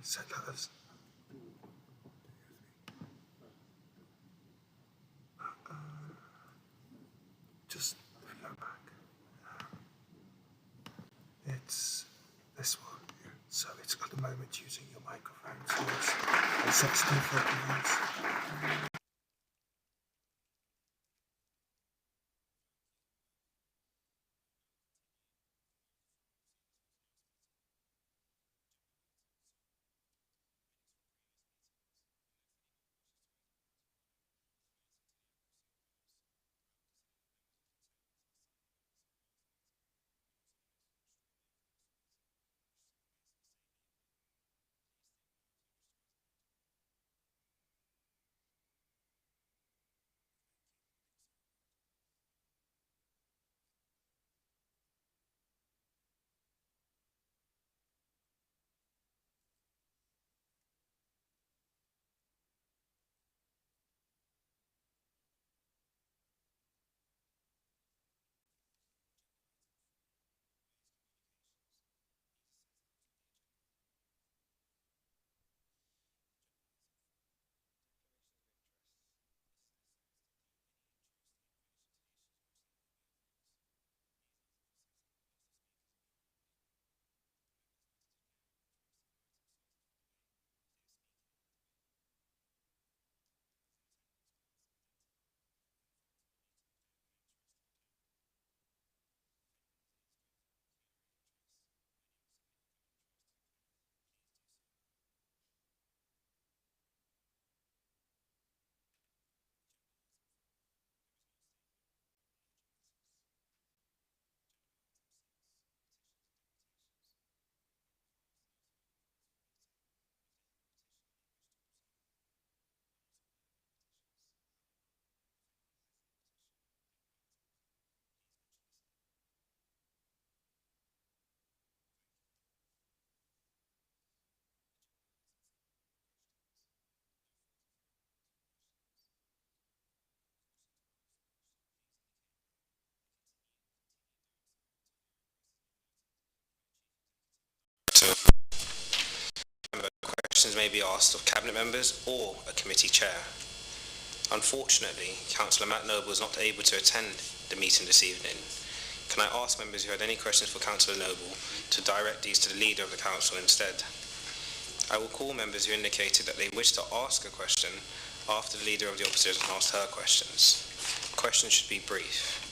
Said letters. Just if you go back. It's this one. So it's at the moment using your microphone, so it's sensitive for everyone's. Questions may be asked of Cabinet members or a committee chair. Unfortunately, Councillor Matt Noble was not able to attend the meeting this evening. Can I ask members who had any questions for Councillor Noble to direct these to the Leader of the Council instead? I will call members who indicated that they wish to ask a question after the Leader of the Opposition asked her questions. Questions should be brief.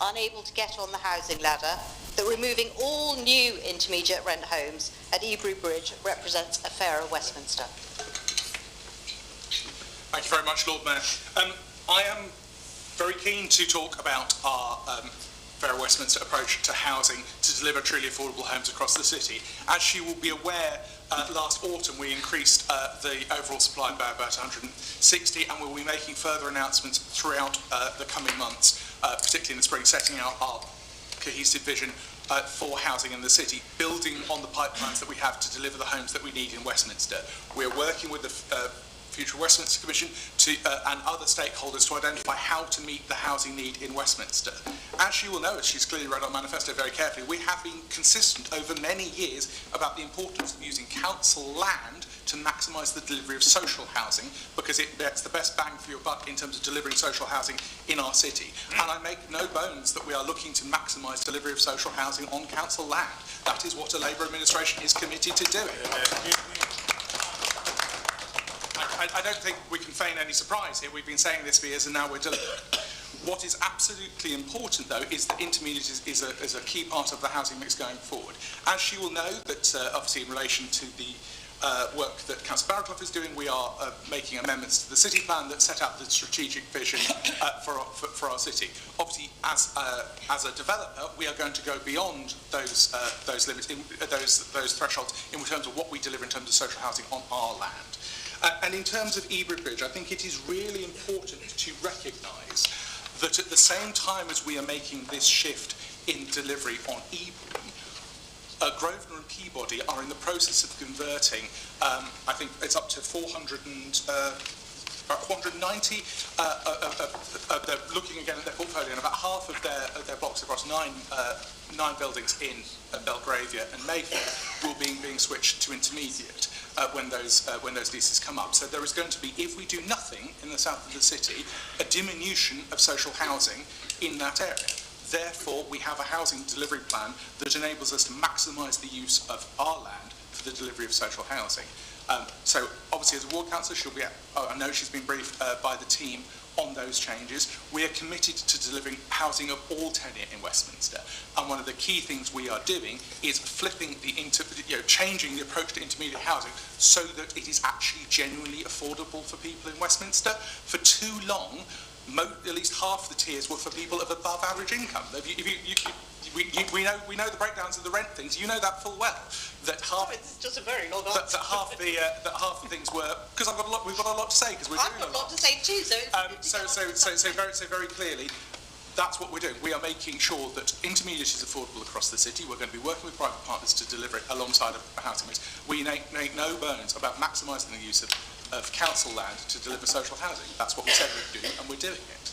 unable to get on the housing ladder, that removing all new intermediate rent homes at Ebury Bridge represents a fairer Westminster? Thank you very much, Lord Mayor. I am very keen to talk about our fairer Westminster approach to housing to deliver truly affordable homes across the city. As you will be aware, last autumn we increased the overall supply by about 160, and we'll be making further announcements throughout the coming months, particularly in the spring, setting out our cohesive vision for housing in the city, building on the pipelines that we have to deliver the homes that we need in Westminster. We're working with the Future Westminster Commission and other stakeholders to identify how to meet the housing need in Westminster. As you will know, as she's clearly read our manifesto very carefully, we have been consistent over many years about the importance of using council land to maximise the delivery of social housing, because it gets the best bang for your buck in terms of delivering social housing in our city. And I make no bones that we are looking to maximise delivery of social housing on council land. That is what a Labour administration is committed to doing. I don't think we can feign any surprise here. We've been saying this for years and now we're delivering. What is absolutely important, though, is that intermediate is a key part of the housing mix going forward. As you will know, that obviously in relation to the work that Councillor Barraclough is doing, we are making amendments to the city plan that set out the strategic vision for our city. Obviously, as a developer, we are going to go beyond those limits, those thresholds, in terms of what we deliver in terms of social housing on our land. And in terms of Ebury Bridge, I think it is really important to recognise that at the same time as we are making this shift in delivery on Ebury, Grosvenor and Peabody are in the process of converting, I think it's up to 490, they're looking again at their portfolio, and about half of their blocks across nine buildings in Belgravia and Mayfair will be being switched to intermediate when those leases come up. So there is going to be, if we do nothing in the south of the city, a diminution of social housing in that area. Therefore, we have a housing delivery plan that enables us to maximise the use of our land for the delivery of social housing. So, obviously, as a ward councillor, I know she's been briefed by the team on those changes. We are committed to delivering housing of all tenure in Westminster. And one of the key things we are doing is flipping changing the approach to intermediate housing so that it is actually genuinely affordable for people in Westminster. For too long, at least half the tiers were for people of above average income. We know the breakdowns of the rent things. You know that full well. That half. It's just a very long answer. That half the things were, because we've got a lot to say, because we're doing a lot. I've got a lot to say too. So very clearly, that's what we're doing. We are making sure that intermediate is affordable across the city. We're going to be working with private partners to deliver it alongside a housing mix. We make no bones about maximising the use of council land to deliver social housing. That's what we said we'd do, and we're doing it.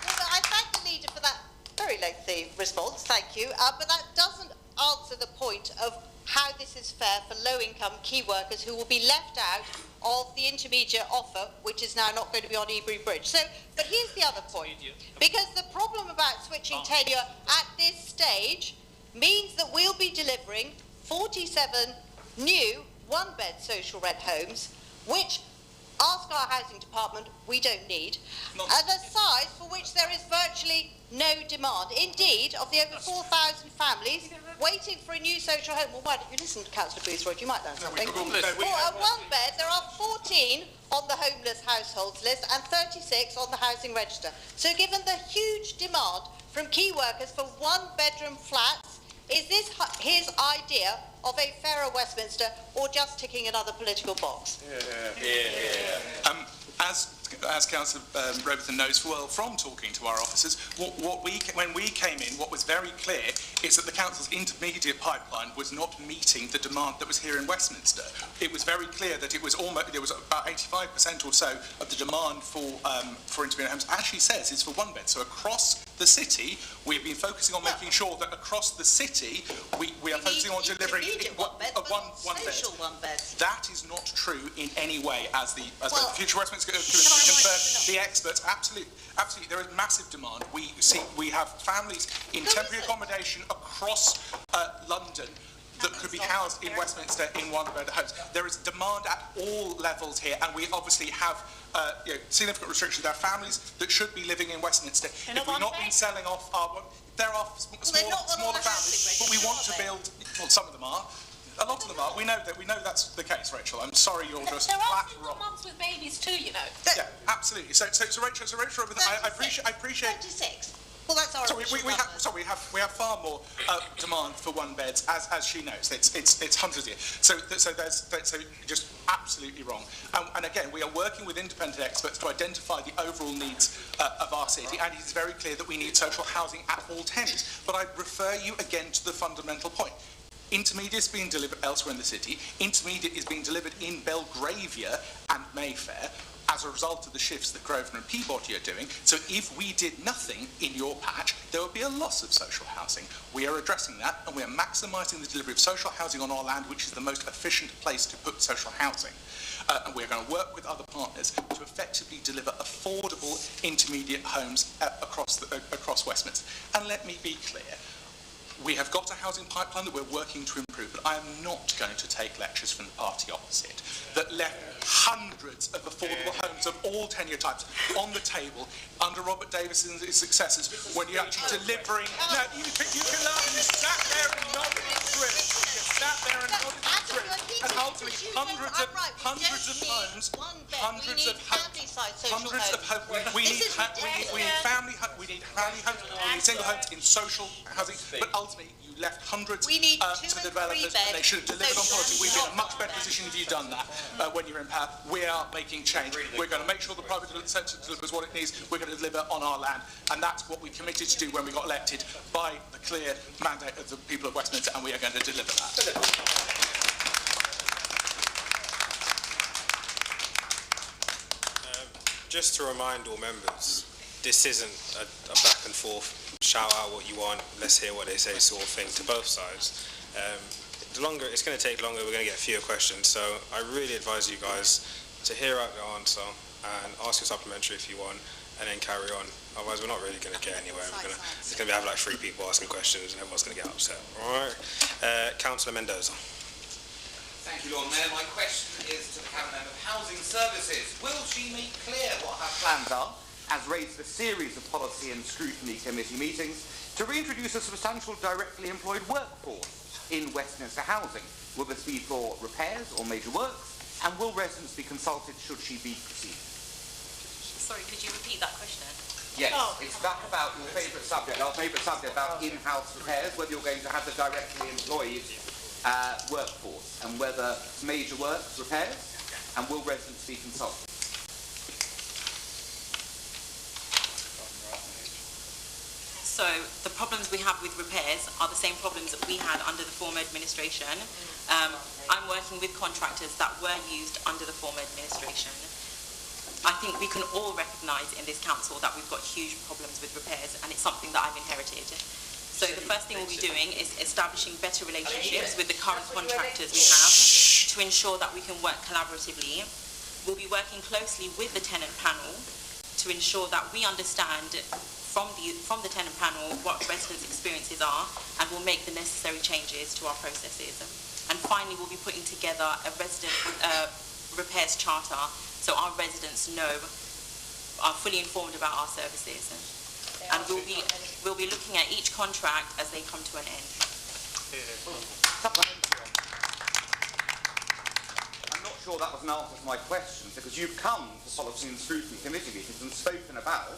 Well, I thank the leader for that very lengthy response. Thank you. But that doesn't answer the point of how this is fair for low-income key workers who will be left out of the intermediate offer, which is now not going to be on Ebury Bridge. But here's the other point. Because the problem about switching tenure at this stage means that we'll be delivering 47 new one-bed social rent homes, which, ask our housing department, we don't need, at a size for which there is virtually no demand. Indeed, of the over 4,000 families waiting for a new social home, well, why don't you listen to Councillor Boothroyd, you might learn something. For a one-bed, there are 14 on the homeless households list and 36 on the housing register. So given the huge demand from key workers for one-bedroom flats, is this his idea of a fairer Westminster, or just ticking another political box? As Councillor Robertson knows well from talking to our officers, when we came in, what was very clear is that the council's intermediate pipeline was not meeting the demand that was here in Westminster. It was very clear that there was about 85% or so of the demand for intermediate homes actually says is for one bed. So across the city, we've been focusing on making sure that across the city we are focusing on delivering one bed. That is not true in any way, as the Future Westminster Commission confirmed. The experts, absolutely, there is massive demand. We have families in temporary accommodation across London that could be housed in Westminster in one-bed homes. There is demand at all levels here, and we obviously have significant restrictions. There are families that should be living in Westminster. If we've not been selling off our... There are smaller families, but we want to build... Well, some of them are. A lot of them are. We know that's the case, Rachel. I'm sorry, you're just flat wrong. There are mums with babies too, you know. Yeah, absolutely. So Rachel, I appreciate. 26. Well, that's our we have far more demand for one beds, as she knows. It's hundreds here. So just absolutely wrong. And again, we are working with independent experts to identify the overall needs of our city, and it is very clear that we need social housing at all tenures. But I refer you again to the fundamental point. Intermediate is being delivered elsewhere in the city. Intermediate is being delivered in Belgravia and Mayfair as a result of the shifts that Grosvenor and Peabody are doing. So if we did nothing in your patch, there would be a loss of social housing. We are addressing that, and we are maximising the delivery of social housing on our land, which is the most efficient place to put social housing. And we're going to work with other partners to effectively deliver affordable intermediate homes across Westminster. And let me be clear, we have got a housing pipeline that we're working to improve, but I am not going to take lectures from the party opposite that left hundreds of affordable homes of all tenure types on the table under Robert Davis and his successors when you're actually delivering... No, you can laugh, you sat there and nodded in thrill. You sat there and nodded in thrill. And ultimately, hundreds of homes, we need family homes, we need single homes in social housing, but ultimately you left hundreds to the developers, and they should have delivered on policy. We'd be in a much better position if you'd done that when you're in power. We are making change. We're going to make sure the private sector delivers what it needs. We're going to deliver on our land, and that's what we committed to do when we got elected by the clear mandate of the people of Westminster, and we are going to deliver that. Just to remind all members, this isn't a back and forth, shout out what you want, let's hear what they say sort of thing to both sides. It's going to take longer, we're going to get fewer questions, so I really advise you guys to hear out the answer and ask your supplementary if you want, and then carry on. Otherwise, we're not really going to get anywhere. It's going to have like 3 people asking questions and everyone's going to get upset. All right. Councillor Mendoza. Thank you, Lord Mayor. My question is to the Cabinet Member of Housing Services. Will she make clear what her plans are, as raised a series of policy and scrutiny committee meetings, to reintroduce a substantial directly employed workforce in Westminster housing? Will this be for repairs or major works? And will residents be consulted should she be proceeded? Sorry, could you repeat that question? Yes, it's back about your favourite subject, our favourite subject about in-house repairs, whether you're going to have the directly employed workforce, and whether major works, repairs, and will residents be consulted? So the problems we have with repairs are the same problems that we had under the former administration. I'm working with contractors that were used under the former administration. I think we can all recognise in this council that we've got huge problems with repairs, and it's something that I've inherited. So the first thing we'll be doing is establishing better relationships with the current contractors we have to ensure that we can work collaboratively. We'll be working closely with the tenant panel to ensure that we understand from the tenant panel what residents' experiences are, and we'll make the necessary changes to our processes. And finally, we'll be putting together a resident repairs charter so our residents are fully informed about our services. And we'll be looking at each contract as they come to an end. I'm not sure that was an answer to my question, because you've come to policy and scrutiny committee meetings and spoken about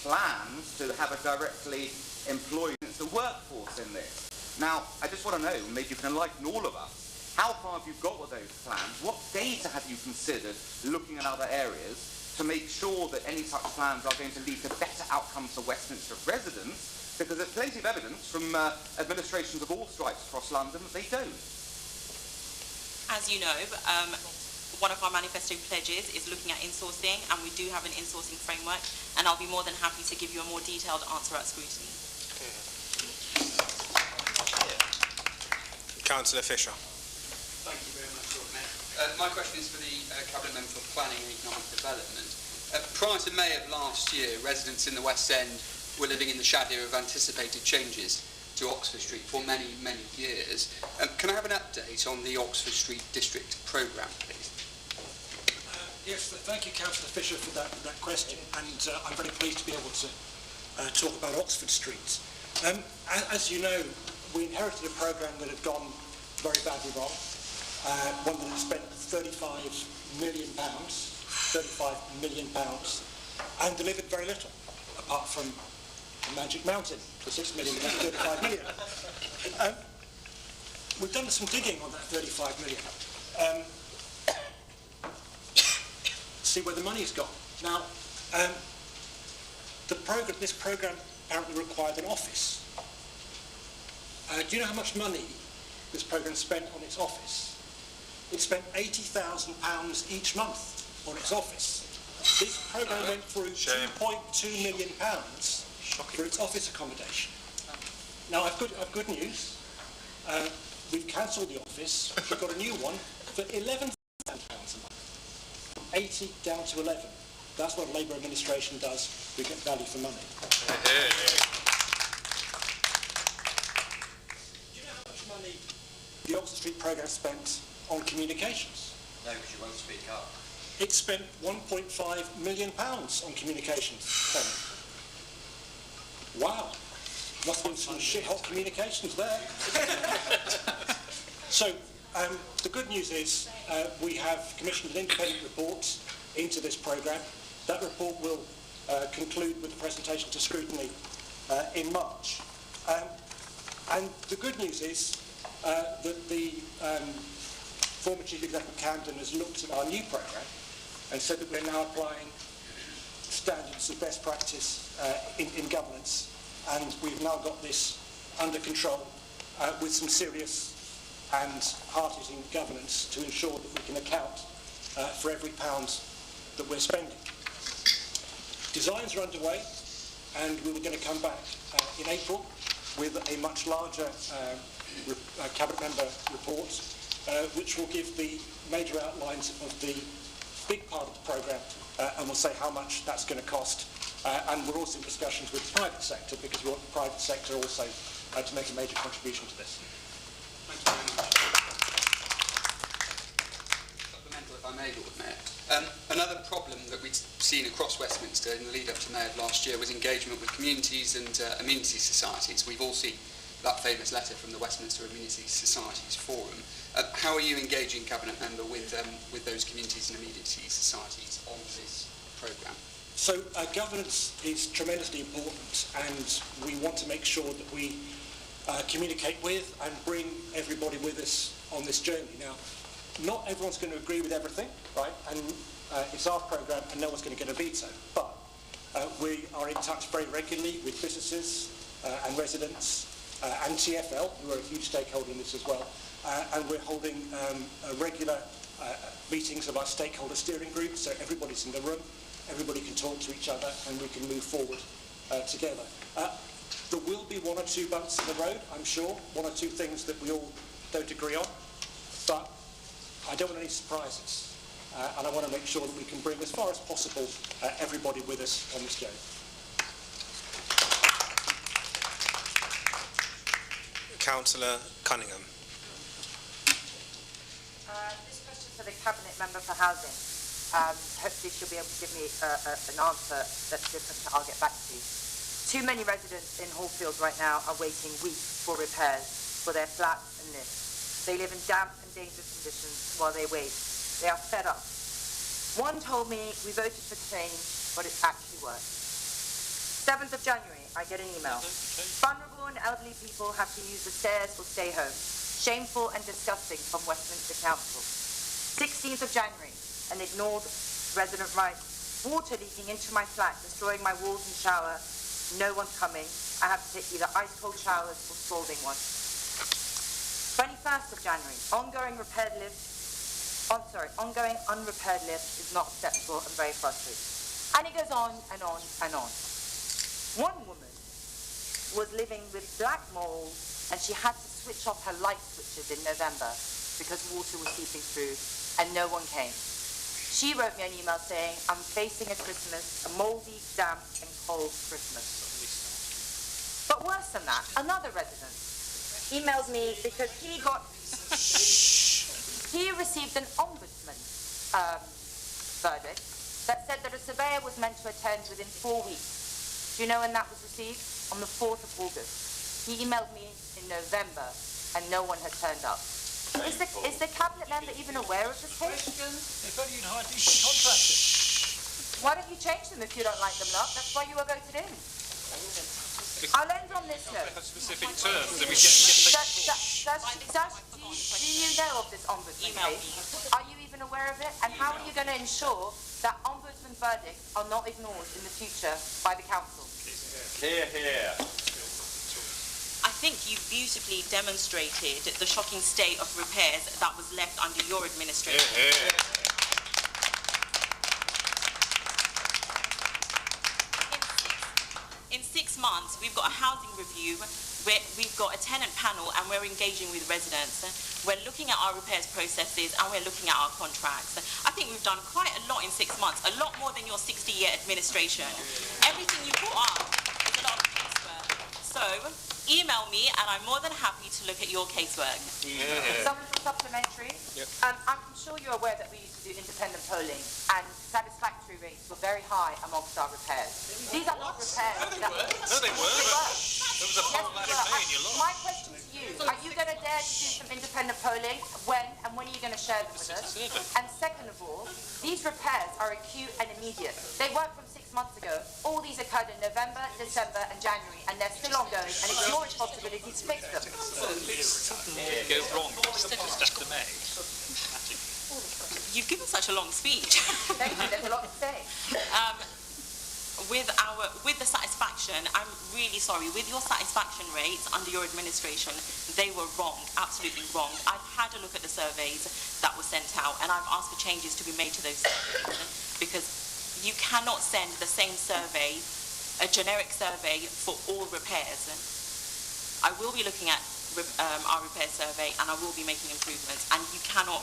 plans to have a directly employed workforce in this. Now, I just want to know, maybe you can enlighten all of us, how far have you got with those plans? What data have you considered looking at other areas to make sure that any such plans are going to lead to better outcomes for Westminster residents? Because there's plenty of evidence from administrations of all stripes across London that they don't. As you know, one of our manifesto pledges is looking at insourcing, and we do have an insourcing framework, and I'll be more than happy to give you a more detailed answer at scrutiny. Councillor Fisher. Thank you very much, Lord Mayor. My question is for the Cabinet Member for Planning and Economic Development. Prior to May of last year, residents in the West End were living in the shadow of anticipated changes to Oxford Street for many, many years. Can I have an update on the Oxford Street District programme, please? Yes, thank you, Councillor Fisher, for that question, and I'm very pleased to be able to talk about Oxford Street. As you know, we inherited a programme that had gone very badly wrong, one that had spent £35 million, and delivered very little, apart from the Magic Mountain, the 6 million and 35 million. We've done some digging on that 35 million. See where the money's gone. Now, this programme apparently required an office. Do you know how much money this programme spent on its office? It spent £80,000 each month on its office. This programme went through £2.2 million for its office accommodation. Now, I've good news. We've cancelled the office. We've got a new one for £11,000 a month. 80 down to 11. That's what Labour administration does. We get value for money. Do you know how much money the Oxford Street programme spent on communications? No, because you won't speak up. It spent £1.5 million on communications. Wow. Must have been some shit-hot communications there. So, the good news is we have commissioned an independent report into this programme. That report will conclude with the presentation to scrutiny in March. And the good news is that the former Chief Executive Camden has looked at our new programme and said that we're now applying standards of best practice in governance, and we've now got this under control with some serious and hard-hitting governance to ensure that we can account for every pound that we're spending. Designs are underway, and we were going to come back in April with a much larger Cabinet Member report, which will give the major outlines of the big part of the programme, and we'll say how much that's going to cost. And we're also in discussions with the private sector, because we want the private sector also to make a major contribution to this. Thank you very much. Supplemental, if I may, Lord Mayor. Another problem that we'd seen across Westminster in the lead-up to May of last year was engagement with communities and amenity societies. We've all seen that famous letter from the Westminster Amenity Societies Forum. How are you engaging, Cabinet Member, with those communities and amenity societies on this programme? So governance is tremendously important, and we want to make sure that we communicate with and bring everybody with us on this journey. Now, not everyone's going to agree with everything, right? And it's our programme, and no one's going to get a veto. But we are in touch very regularly with businesses and residents and TfL, who are a huge stakeholder in this as well. And we're holding regular meetings of our stakeholder steering group, so everybody's in the room, everybody can talk to each other, and we can move forward together. There will be one or two bumps in the road, I'm sure, one or two things that we all don't agree on, but I don't want any surprises, and I want to make sure that we can bring, as far as possible, everybody with us on this journey. Councillor Cunningham. This question for the Cabinet Member for Housing. Hopefully she'll be able to give me an answer that's different to I'll get back to you. Too many residents in Hallfield right now are waiting weeks for repairs for their flats and lifts. They live in damp and dangerous conditions while they wait. They are fed up. One told me we voted for change, but it actually worked. 7th of January, I get an email. Vulnerable and elderly people have to use the stairs or stay home. Shameful and disgusting from Westminster Council. 16th of January, an ignored resident writes, water leaking into my flat, destroying my walls and shower. No one's coming. I have to take either ice-cold showers or scalding ones. 21st of January, ongoing unrepaired lift is not acceptable and very frustrating. And it goes on and on and on. One woman was living with black mold, and she had to switch off her light switches in November because water was seeping through, and no one came. She wrote me an email saying, I'm facing a mouldy, damp and cold Christmas. But worse than that, another resident emails me because he received an ombudsman verdict that said that a surveyor was meant to attend within 4 weeks. Do you know when that was received? On the 4th of August. He emailed me in November and no one had turned up. Is the cabinet member even aware of this case? If only you'd hired decent contractors. Why don't you change them if you don't like them, love? That's why you were voted in. I'll end on this note. Specific terms, then we Do you know of this ombudsman case? Are you even aware of it? And how are you going to ensure that ombudsman verdicts are not ignored in the future by the council? Hear, hear. I think you beautifully demonstrated the shocking state of repairs that was left under your administration. In 6 months, we've got a housing review, where we've got a tenant panel, and we're engaging with residents. We're looking at our repairs processes, and we're looking at our contracts. I think we've done quite a lot in 6 months, a lot more than your 60-year administration. Everything you put up is a lot of casework. So, email me, and I'm more than happy to look at your casework. Something supplementary. Yep. I'm sure you're aware that we used to do independent polling, and satisfactory rates were very high amongst our repairs. These are not repairs. No, they were. There was a parliamentary campaign, you lost. My question to you, are you going to dare to do some independent polling? When are you going to share them with us? And second of all, these repairs are acute and immediate. They weren't from 6 months ago. All these occurred in November, December and January, and they're still ongoing, and it's your responsibility to fix them. Go wrong. Just the May. You've given such a long speech. Thank you, there's a lot to say. With the satisfaction, I'm really sorry, with your satisfaction rates under your administration, they were wrong, absolutely wrong. I've had a look at the surveys that were sent out, and I've asked for changes to be made to those surveys, because you cannot send the same survey, a generic survey for all repairs. I will be looking at our repair survey, and I will be making improvements, and you cannot,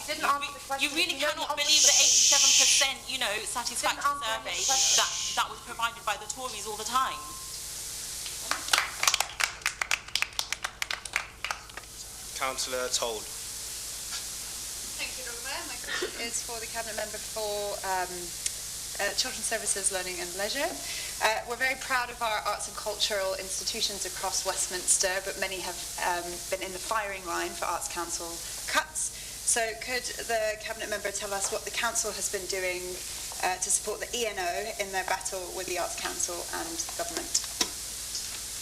you really cannot believe the 87%, satisfaction survey that was provided by the Tories all the time. Councillor Toll. Thank you, Lord Mayor. My question is for the Cabinet Member for Children's Services, Learning and Leisure. We're very proud of our arts and cultural institutions across Westminster, but many have been in the firing line for Arts Council cuts. So could the Cabinet Member tell us what the Council has been doing to support the ENO in their battle with the Arts Council and government?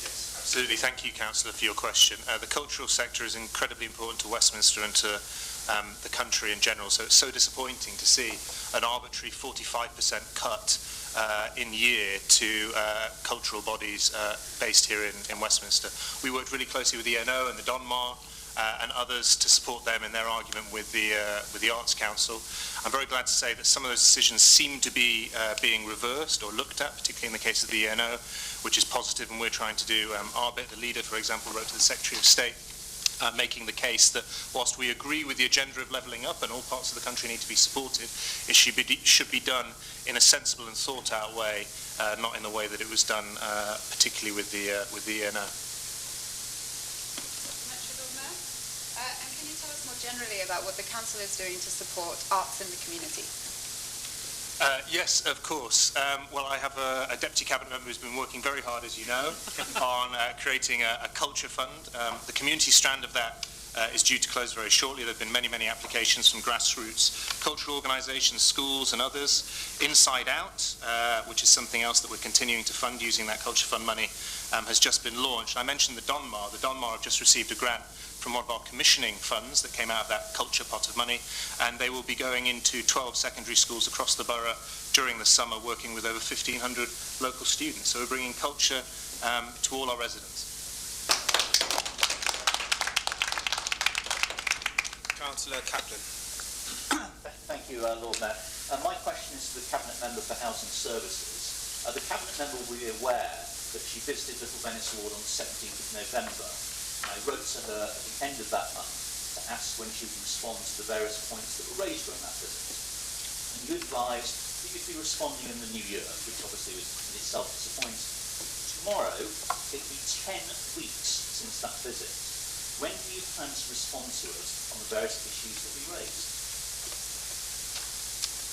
Yes, absolutely. Thank you, Councillor, for your question. The cultural sector is incredibly important to Westminster and to the country in general, so it's so disappointing to see an arbitrary 45% cut in year to cultural bodies based here in Westminster. We worked really closely with the ENO and the Donmar and others to support them in their argument with the Arts Council. I'm very glad to say that some of those decisions seem to be being reversed or looked at, particularly in the case of the ENO, which is positive, and we're trying to do our bit. The leader, for example, wrote to the Secretary of State making the case that whilst we agree with the agenda of levelling up and all parts of the country need to be supported, it should be done in a sensible and thought out way, not in the way that it was done particularly with the ENO. And can you tell us more generally about what the Council is doing to support arts in the community? Yes, of course. Well, I have a Deputy Cabinet Member who's been working very hard, as you know, on creating a culture fund. The community strand of that is due to close very shortly. There have been many, many applications from grassroots cultural organisations, schools and others. Inside Out, which is something else that we're continuing to fund using that culture fund money, has just been launched. I mentioned the Donmar. The Donmar have just received a grant from one of our commissioning funds that came out of that culture pot of money, and they will be going into 12 secondary schools across the borough during the summer, working with over 1,500 local students. So we're bringing culture to all our residents. Councillor Kaplan. Thank you, Lord Mayor. My question is to the Cabinet Member for Housing Services. The Cabinet Member will be aware that she visited Little Venice Ward on the 17th of November. I wrote to her at the end of that month to ask when she would respond to the various points that were raised during that visit. And you advised that you'd be responding in the new year, which obviously was in itself disappointing. tomorrow, it'll be 10 weeks since that visit. When do you plan to respond to us on the various issues that we raised?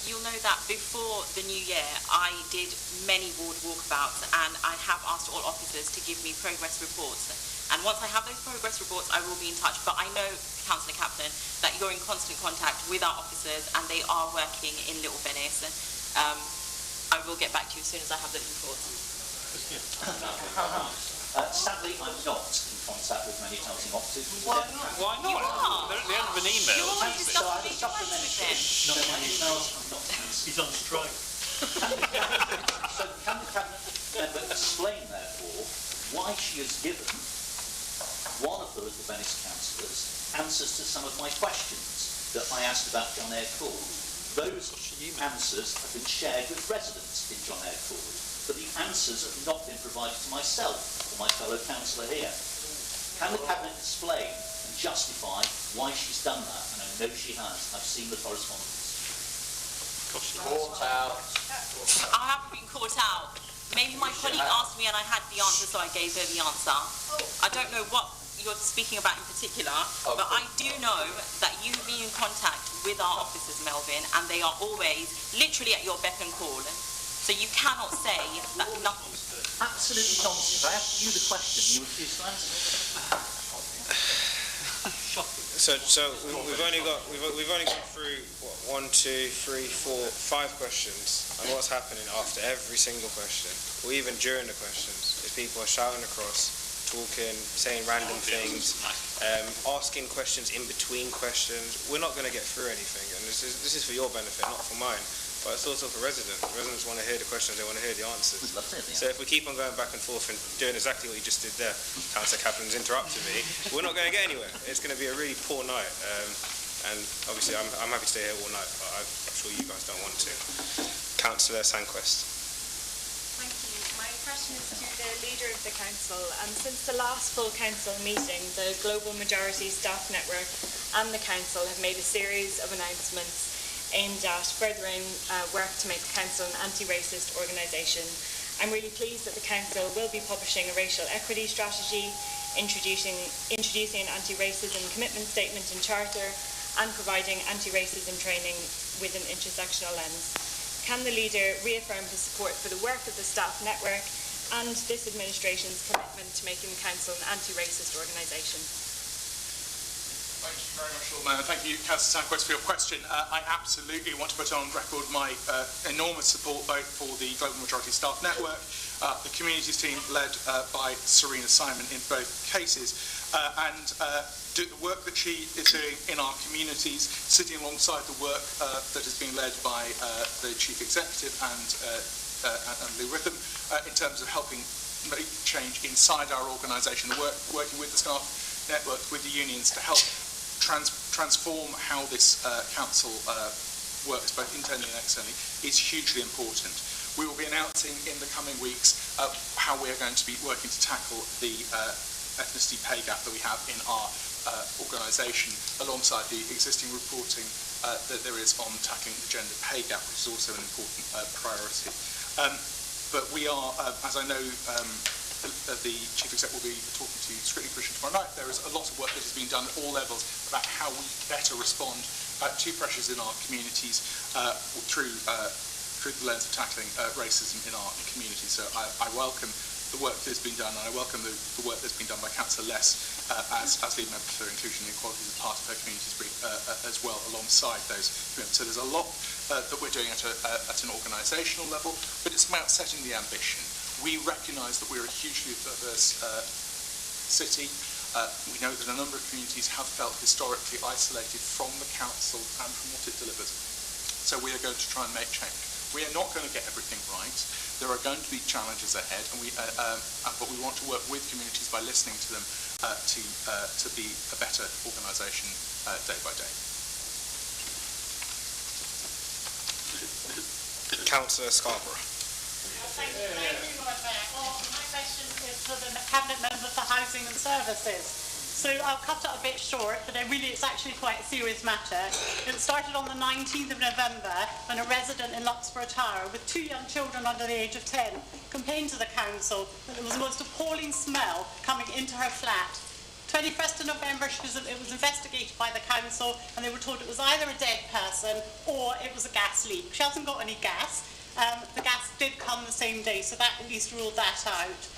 You'll know that before the new year, I did many ward walkabouts, and I have asked all officers to give me progress reports. And once I have those progress reports, I will be in touch. But I know, Councillor Kaplan, that you're in constant contact with our officers, and they are working in Little Venice. I will get back to you as soon as I have those reports. Sadly, I'm not in contact with many housing officers. Why not? Why not? You are. They're at the end of an email. You always So discuss I the was supplementary. So my emails are not answered. He's on strike. So can the Cabinet member explain, therefore, why she has given one of the Little Venice councillors answers to some of my questions that I asked about John Eyre Court? Those answers have been shared with residents in John Eyre Court, but the answers have not been provided to myself or my fellow councillor here. Can the Cabinet explain and justify why she's done that? And I know she has. I've seen the correspondence. Caught out. I haven't been caught out. Maybe my colleague asked me and I had the answer, so I gave her the answer. I don't know what you're speaking about in particular, but I do know that you've been in contact with our officers, Melvin, and they are always literally at your beck and call. So you cannot say that nothing. Absolutely nonsense. I asked you the question, you refused to answer. So we've only gone through what, 1, 2, 3, 4, 5 questions, and what's happening after every single question, or even during the questions, is people are shouting across, talking, saying random things, asking questions in between questions. We're not going to get through anything, and this is for your benefit, not for mine. But it's also for residents. Residents want to hear the questions, they want to hear the answers. We'd love to hear the So if we keep on going back and forth and doing exactly what you just did there, Councillor Kaplan's interrupted me, we're not going to get anywhere. It's going to be a really poor night. And obviously I'm happy to stay here all night, but I'm sure you guys don't want to. Councillor Sandquist. Thank you. My question is to the Leader of the Council. Since the last full Council meeting, the Global Majority Staff Network and the Council have made a series of announcements aimed at furthering work to make the Council an anti-racist organisation. I'm really pleased that the Council will be publishing a racial equity strategy, introducing an anti-racism commitment statement and charter, and providing anti-racism training with an intersectional lens. Can the Leader reaffirm his support for the work of the staff network and this administration's commitment to making the Council an anti-racist organisation? Thank you very much, Lord Mayor. Thank you, Councillor Sandquist, for your question. I absolutely want to put on record my enormous support both for the Global Majority Staff Network, the communities team led by Serena Simon in both cases, and the work that she is doing in our communities, sitting alongside the work that is being led by the Chief Executive and Lou Ritham in terms of helping make change inside our organisation, working with the staff network, with the unions to help transform how this council works, both internally and externally, is hugely important. We will be announcing in the coming weeks how we are going to be working to tackle the ethnicity pay gap that we have in our organisation, alongside the existing reporting that there is on tackling the gender pay gap, which is also an important priority. But we are, as I know, the Chief Exec will be talking to Scrutiny Commission tomorrow night. There is a lot of work that has been done at all levels about how we better respond to pressures in our communities through the lens of tackling racism in our community. So I welcome the work that has been done, and I welcome the work that's been done by Councillor Less as Lead Member for Inclusion and Equality as part of her communities brief as well, alongside those commitments. So there's a lot that we're doing at an organisational level, but it's about setting the ambition. We recognise that we're a hugely diverse city. We know that a number of communities have felt historically isolated from the council and from what it delivers. So we are going to try and make change. We are not going to get everything right. There are going to be challenges ahead, and but we want to work with communities by listening to them to be a better organisation day by day. Councillor Scarborough. Thank you, Lord Mayor. Well, my question is for the Cabinet Member for Housing and Services. So I'll cut it a bit short, but it's actually quite a serious matter. It started on the 19th of November when a resident in Luxborough Tower with 2 young children under the age of 10 complained to the council that there was the most appalling smell coming into her flat. 21st of November, it was investigated by the council and they were told it was either a dead person or it was a gas leak. She hasn't got any gas. The gas did come the same day, so that at least ruled that out.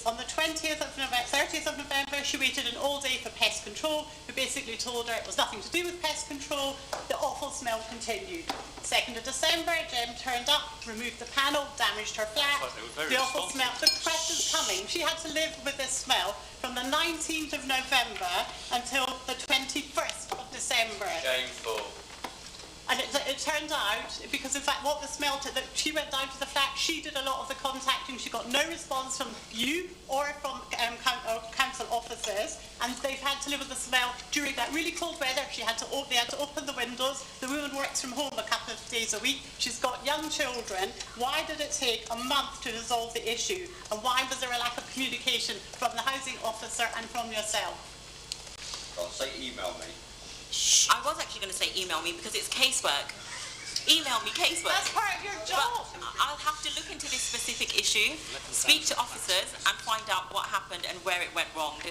On the 30th of November, she waited an all day for pest control, who basically told her it was nothing to do with pest control. The awful smell continued. 2nd of December, Jem turned up, removed the panel, damaged her flat. The awful smell, the question's coming. She had to live with this smell from the 19th of November until the 21st of December. Shameful. And it turned out, because in fact what the smell, that she went down to the flat, she did a lot of the contacting, she got no response from you or from council officers, and they've had to live with the smell during that really cold weather. They had to open the windows. The woman works from home a couple of days a week. She's got young children. Why did it take a month to resolve the issue? And why was there a lack of communication from the housing officer and from yourself? I'll say email me. I was actually going to say email me because it's casework. Email me casework. That's part of your job. But I'll have to look into this specific issue, speak to officers and find out what happened and where it went wrong.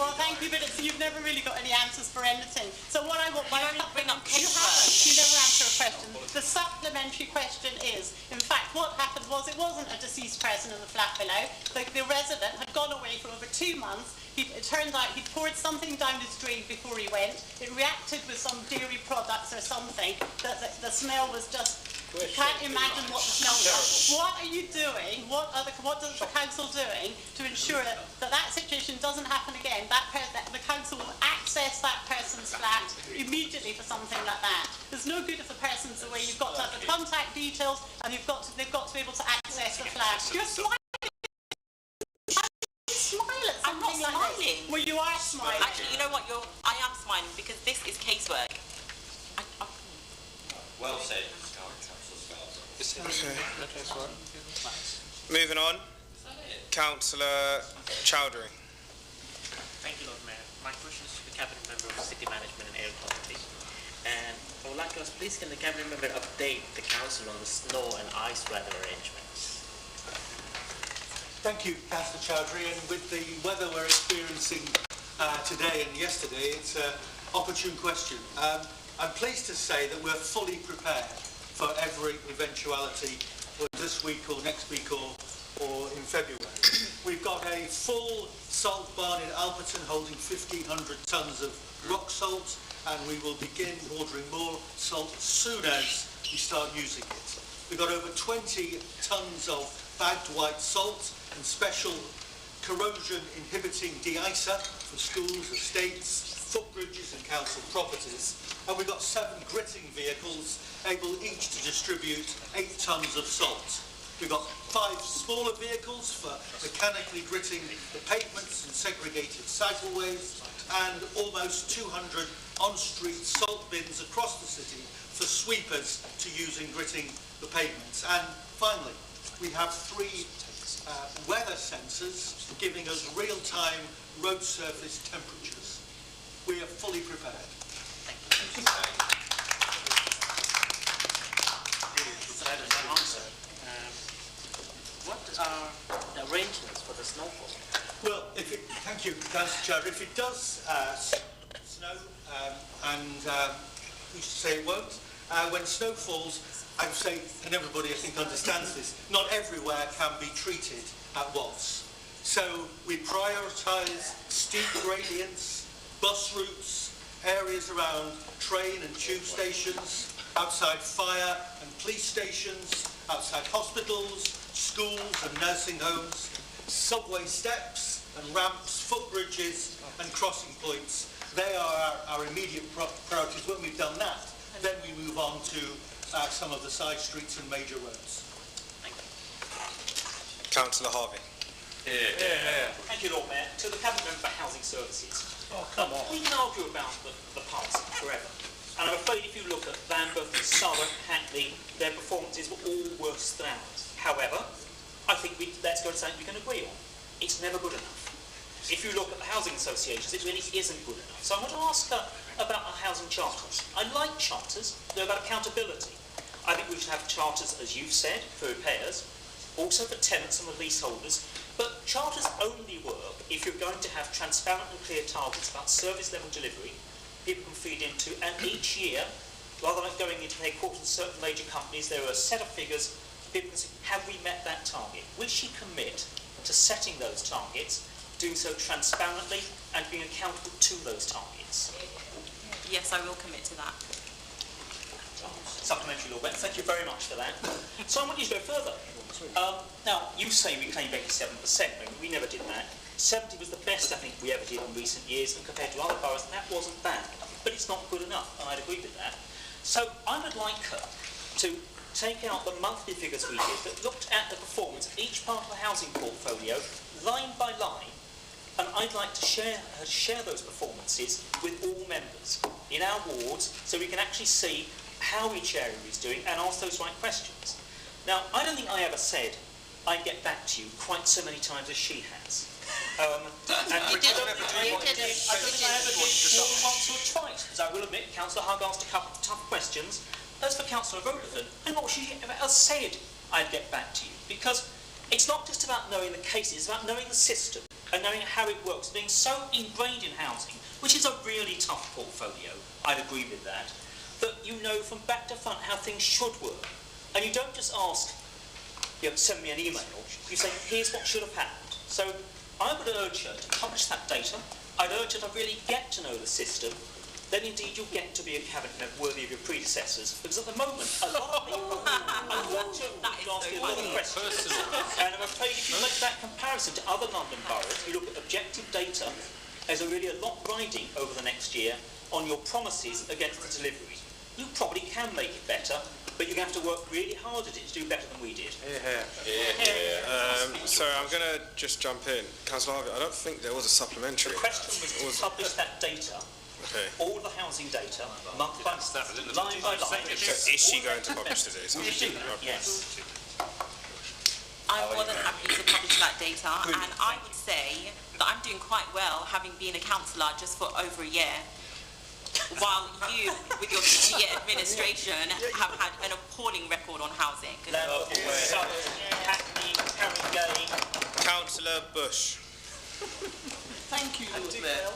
Well, thank you, but you've never really got any answers for anything. So what I want... You only bring up You casework. haven't. You never answer a question. The supplementary question is, in fact, what happened was it wasn't a deceased person in the flat below. The resident had gone away for over 2 months. It turned out he'd poured something down his drain before he went. It reacted with some dairy products or something. The smell was just... You can't imagine what the smell was. What are you doing? What is the council doing to ensure that situation doesn't happen again? That the council will access that person's flat immediately for something like that. There's no good if the person's away. You've got to have the contact details, and they've got to be able to access the flat. You're smiling. Smile at I'm not something like smiling. this. Well, you are smiling. Actually, you know what? I am smiling because this is casework. Well said. Okay. Moving on, Councillor Chowdhury. Thank you, Lord Mayor. My question is to the Cabinet Member of City Management and Air Quality. And I would like to ask, please can the Cabinet Member update the Council on the snow and ice weather arrangements? Thank you, Councillor Chowdhury. And with the weather we're experiencing today and yesterday, it's an opportune question. I'm pleased to say that we're fully prepared for every eventuality, whether this week or next week or in February. We've got a full salt barn in Alperton holding 1,500 tonnes of rock salt, and we will begin ordering more salt as soon as we start using it. We've got over 20 tonnes of bagged white salt and special corrosion inhibiting de-icer for schools, estates, footbridges and council properties. And we've got 7 gritting vehicles able each to distribute 8 tonnes of salt. We've got 5 smaller vehicles for mechanically gritting the pavements and segregated cycleways, and almost 200 on-street salt bins across the city for sweepers to use in gritting the pavements. And finally, we have 3 weather sensors giving us real-time road surface temperatures. We are fully prepared. What are the arrangements for the snowfall? Well, thank you, Councillor Chowdhury. If it does snow, and who's to say it won't, when snow falls, I would say, and everybody I think understands this, not everywhere can be treated at once. So we prioritise steep gradients, bus routes, areas around train and tube stations, outside fire and police stations, outside hospitals, schools and nursing homes, subway steps and ramps, footbridges and crossing points. They are our immediate priorities. When we've done that, then we move on to some of the side streets and major roads. Councillor Harvey. Thank you, Lord Mayor. To the Cabinet Member for Housing Services. Oh, come on. We can argue about the past forever. And I'm afraid if you look at Lambeth, Southwark, Hackney, their performances were all worse than ours. However, I think let's go to something we can agree on. It's never good enough. if you look at the housing associations, it really isn't good enough. So I want to ask about our housing charters. I like charters, they're about accountability. I think we should have charters, as you've said, for repairs, also for tenants and the leaseholders, but charters only work if you're going to have transparent and clear targets about service level delivery people can feed into, and each year, rather than going into headquarters of certain major companies, there are a set of figures people can say, have we met that target? Will she commit to setting those targets, doing so transparently and being accountable to those targets? Yes, I will commit to that. Supplementary Lord Benton, thank you very much for that. So I want you to go further. Now, you say we claim 87%, we never did that. 70 was the best I think we ever did in recent years, and compared to other boroughs, that wasn't bad. But it's not good enough, and I'd agree with that. So I would like her to take out the monthly figures we did that looked at the performance of each part of the housing portfolio, line by line, and I'd like to share those performances with all members in our wards, so we can actually see how each area is doing and ask those right questions. Now, I don't think I ever said I'd get back to you quite so many times as she has. And I don't think I ever did more than once or twice, because I will admit Councillor Hugg asked a couple of tough questions. As for Councillor Rutherford, I'm not sure she ever said I'd get back to you, because it's not just about knowing the cases, it's about knowing the system and knowing how it works, being so ingrained in housing, which is a really tough portfolio, I'd agree with that, that you know from back to front how things should work. And you don't just ask, send me an email, you say, here's what should have happened. So I would urge her to publish that data. I'd urge her to really get to know the system. Then indeed you'll get to be a cabinet member worthy of your predecessors. Because at the moment, a lot of people want to ask you a lot of questions. And I'm afraid if you make that comparison to other London boroughs, you look at objective data, there's really a lot riding over the next year on your promises against the delivery. You probably can make it better, but you're going to have to work really hard at it to do better than we did. Sorry, I'm going to just jump in. Councillor Harvey, I don't think there was a supplementary. The question was to publish that data, all the housing data, month by month, line by line. Is she going to publish the data? Yes. I'm more than happy to publish that data, and I would say that I'm doing quite well, having been a councillor just for over a year, while you, with your 2-year administration, have had an appalling record on housing. Councillor Bush. Thank you, Lord Mayor.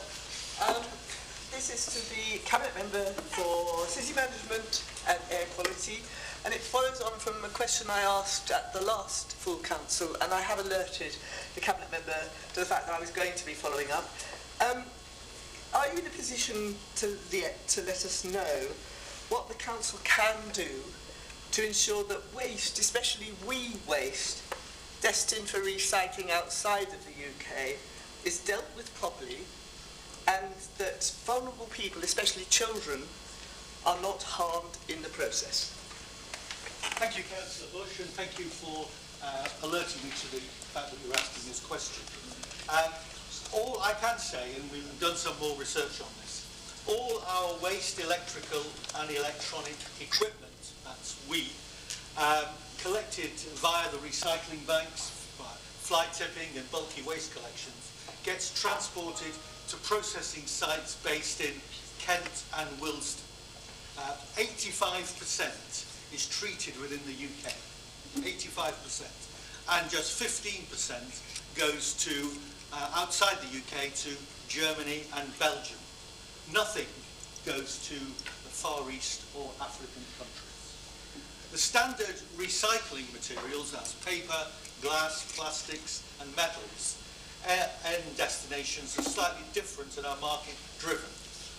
This is to the Cabinet Member for City Management and Air Quality, and it follows on from a question I asked at the last full council, and I have alerted the Cabinet Member to the fact that I was going to be following up. Are you in a position to let us know what the council can do to ensure that waste, especially waste, destined for recycling outside of the UK, is dealt with properly, and that vulnerable people, especially children, are not harmed in the process? Thank you, Councillor Bush, and thank you for alerting me to the fact that you're asking this question. All I can say, and we've done some more research on this, all our waste electrical and electronic equipment, that's collected via the recycling banks, fly tipping and bulky waste collections, gets transported to processing sites based in Kent and Wilston. 85% is treated within the UK, 85%, and just 15% goes to outside the UK to Germany and Belgium. Nothing goes to the Far East or African countries. The standard recycling materials, that's paper, glass, plastics and metals, end destinations are slightly different and are market driven.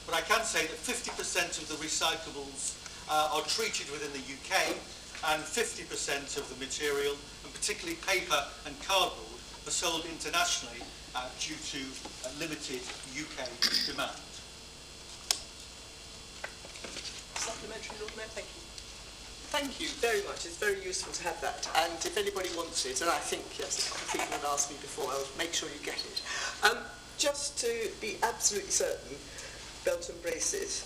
But I can say that 50% of the recyclables are treated within the UK, and 50% of the material, and particularly paper and cardboard, are sold internationally due to limited UK demand. Supplementary, Lord Mayor, thank you. Thank you very much. It's very useful to have that. And if anybody wants it, and I think, yes, a couple of people have asked me before, I'll make sure you get it. Just to be absolutely certain, belt and braces,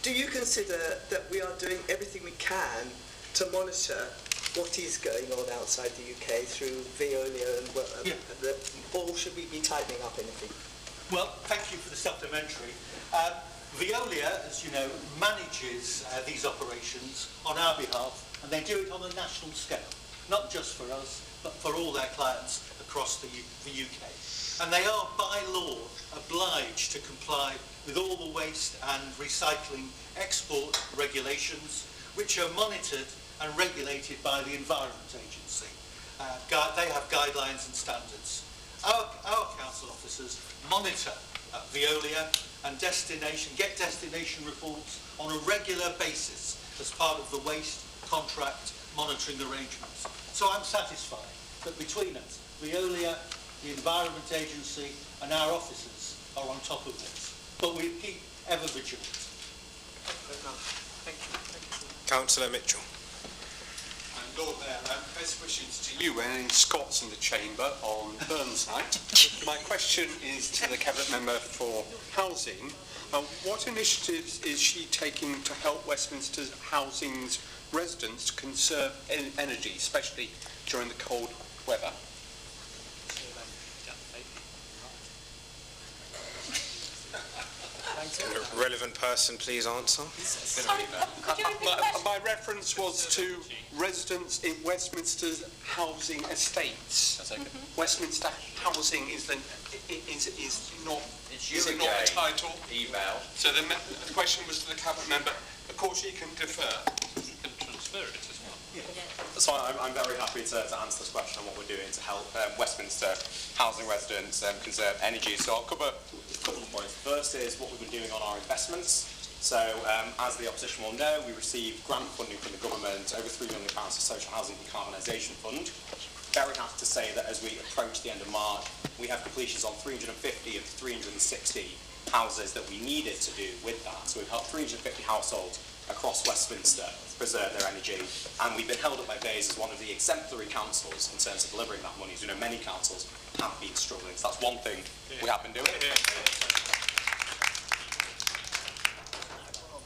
do you consider that we are doing everything we can to monitor what is going on outside the UK through Veolia and or should we be tightening up anything? Well, thank you for the supplementary. Veolia, as you know, manages these operations on our behalf, and they do it on a national scale, not just for us, but for all their clients across the UK. And they are, by law, obliged to comply with all the waste and recycling export regulations, which are monitored and regulated by the Environment Agency. They have guidelines and standards. Our council officers monitor Veolia and get destination reports on a regular basis as part of the waste contract monitoring arrangements. So I'm satisfied that between us, Veolia, the Environment Agency and our officers are on top of this. But we keep ever vigilant. Thank you. Councillor Mitchell. Lord Mayor, best wishes to you and in Scots in the Chamber on Burns Night. My question is to the Cabinet Member for Housing. What initiatives is she taking to help Westminster's housing's residents to conserve energy, especially during the cold weather? Relevant person, please answer. My reference was to residents in Westminster's housing estates. Westminster housing is not a title. Email. So the question was to the Cabinet Member. Of course, she can defer. Can transfer it as well. So I'm very happy to answer this question on what we're doing to help Westminster housing residents conserve energy. So I'll cover a couple of points. First is what we've been doing on our investments. So as the opposition will know, we received grant funding from the government, over £3 million for Social Housing Decarbonisation Fund. Very happy to say that as we approach the end of March, we have completions on 350 of the 360 houses that we needed to do with that. So we've helped 350 households across Westminster preserve their energy, and we've been held up by Bays as one of the exemplary councils in terms of delivering that money. As you know, many councils have been struggling, so that's one thing we have been doing.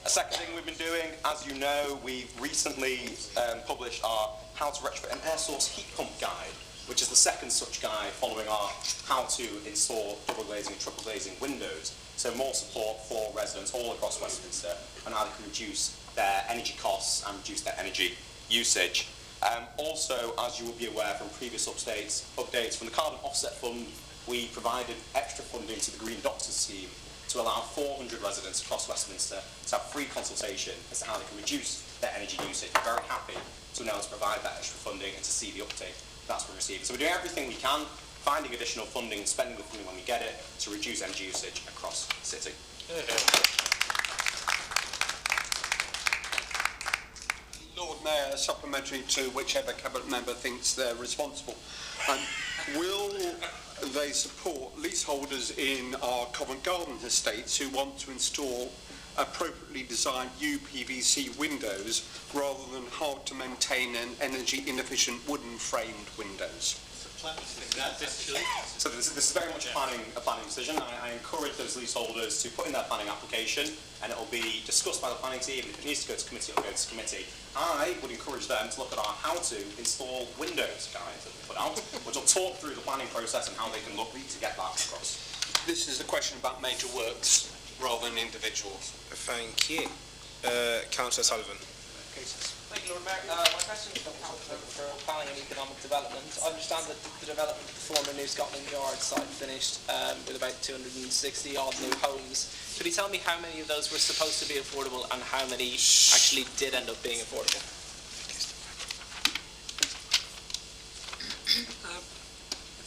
A second thing we've been doing, as you know, we've recently published our How to Retrofit an Air Source Heat Pump Guide, which is the second such guide following our How to Install Double Glazing and Triple Glazing Windows. So more support for residents all across Westminster and how they can reduce their energy costs and reduce their energy usage. Also, as you will be aware from previous updates from the Carbon Offset Fund, we provided extra funding to the Green Doctors Scheme to allow 400 residents across Westminster to have free consultation as to how they can reduce their energy usage. We're very happy to now provide that extra funding and to see the uptake that's been received. So we're doing everything we can, finding additional funding and spending the funding when we get it to reduce energy usage across the city. Lord Mayor, supplementary to whichever Cabinet Member thinks they're responsible. Will they support leaseholders in our Covent Garden estates who want to install appropriately designed UPVC windows rather than hard to maintain and energy inefficient wooden framed windows? So this is very much a planning decision. I encourage those leaseholders to put in their planning application, and it will be discussed by the planning team. If it needs to go to committee, it will go to committee. I would encourage them to look at our how to install windows guide that we put out, which will talk through the planning process and how they can look to get that across. This is a question about major works rather than individuals. Thank you. Councillor Sullivan. Thank you, Lord Mayor. My question is for Planning and Economic Development. I understand that the development of the former New Scotland Yard site finished with about 260 odd new homes. Could you tell me how many of those were supposed to be affordable and how many actually did end up being affordable?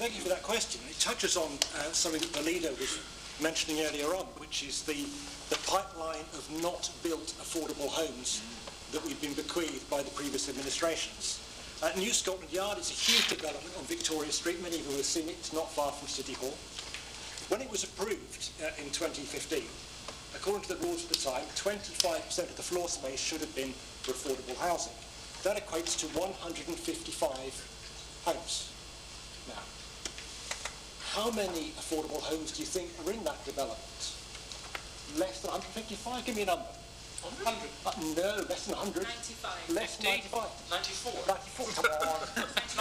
Thank you for that question. It touches on something that the leader was mentioning earlier on, which is the pipeline of not built affordable homes that we've been bequeathed by the previous administrations. New Scotland Yard is a huge development on Victoria Street. Many of you have seen it. It's not far from City Hall. When it was approved in 2015, according to the rules at the time, 25% of the floor space should have been for affordable housing. That equates to 155 homes. Now, how many affordable homes do you think are in that development? Less than 155? Give me a number. 100. No, less than 100. 95. Less than 95. 94. 94, come on.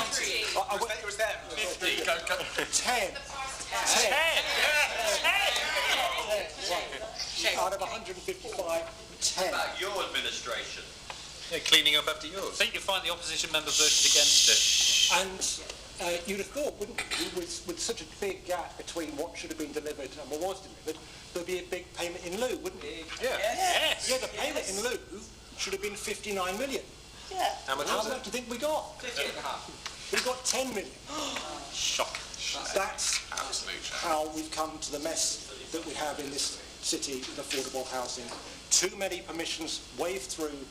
93. It was them. 50. Go. 10. 10. Out of 155, 10. About your administration. Yeah, cleaning up after yours. I think you'll find the opposition member voted against it. And you'd have thought, wouldn't you, with such a big gap between what should have been delivered and what was delivered, there'd be a big payment in lieu, wouldn't it? Yeah. Yes. Yeah, the payment in lieu should have been 59 million. Yeah. How much do you think we got? 50.5. We got 10 million. Shock. That's how we've come to the mess that we have in this city with affordable housing. Too many permissions waved through,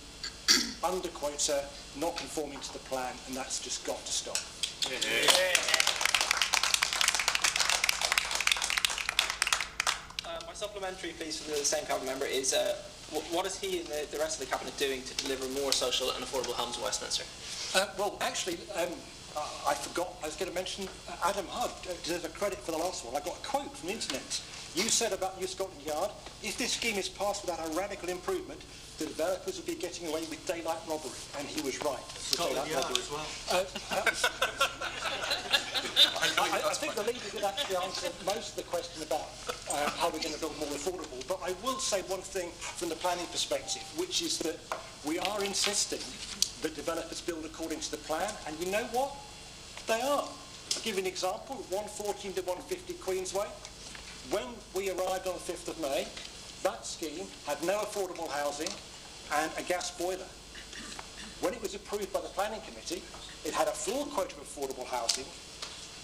under quota, not conforming to the plan, and that's just got to stop. My supplementary piece for the same cabinet member is what is he and the rest of the cabinet doing to deliver more social and affordable homes in Westminster? Well, actually, I forgot, I was going to mention Adam Hugg deserves a credit for the last one. I got a quote from the internet. You said about New Scotland Yard, if this scheme is passed without a radical improvement, the developers will be getting away with daylight robbery. And he was right. Scotland Yard as well. I think the leader did actually answer most of the question about how we're going to build more affordable. But I will say one thing from the planning perspective, which is that we are insisting that developers build according to the plan. And you know what? They are. I'll give you an example. 114 to 150 Queensway. When we arrived on the 5th of May, that scheme had no affordable housing and a gas boiler. When it was approved by the planning committee, it had a full quota of affordable housing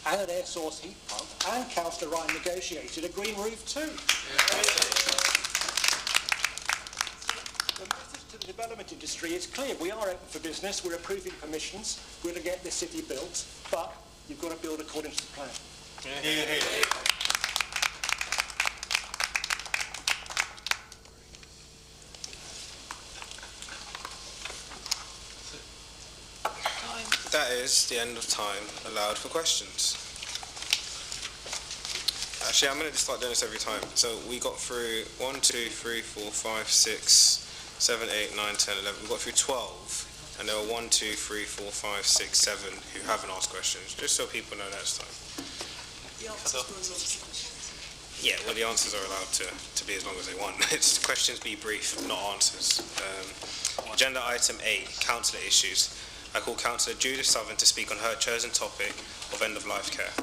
and an air source heat pump, and Councillor Ryan negotiated a green roof too. The message to the development industry is clear. We are open for business, we're approving permissions, we're going to get this city built, but you've got to build according to the plan. That is the end of time allowed for questions. Actually, I'm going to just start doing this every time. So we got through 1, 2, 3, 4, 5, 6, 7, 8, 9, 10, 11. We got through 12, and there were 1, 2, 3, 4, 5, 6, 7 who haven't asked questions, just so people know next time. Yeah, well, the answers are allowed to be as long as they want. It's questions be brief, not answers. Agenda item 8, councillor issues. I call Councillor Judith Southern to speak on her chosen topic of end-of-life care.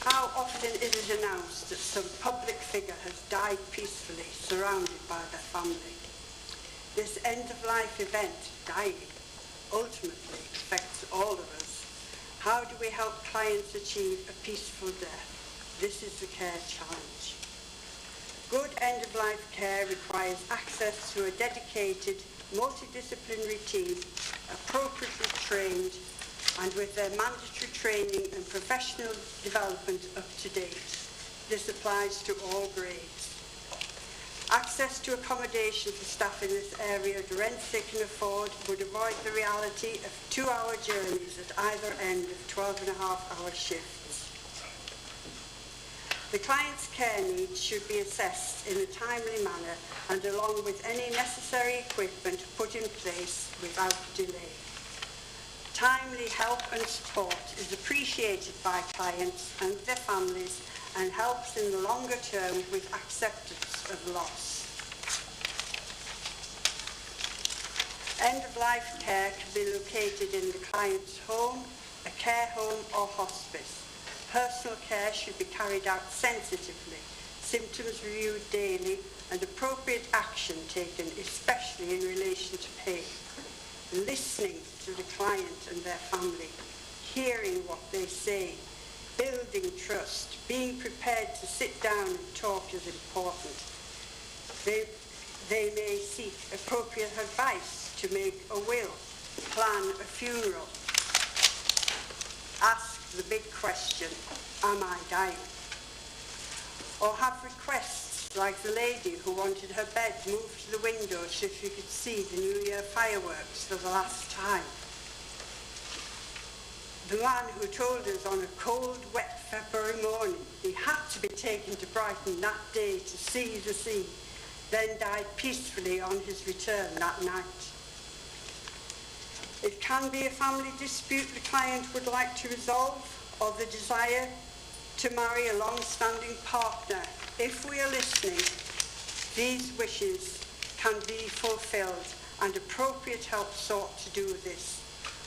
How often is it announced that some public figure has died peacefully, surrounded by their family? This end-of-life event, dying, ultimately affects all of us. How do we help clients achieve a peaceful death? This is the care challenge. Good end-of-life care requires access to a dedicated, multidisciplinary team, appropriately trained, and with their mandatory training and professional development up to date. This applies to all grades. Access to accommodation for staff in this area at rents they can afford would avoid the reality of 2-hour journeys at either end of 12.5-hour shifts. The client's care needs should be assessed in a timely manner and along with any necessary equipment put in place without delay. Timely help and support is appreciated by clients and their families and helps in the longer term with acceptance of loss. End-of-life care can be located in the client's home, a care home or hospice. Personal care should be carried out sensitively, symptoms reviewed daily, and appropriate action taken, especially in relation to pain. Listening to the client and their family, hearing what they say, building trust, being prepared to sit down and talk is important. They may seek appropriate advice to make a will, plan a funeral, ask the big question, am I dying? Or have requests like the lady who wanted her bed moved to the window so she could see the New Year fireworks for the last time. The man who told us on a cold, wet February morning. He had to be taken to Brighton that day to see the sea, then died peacefully on his return that night. It can be a family dispute the client would like to resolve, or the desire to marry a long-standing partner. If we are listening, these wishes can be fulfilled and appropriate help sought to do this.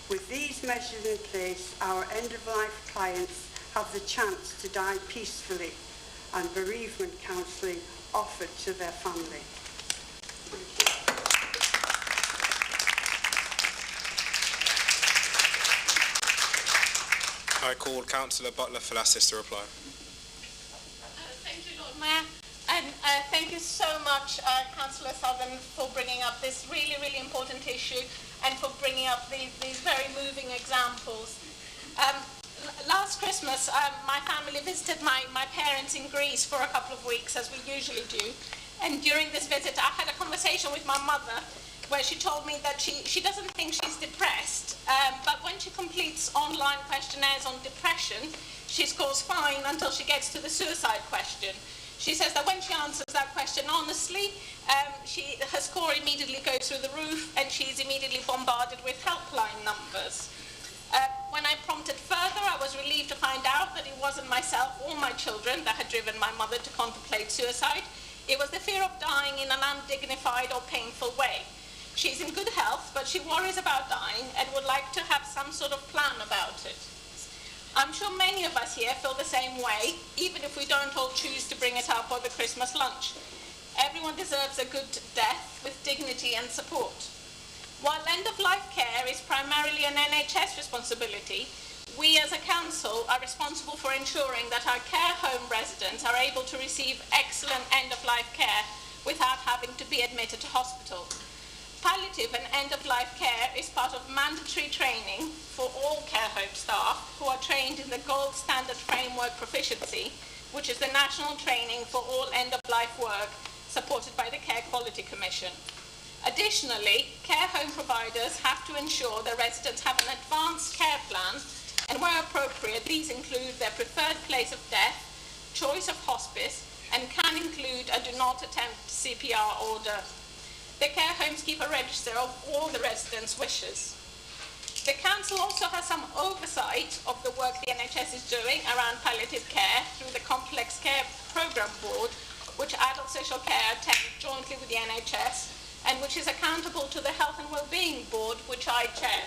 With these measures in place, our end-of-life clients have the chance to die peacefully and bereavement counselling offered to their family. I call Councillor Butler-Falassis to reply. Thank you, Lord Mayor. And thank you so much, Councillor Southern, for bringing up this really, really important issue and for bringing up these very moving examples. Last Christmas, my family visited my parents in Greece for a couple of weeks, as we usually do. And during this visit, I had a conversation with my mother where she told me that she doesn't think she's depressed, but when she completes online questionnaires on depression, she scores fine until she gets to the suicide question. She says that when she answers that question honestly, her score immediately goes through the roof and she's immediately bombarded with helpline numbers. When I prompted further, I was relieved to find out that it wasn't myself or my children that had driven my mother to contemplate suicide. It was the fear of dying in an undignified or painful way. She's in good health, but she worries about dying and would like to have some sort of plan about it. I'm sure many of us here feel the same way, even if we don't all choose to bring it up at the Christmas lunch. Everyone deserves a good death with dignity and support. While end-of-life care is primarily an NHS responsibility, we as a council are responsible for ensuring that our care home residents are able to receive excellent end-of-life care without having to be admitted to hospital. Palliative and end-of-life care is part of mandatory training for all care home staff who are trained in the Gold Standard Framework Proficiency, which is the national training for all end-of-life work supported by the Care Quality Commission. Additionally, care home providers have to ensure their residents have an advanced care plan, and where appropriate, these include their preferred place of death, choice of hospice, and can include a do not attempt CPR order. The care homes keep a register of all the residents' wishes. The council also has some oversight of the work the NHS is doing around palliative care through the Complex Care Programme Board, which Adult Social Care attend jointly with the NHS, and which is accountable to the Health and Wellbeing Board, which I chair.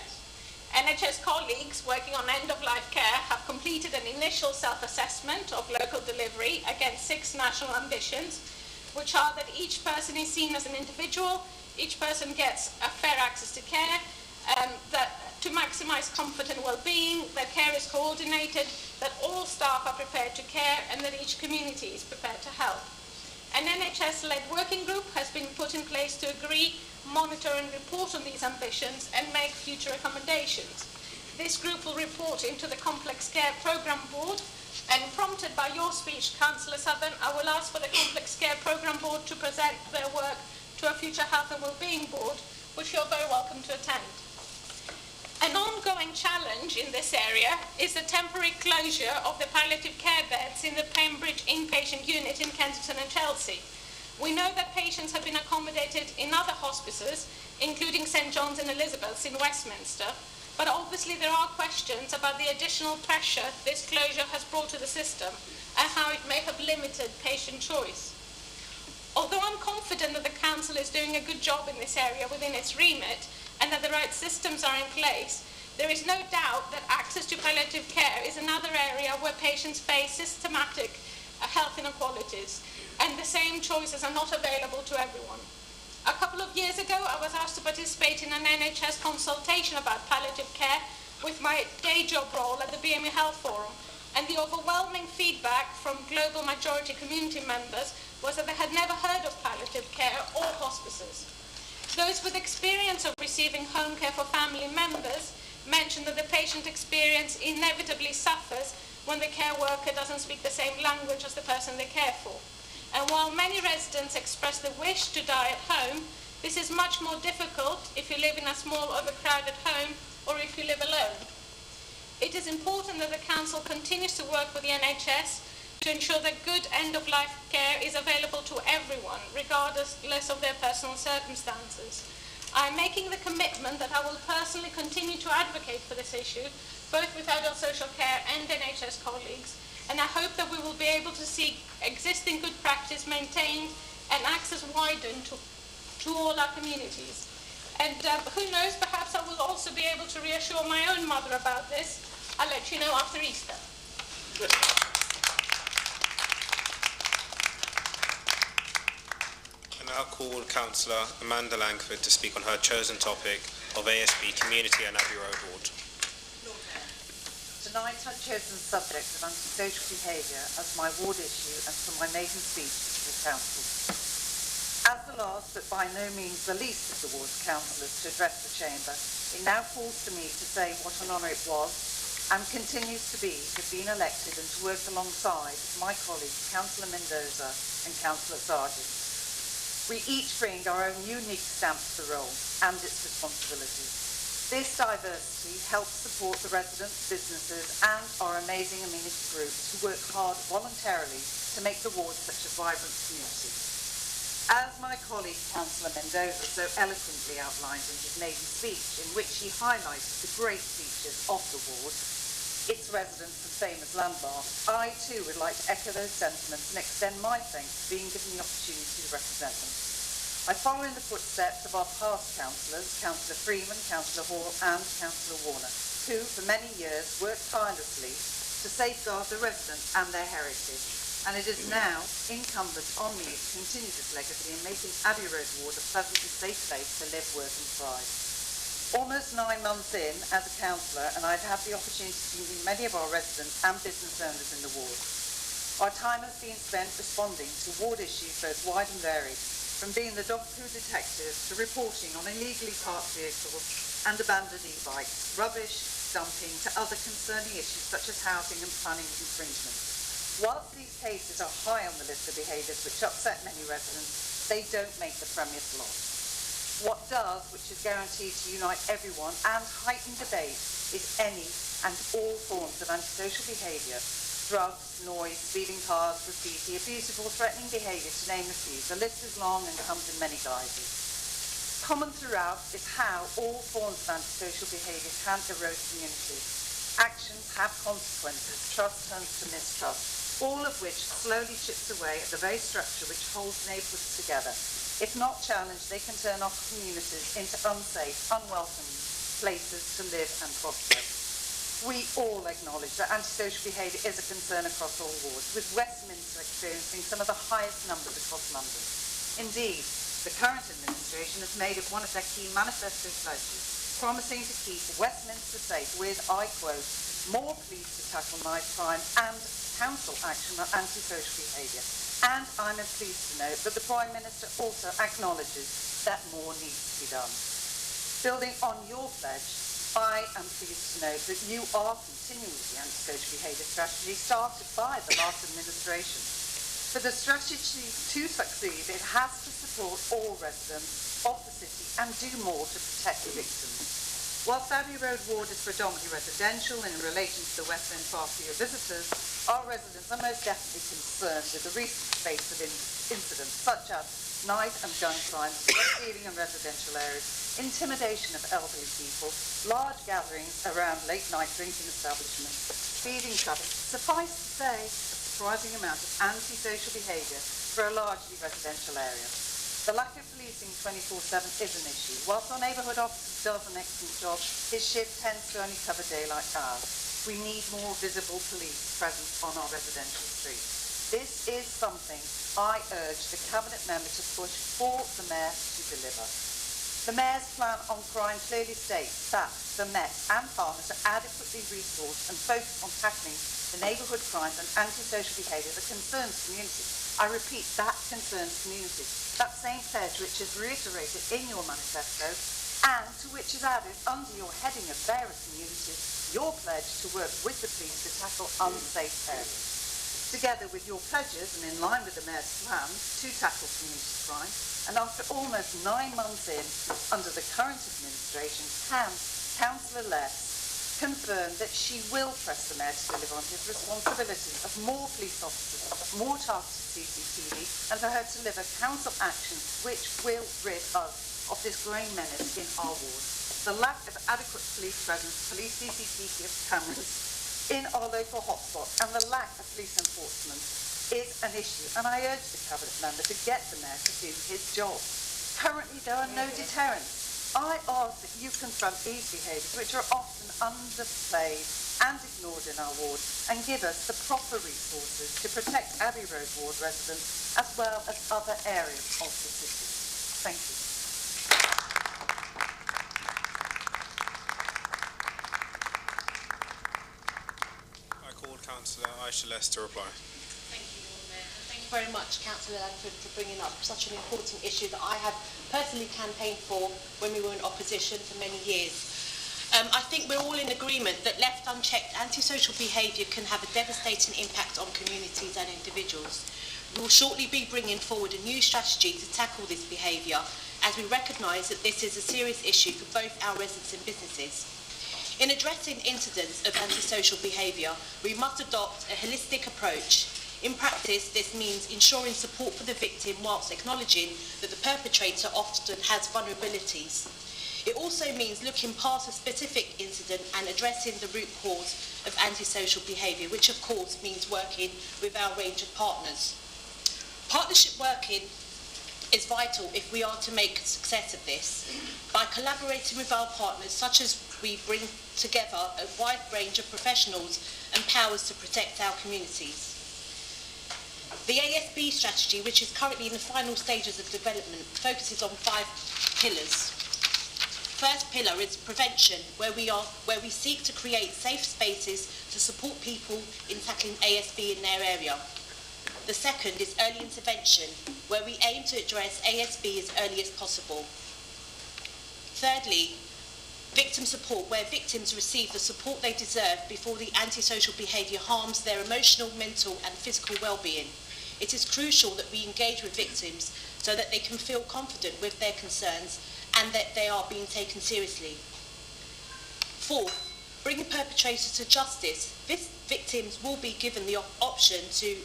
NHS colleagues working on end-of-life care have completed an initial self-assessment of local delivery against 6 national ambitions, which are that each person is seen as an individual, each person gets a fair access to care, that to maximise comfort and well-being, that care is coordinated, that all staff are prepared to care, and that each community is prepared to help. An NHS-led working group has been put in place to agree, monitor and report on these ambitions and make future recommendations. This group will report into the Complex Care Programme Board, and prompted by your speech, Councillor Southern, I will ask for the Complex Care Programme Board to present their work to a future Health and Wellbeing Board, which you're very welcome to attend. An ongoing challenge in this area is the temporary closure of the palliative care beds in the Pembridge inpatient unit in Kensington and Chelsea. We know that patients have been accommodated in other hospices, including St John's and Elizabeth's in Westminster, but obviously there are questions about the additional pressure this closure has brought to the system and how it may have limited patient choice. Although I'm confident that the Council is doing a good job in this area within its remit and that the right systems are in place, there is no doubt that access to palliative care is another area where patients face systematic health inequalities, and the same choices are not available to everyone. A couple of years ago, I was asked to participate in an NHS consultation about palliative care with my day job role at the BME Health Forum, and the overwhelming feedback from global majority community members was that they had never heard of palliative care or hospices. Those with experience of receiving home care for family members mentioned that the patient experience inevitably suffers when the care worker doesn't speak the same language as the person they care for. And while many residents express the wish to die at home, this is much more difficult if you live in a small, overcrowded home or if you live alone. It is important that the Council continues to work with the NHS to ensure that good end-of-life care is available to everyone, regardless of their personal circumstances. I am making the commitment that I will personally continue to advocate for this issue, both with adult social care and NHS colleagues, and I hope that we will be able to see existing good practice maintained and access widened to all our communities. And who knows, perhaps I will also be able to reassure my own mother about this. I'll let you know after Easter. I now call Councillor Amanda Langford to speak on her chosen topic of ASB Community and Abbey Road Ward. Tonight I've chosen the subject of antisocial behaviour as my ward issue and for my maiden speech to the Council. As the last, but by no means the least of the ward's councillors to address the Chamber, it now falls to me to say what an honour it was and continues to be to have been elected and to work alongside my colleagues Councillor Mendoza and Councillor Sargent. We each bring our own unique stamp to the role and its responsibilities. This diversity helps support the residents, businesses and our amazing amenity groups who work hard voluntarily to make the ward such a vibrant community. As my colleague Councillor Mendoza so eloquently outlined in his maiden speech, in which he highlighted the great features of the ward, its residents and famous landmark, I too would like to echo those sentiments and extend my thanks for being given the opportunity to represent them. I follow in the footsteps of our past councillors, Councillor Freeman, Councillor Hall and Councillor Warner, who for many years worked tirelessly to safeguard the residents and their heritage, and it is now incumbent on me to continue this legacy in making Abbey Road Ward a pleasant and safe place to live, work and thrive. Almost 9 months in as a councillor, and I've had the opportunity to meet many of our residents and business owners in the ward. Our time has been spent responding to ward issues both wide and varied, from being the dog poo detective to reporting on illegally parked vehicles and abandoned e-bikes, rubbish, dumping, to other concerning issues such as housing and planning infringement. Whilst these cases are high on the list of behaviours which upset many residents, they don't make the Premier's lot. What does, which is guaranteed to unite everyone and heighten debate, is any and all forms of antisocial behaviour: drugs, noise, speeding cars, graffiti, abusive or threatening behaviour, to name a few. The list is long and comes in many guises. Common throughout is how all forms of antisocial behaviour can erode community. Actions have consequences, trust turns to mistrust, all of which slowly chips away at the very structure which holds neighbourhoods together. If not challenged, they can turn our communities into unsafe, unwelcome places to live and prosper. We all acknowledge that antisocial behaviour is a concern across all wards, with Westminster experiencing some of the highest numbers across London. Indeed, the current administration has made it one of their key manifesto pledges, promising to keep Westminster safe with, I quote, more police to tackle knife crime and council action on antisocial behaviour. And I'm pleased to note that the Prime Minister also acknowledges that more needs to be done. Building on your pledge, I am pleased to note that you are continuing with the antisocial behaviour strategy started by the last administration. For the strategy to succeed, it has to support all residents of the city and do more to protect the victims. Whilst Abbey Road Ward is predominantly residential in relation to the West End park view of visitors, our residents are most definitely concerned with the recent spate of incidents such as knife and gun crimes, drug dealing in residential areas, intimidation of elderly people, large gatherings around late-night drinking establishments, speeding traffic. Suffice to say, a surprising amount of antisocial behaviour for a largely residential area. The lack of policing 24/7 is an issue. Whilst our neighbourhood officer does an excellent job, his shift tends to only cover daylight hours. We need more visible police presence on our residential streets. This is something I urge the Cabinet member to push for the Mayor to deliver. The Mayor's plan on crime clearly states that the Met and Parliament are adequately resourced and focused on tackling the neighbourhood crimes and antisocial behaviour that concerns community. I repeat, that concerns community. That same pledge which is reiterated in your manifesto and to which is added under your heading of fairer community, your pledge to work with the police to tackle unsafe areas. Together with your pledges and in line with the Mayor's plan to tackle community crime, and after almost 9 months in under the current administration, can Councillor Les confirmed that she will press the Mayor to deliver on his responsibilities of more police officers, more targeted CCTV, and for her to deliver council actions which will rid us of this growing menace in our ward. The lack of adequate police presence, police CCTV cameras in our local hotspots, and the lack of police enforcement is an issue, and I urge the Cabinet member to get the Mayor to do his job. Currently, there are no deterrents. I ask that you confront these behaviours, which are often underplayed and ignored in our ward, and give us the proper resources to protect Abbey Road ward residents as well as other areas of the city. Thank you. I call Councillor Aisha Less to reply. Thank you, Lord Mayor. And thank you very much, Councillor Langford, for bringing up such an important issue that I have personally campaigned for when we were in opposition for many years. I think we're all in agreement that left unchecked antisocial behaviour can have a devastating impact on communities and individuals. We will shortly be bringing forward a new strategy to tackle this behaviour, as we recognise that this is a serious issue for both our residents and businesses. In addressing incidents of antisocial behaviour, we must adopt a holistic approach. In practice, this means ensuring support for the victim whilst acknowledging that the perpetrator often has vulnerabilities. It also means looking past a specific incident and addressing the root cause of antisocial behaviour, which of course means working with our range of partners. Partnership working is vital if we are to make a success of this. By collaborating with our partners, such as we bring together a wide range of professionals and powers to protect our communities. The ASB strategy, which is currently in the final stages of development, focuses on 5 pillars. First pillar is prevention, where we seek to create safe spaces to support people in tackling ASB in their area. The second is early intervention, where we aim to address ASB as early as possible. Thirdly, victim support, where victims receive the support they deserve before the antisocial behaviour harms their emotional, mental and physical well-being. It is crucial that we engage with victims so that they can feel confident with their concerns and that they are being taken seriously. Fourth, bringing perpetrators to justice. Victims will be given the option to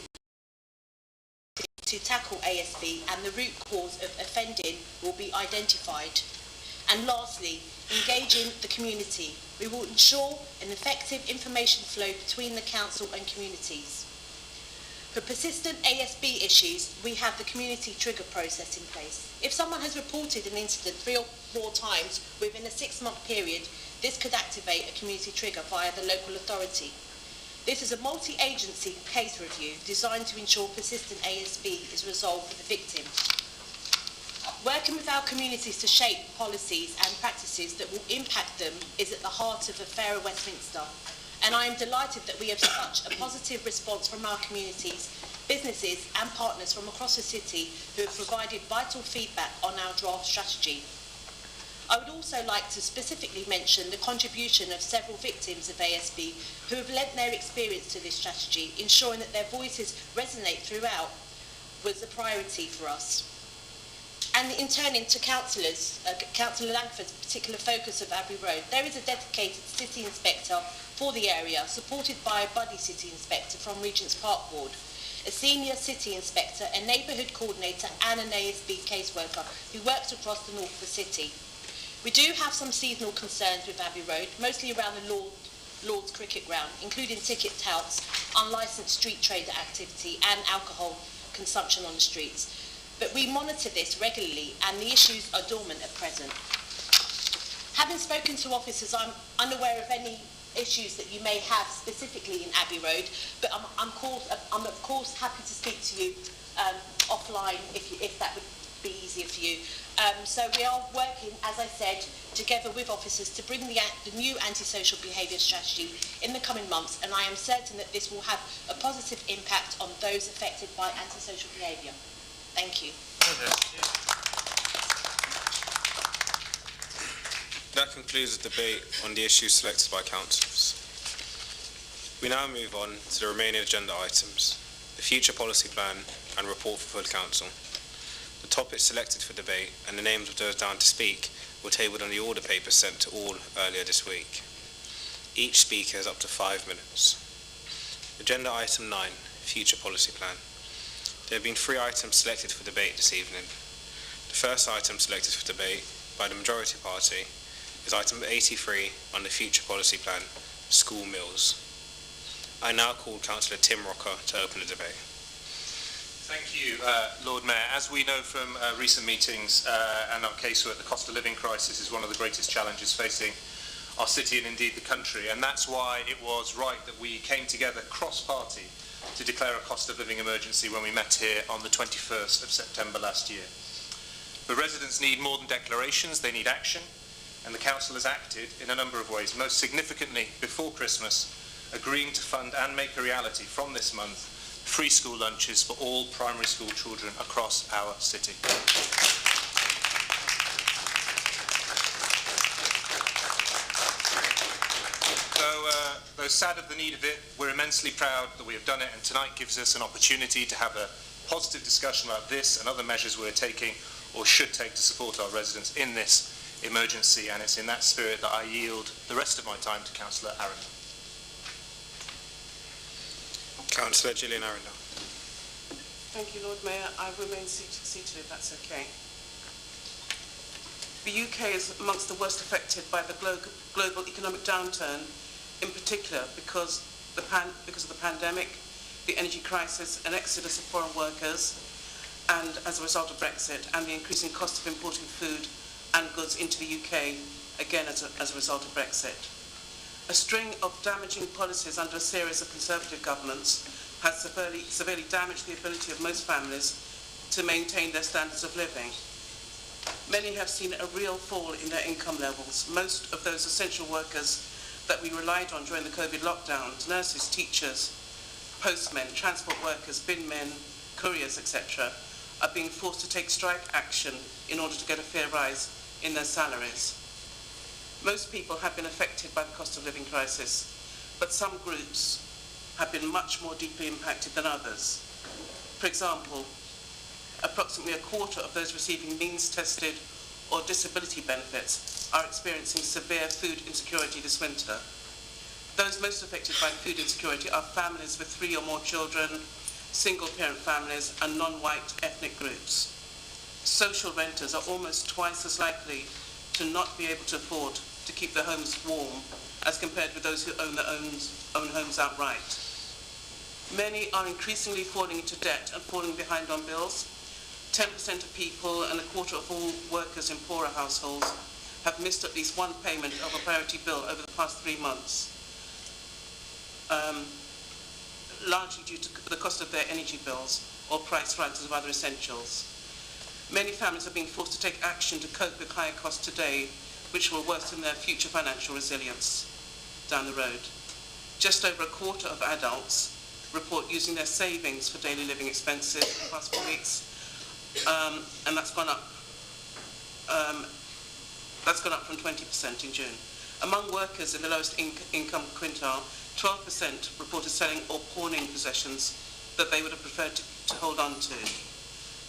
tackle ASB, and the root cause of offending will be identified. And lastly, engaging the community. We will ensure an effective information flow between the council and communities. For persistent ASB issues, we have the community trigger process in place. If someone has reported an incident 3 or more times within a 6-month period, this could activate a community trigger via the local authority. This is a multi-agency case review designed to ensure persistent ASB is resolved for the victim. Working with our communities to shape policies and practices that will impact them is at the heart of a fairer Westminster. And I am delighted that we have such a positive response from our communities, businesses and partners from across the city who have provided vital feedback on our draft strategy. I would also like to specifically mention the contribution of several victims of ASB who have lent their experience to this strategy, ensuring that their voices resonate throughout was a priority for us. And in turning to councillors, Councillor Langford's particular focus of Abbey Road, there is a dedicated city inspector for the area, supported by a buddy city inspector from Regent's Park Ward, a senior city inspector, a neighbourhood coordinator and an ASB caseworker who works across the north of the city. We do have some seasonal concerns with Abbey Road, mostly around the Lord's cricket ground, including ticket touts, unlicensed street trader activity and alcohol consumption on the streets. But we monitor this regularly and the issues are dormant at present. Having spoken to officers, I'm unaware of any issues that you may have specifically in Abbey Road, but I'm of course happy to speak to you offline if that would be easier for you. So we are working, as I said, together with officers to bring the new antisocial behaviour strategy in the coming months, and I am certain that this will have a positive impact on those affected by antisocial behaviour. Thank you. That concludes the debate on the issues selected by councillors. We now move on to the remaining agenda items, the future policy plan and report for full council. The topics selected for debate and the names of those down to speak were tabled on the order paper sent to all earlier this week. Each speaker has up to 5 minutes. Agenda item 9, Future Policy Plan. There have been 3 items selected for debate this evening. The first item selected for debate by the majority party is item 83 on the Future Policy Plan, School Meals. I now call Councillor Tim Rocker to open the debate. Thank you, Lord Mayor. As we know from recent meetings and our casework, the cost of living crisis is one of the greatest challenges facing our city and indeed the country, and that's why it was right that we came together cross-party to declare a cost of living emergency when we met here on the 21st of September last year. But residents need more than declarations, they need action, and the Council has acted in a number of ways, most significantly before Christmas, agreeing to fund and make a reality from this month free school lunches for all primary school children across our city. Though sad of the need of it, we're immensely proud that we have done it, and tonight gives us an opportunity to have a positive discussion about this and other measures we're taking or should take to support our residents in this emergency, and it's in that spirit that I yield the rest of my time to Councillor Arundel. Councillor Gillian Arundel. Thank you, Lord Mayor. I remain seated if that's okay. The UK is amongst the worst affected by the global economic downturn, in particular because of the pandemic, the energy crisis, an exodus of foreign workers, and as a result of Brexit, and the increasing cost of importing food and goods into the UK, again as a result of Brexit. A string of damaging policies under a series of Conservative governments has severely damaged the ability of most families to maintain their standards of living. Many have seen a real fall in their income levels. Most of those essential workers that we relied on during the COVID lockdowns, nurses, teachers, postmen, transport workers, bin men, couriers, etc., are being forced to take strike action in order to get a fair rise in their salaries. Most people have been affected by the cost of living crisis, but some groups have been much more deeply impacted than others. For example, approximately a quarter of those receiving means-tested or disability benefits are experiencing severe food insecurity this winter. Those most affected by food insecurity are families with 3 or more children, single-parent families, and non-white ethnic groups. Social renters are almost twice as likely to not be able to afford to keep their homes warm as compared with those who own their own homes outright. Many are increasingly falling into debt and falling behind on bills. 10% of people and a quarter of all workers in poorer households have missed at least one payment of a priority bill over the past 3 months, largely due to the cost of their energy bills or price rises of other essentials. Many families are being forced to take action to cope with higher costs today, which will worsen their future financial resilience down the road. Just over a quarter of adults report using their savings for daily living expenses in the past 4 weeks, and that's gone up from 20% in June. Among workers in the lowest income quintile, 12% reported selling or pawning possessions that they would have preferred to hold on to.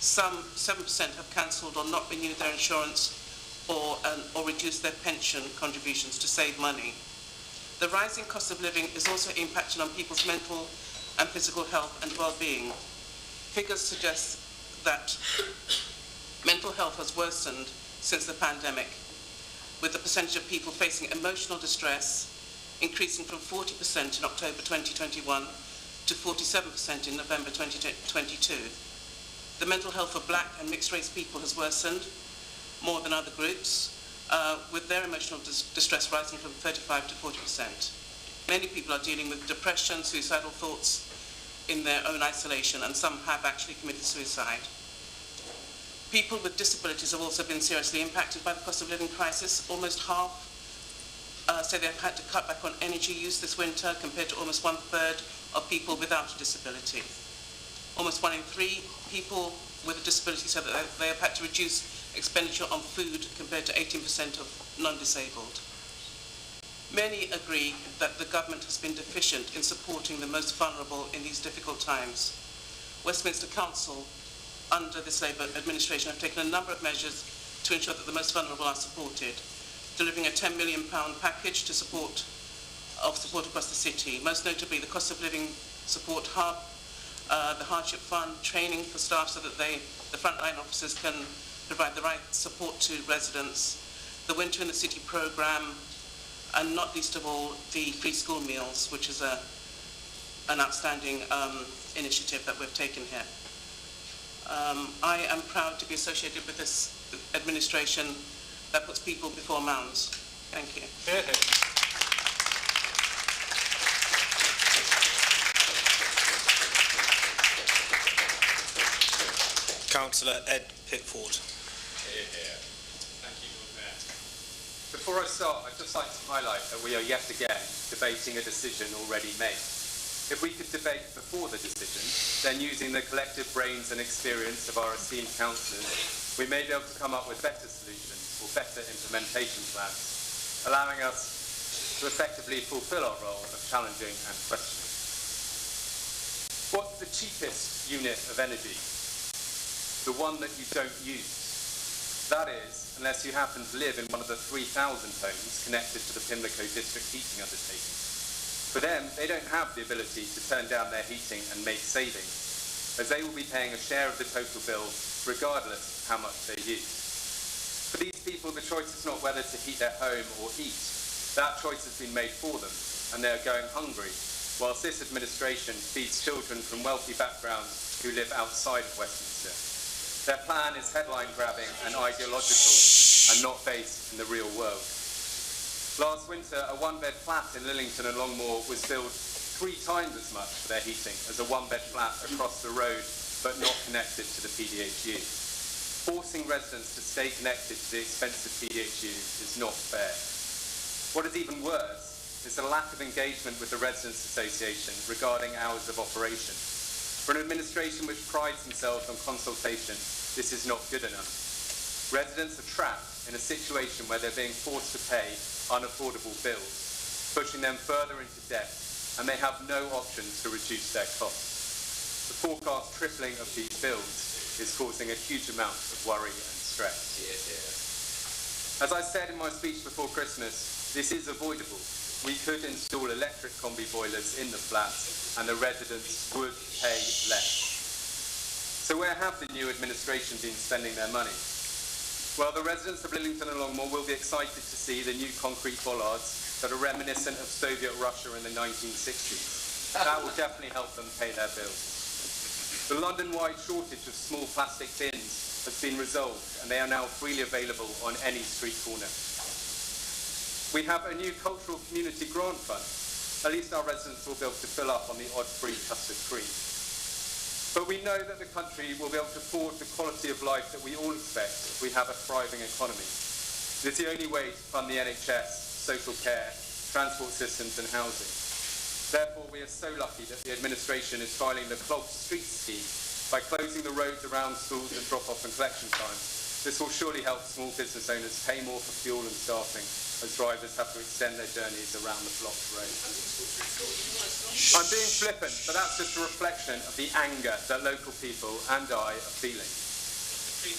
Some 7% have cancelled or not renewed their insurance or reduced their pension contributions to save money. The rising cost of living is also impacting on people's mental and physical health and well-being. Figures suggest that mental health has worsened since the pandemic, with the percentage of people facing emotional distress increasing from 40% in October 2021 to 47% in November 2022. The mental health of black and mixed-race people has worsened more than other groups, with their emotional distress rising from 35 to 40%. Many people are dealing with depression, suicidal thoughts in their own isolation, and some have actually committed suicide. People with disabilities have also been seriously impacted by the cost of living crisis. Almost half say they've had to cut back on energy use this winter, compared to almost 1/3 of people without a disability. Almost 1 in 3 people with a disability said that they have had to reduce expenditure on food, compared to 18% of non-disabled. Many agree that the government has been deficient in supporting the most vulnerable in these difficult times. Westminster Council, under this Labour administration, have taken a number of measures to ensure that the most vulnerable are supported, delivering a £10 million package to support of support across the city, most notably the cost of living support hub, the hardship fund, training for staff so that the frontline officers can provide the right support to residents, the Winter in the City programme, and not least of all, the free school meals, which is an outstanding initiative that we've taken here. I am proud to be associated with this administration that puts people before mounds. Thank you. Councillor Ed Pitford. Thank you, Lord Mayor. Before I start, I'd just like to highlight that we are yet again debating a decision already made. If we could debate before the decision, then using the collective brains and experience of our esteemed councillors, we may be able to come up with better solutions or better implementation plans, allowing us to effectively fulfil our role of challenging and questioning. What's the cheapest unit of energy? The one that you don't use. That is, unless you happen to live in one of the 3,000 homes connected to the Pimlico district heating undertaking. For them, they don't have the ability to turn down their heating and make savings, as they will be paying a share of the total bill regardless of how much they use. For these people, the choice is not whether to heat their home or eat. That choice has been made for them, and they are going hungry, whilst this administration feeds children from wealthy backgrounds who live outside of Westminster. Their plan is headline-grabbing and ideological, and not based in the real world. Last winter, a one-bed flat in Lillington and Longmoor was billed 3 times as much for their heating as a one-bed flat across the road, but not connected to the PDHU. Forcing residents to stay connected to the expensive PDHU is not fair. What is even worse is the lack of engagement with the Residents' Association regarding hours of operation. For an administration which prides themselves on consultation, this is not good enough. Residents are trapped in a situation where they're being forced to pay unaffordable bills, pushing them further into debt, and they have no options to reduce their costs. The forecast tripling of these bills is causing a huge amount of worry and stress. As I said in my speech before Christmas, this is avoidable. We could install electric combi boilers in the flats and the residents would pay less. So where have the new administration been spending their money? Well, the residents of Lillington and Longmoor will be excited to see the new concrete bollards that are reminiscent of Soviet Russia in the 1960s. That will definitely help them pay their bills. The London-wide shortage of small plastic bins has been resolved, and they are now freely available on any street corner. We have a new cultural community grant fund. At least our residents will be able to fill up on the odd free custard cream. But we know that the country will be able to afford the quality of life that we all expect if we have a thriving economy. It's the only way to fund the NHS, social care, transport systems and housing. Therefore, we are so lucky that the administration is trialling the clogged streets scheme by closing the roads around schools at drop-off and collection time. This will surely help small business owners pay more for fuel and staffing, as drivers have to extend their journeys around the blocked road. I'm being flippant, but that's just a reflection of the anger that local people and I are feeling.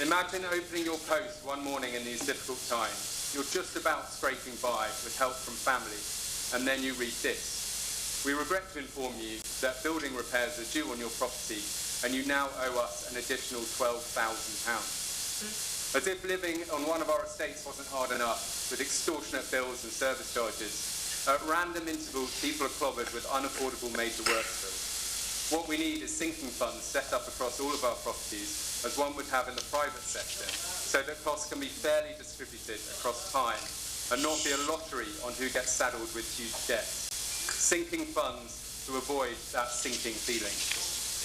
Imagine opening your post one morning in these difficult times. You're just about scraping by with help from family, and then you read this. We regret to inform you that building repairs are due on your property, and you now owe us an additional £12,000. As if living on one of our estates wasn't hard enough, with extortionate bills and service charges, at random intervals people are clobbered with unaffordable major works bills. What we need is sinking funds set up across all of our properties, as one would have in the private sector, so that costs can be fairly distributed across time and not be a lottery on who gets saddled with huge debts. Sinking funds to avoid that sinking feeling.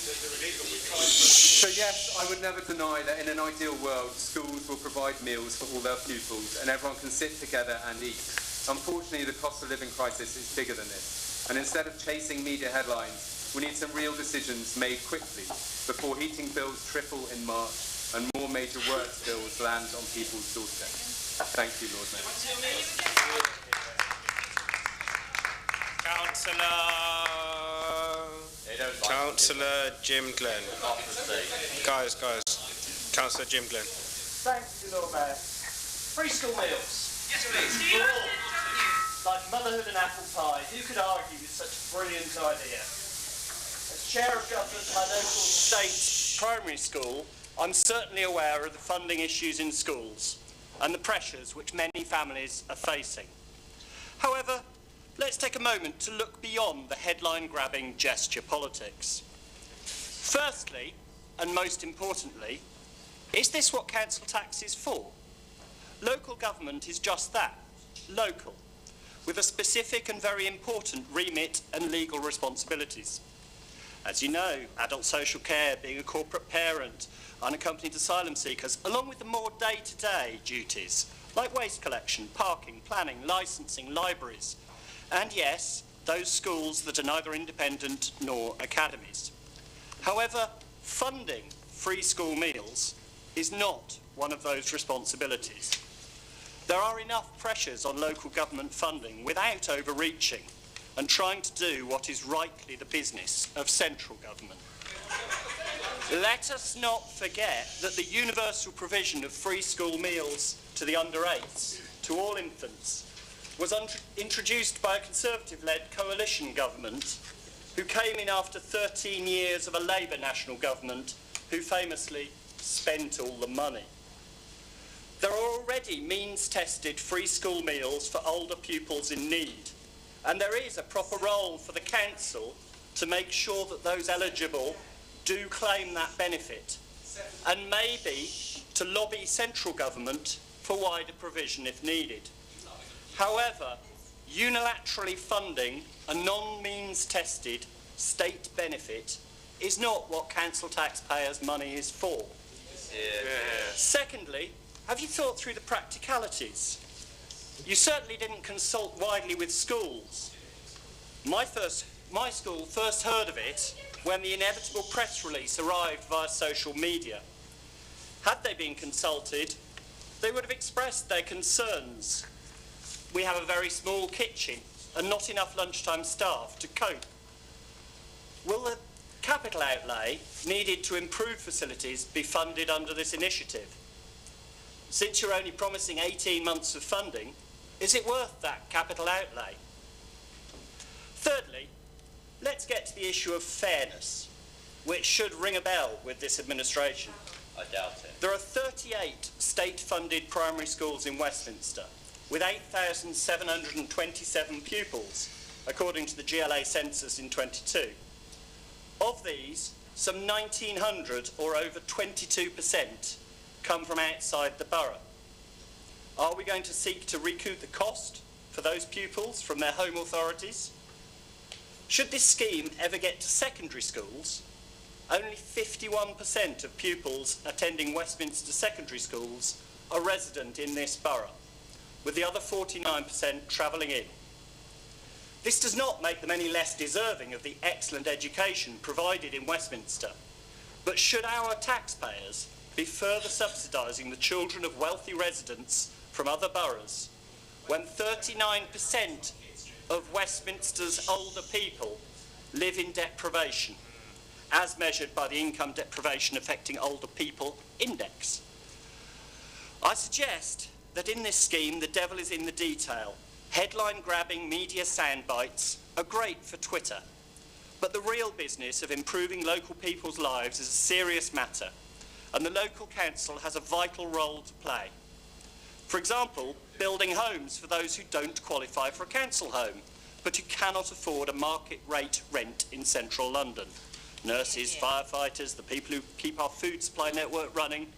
So yes, I would never deny that in an ideal world, schools will provide meals for all their pupils and everyone can sit together and eat. Unfortunately, the cost of living crisis is bigger than this. And instead of chasing media headlines, we need some real decisions made quickly before heating bills triple in March and more major works bills land on people's doorsteps. Thank you, Lord Mayor. Councillor Jim Glenn. Guys. Councillor Jim Glenn. Thank you, Lord Mayor. Free school meals. Yes, please. like motherhood and apple pie. Who could argue with such a brilliant idea? As chair of government of my local state primary school, I'm certainly aware of the funding issues in schools and the pressures which many families are facing. However, let's take a moment to look beyond the headline-grabbing gesture politics. Firstly, and most importantly, is this what council tax is for? Local government is just that, local, with a specific and very important remit and legal responsibilities. As you know, adult social care, being a corporate parent, unaccompanied asylum seekers, along with the more day-to-day duties, like waste collection, parking, planning, licensing, libraries, and yes, those schools that are neither independent nor academies. However, funding free school meals is not one of those responsibilities. There are enough pressures on local government funding without overreaching and trying to do what is rightly the business of central government. Let us not forget that the universal provision of free school meals to the under-8s, to all infants, was introduced by a Conservative-led coalition government who came in after 13 years of a Labour national government who famously spent all the money. There are already means-tested free school meals for older pupils in need, and there is a proper role for the council to make sure that those eligible do claim that benefit, and maybe to lobby central government for wider provision if needed. However, unilaterally funding a non-means-tested state benefit is not what council taxpayers' money is for. Secondly, have you thought through the practicalities? You certainly didn't consult widely with schools. My school first heard of it when the inevitable press release arrived via social media. Had they been consulted, they would have expressed their concerns. We have a very small kitchen and not enough lunchtime staff to cope. Will the capital outlay needed to improve facilities be funded under this initiative? Since you're only promising 18 months of funding, is it worth that capital outlay? Thirdly, let's get to the issue of fairness, which should ring a bell with this administration. I doubt it. There are 38 state-funded primary schools in Westminster, with 8,727 pupils, according to the GLA census in 22. Of these, some 1,900, or over 22%, come from outside the borough. Are we going to seek to recoup the cost for those pupils from their home authorities? Should this scheme ever get to secondary schools, only 51% of pupils attending Westminster secondary schools are resident in this borough, with the other 49% travelling in. This does not make them any less deserving of the excellent education provided in Westminster, but should our taxpayers be further subsidising the children of wealthy residents from other boroughs, when 39% of Westminster's older people live in deprivation, as measured by the Income Deprivation Affecting Older People Index? I suggest that in this scheme the devil is in the detail. Headline-grabbing media soundbites are great for Twitter, but the real business of improving local people's lives is a serious matter, and the local council has a vital role to play. For example, building homes for those who don't qualify for a council home, but who cannot afford a market rate rent in central London. Nurses, firefighters, the people who keep our food supply network running,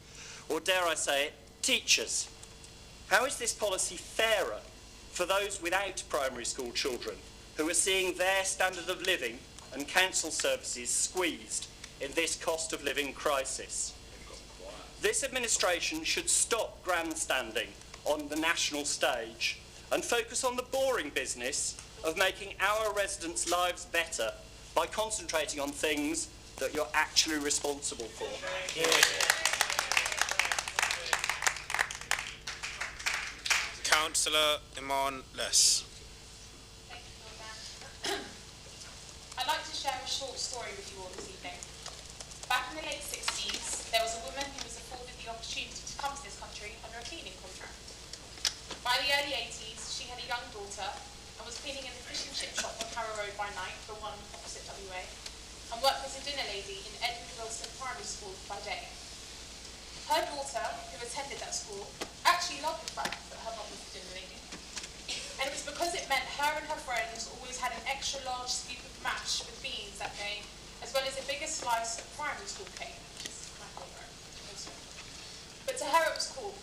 or dare I say it, teachers. How is this policy fairer for those without primary school children who are seeing their standard of living and council services squeezed in this cost of living crisis? This administration should stop grandstanding on the national stage and focus on the boring business of making our residents' lives better by concentrating on things that you're actually responsible for. Councillor Iman Les. I'd like to share a short story with you all this evening. Back in the late 60s, there was a woman who was afforded the opportunity to come to this country under a cleaning contract. By the early 80s, she had a young daughter cleaning in the fish and chip shop on Harrow Road by night, the one opposite WA, and worked as a dinner lady in Edward Wilson Primary School by day. Her daughter, who attended that school, actually loved the fact that her mum was a dinner lady. And it was because it meant her and her friends always had an extra large scoop of mash with beans that day, as well as a bigger slice of primary school cake, which is my favourite also. But to her it was cool.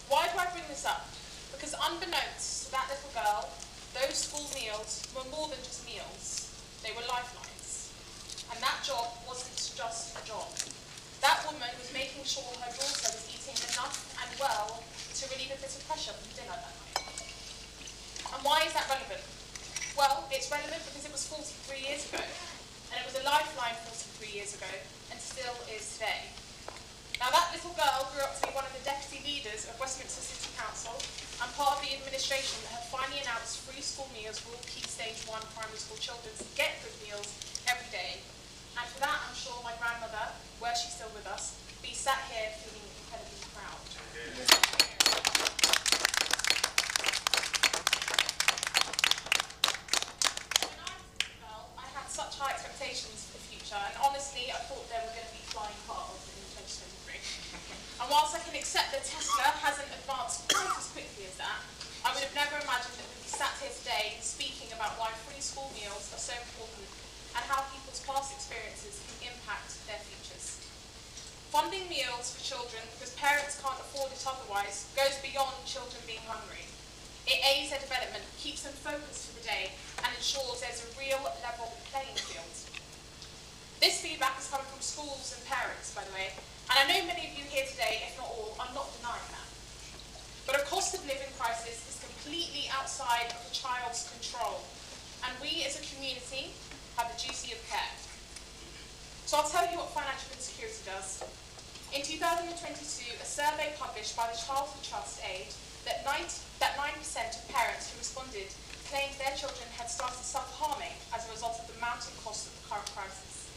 Why do I bring this up? Because unbeknownst to that little girl, those school meals were more than just meals. They were lifelines. And that job wasn't just a job. That woman was making sure her daughter was eating enough and well to relieve a bit of pressure from dinner that night. And why is that relevant? Well, it's relevant because it was 43 years ago, and it was a lifeline 43 years ago, and still is today. Now, that little girl grew up to be one of the deputy leaders of Westminster City Council and part of the administration that had finally announced free school meals for all key stage 1 primary school children to get good meals every day. And for that, I'm sure my grandmother, were she still with us, be sat here feeling incredibly proud. When I was a little girl, I had such high expectations for the future, and honestly, I thought there were going to be flying cars in 2023. And whilst I can accept that Tesla hasn't advanced quite as quickly as that, I would have never imagined that we'd be sat here today speaking about why free school meals are so important and how people's past experiences can impact their futures. Funding meals for children because parents can't afford it otherwise goes beyond children being hungry. It aids their development, keeps them focused for the day, and ensures there's a real level playing field. This feedback is coming from schools and parents, by the way, and I know many of you here today, if not all, are not denying that. But a cost of living crisis is completely outside of the child's control, and we as a community have the duty of care. So I'll tell you what financial insecurity does. In 2022, a survey published by the Childhood Trust Aid that 9% of parents who responded claimed their children had started self-harming as a result of the mounting cost of the current crisis.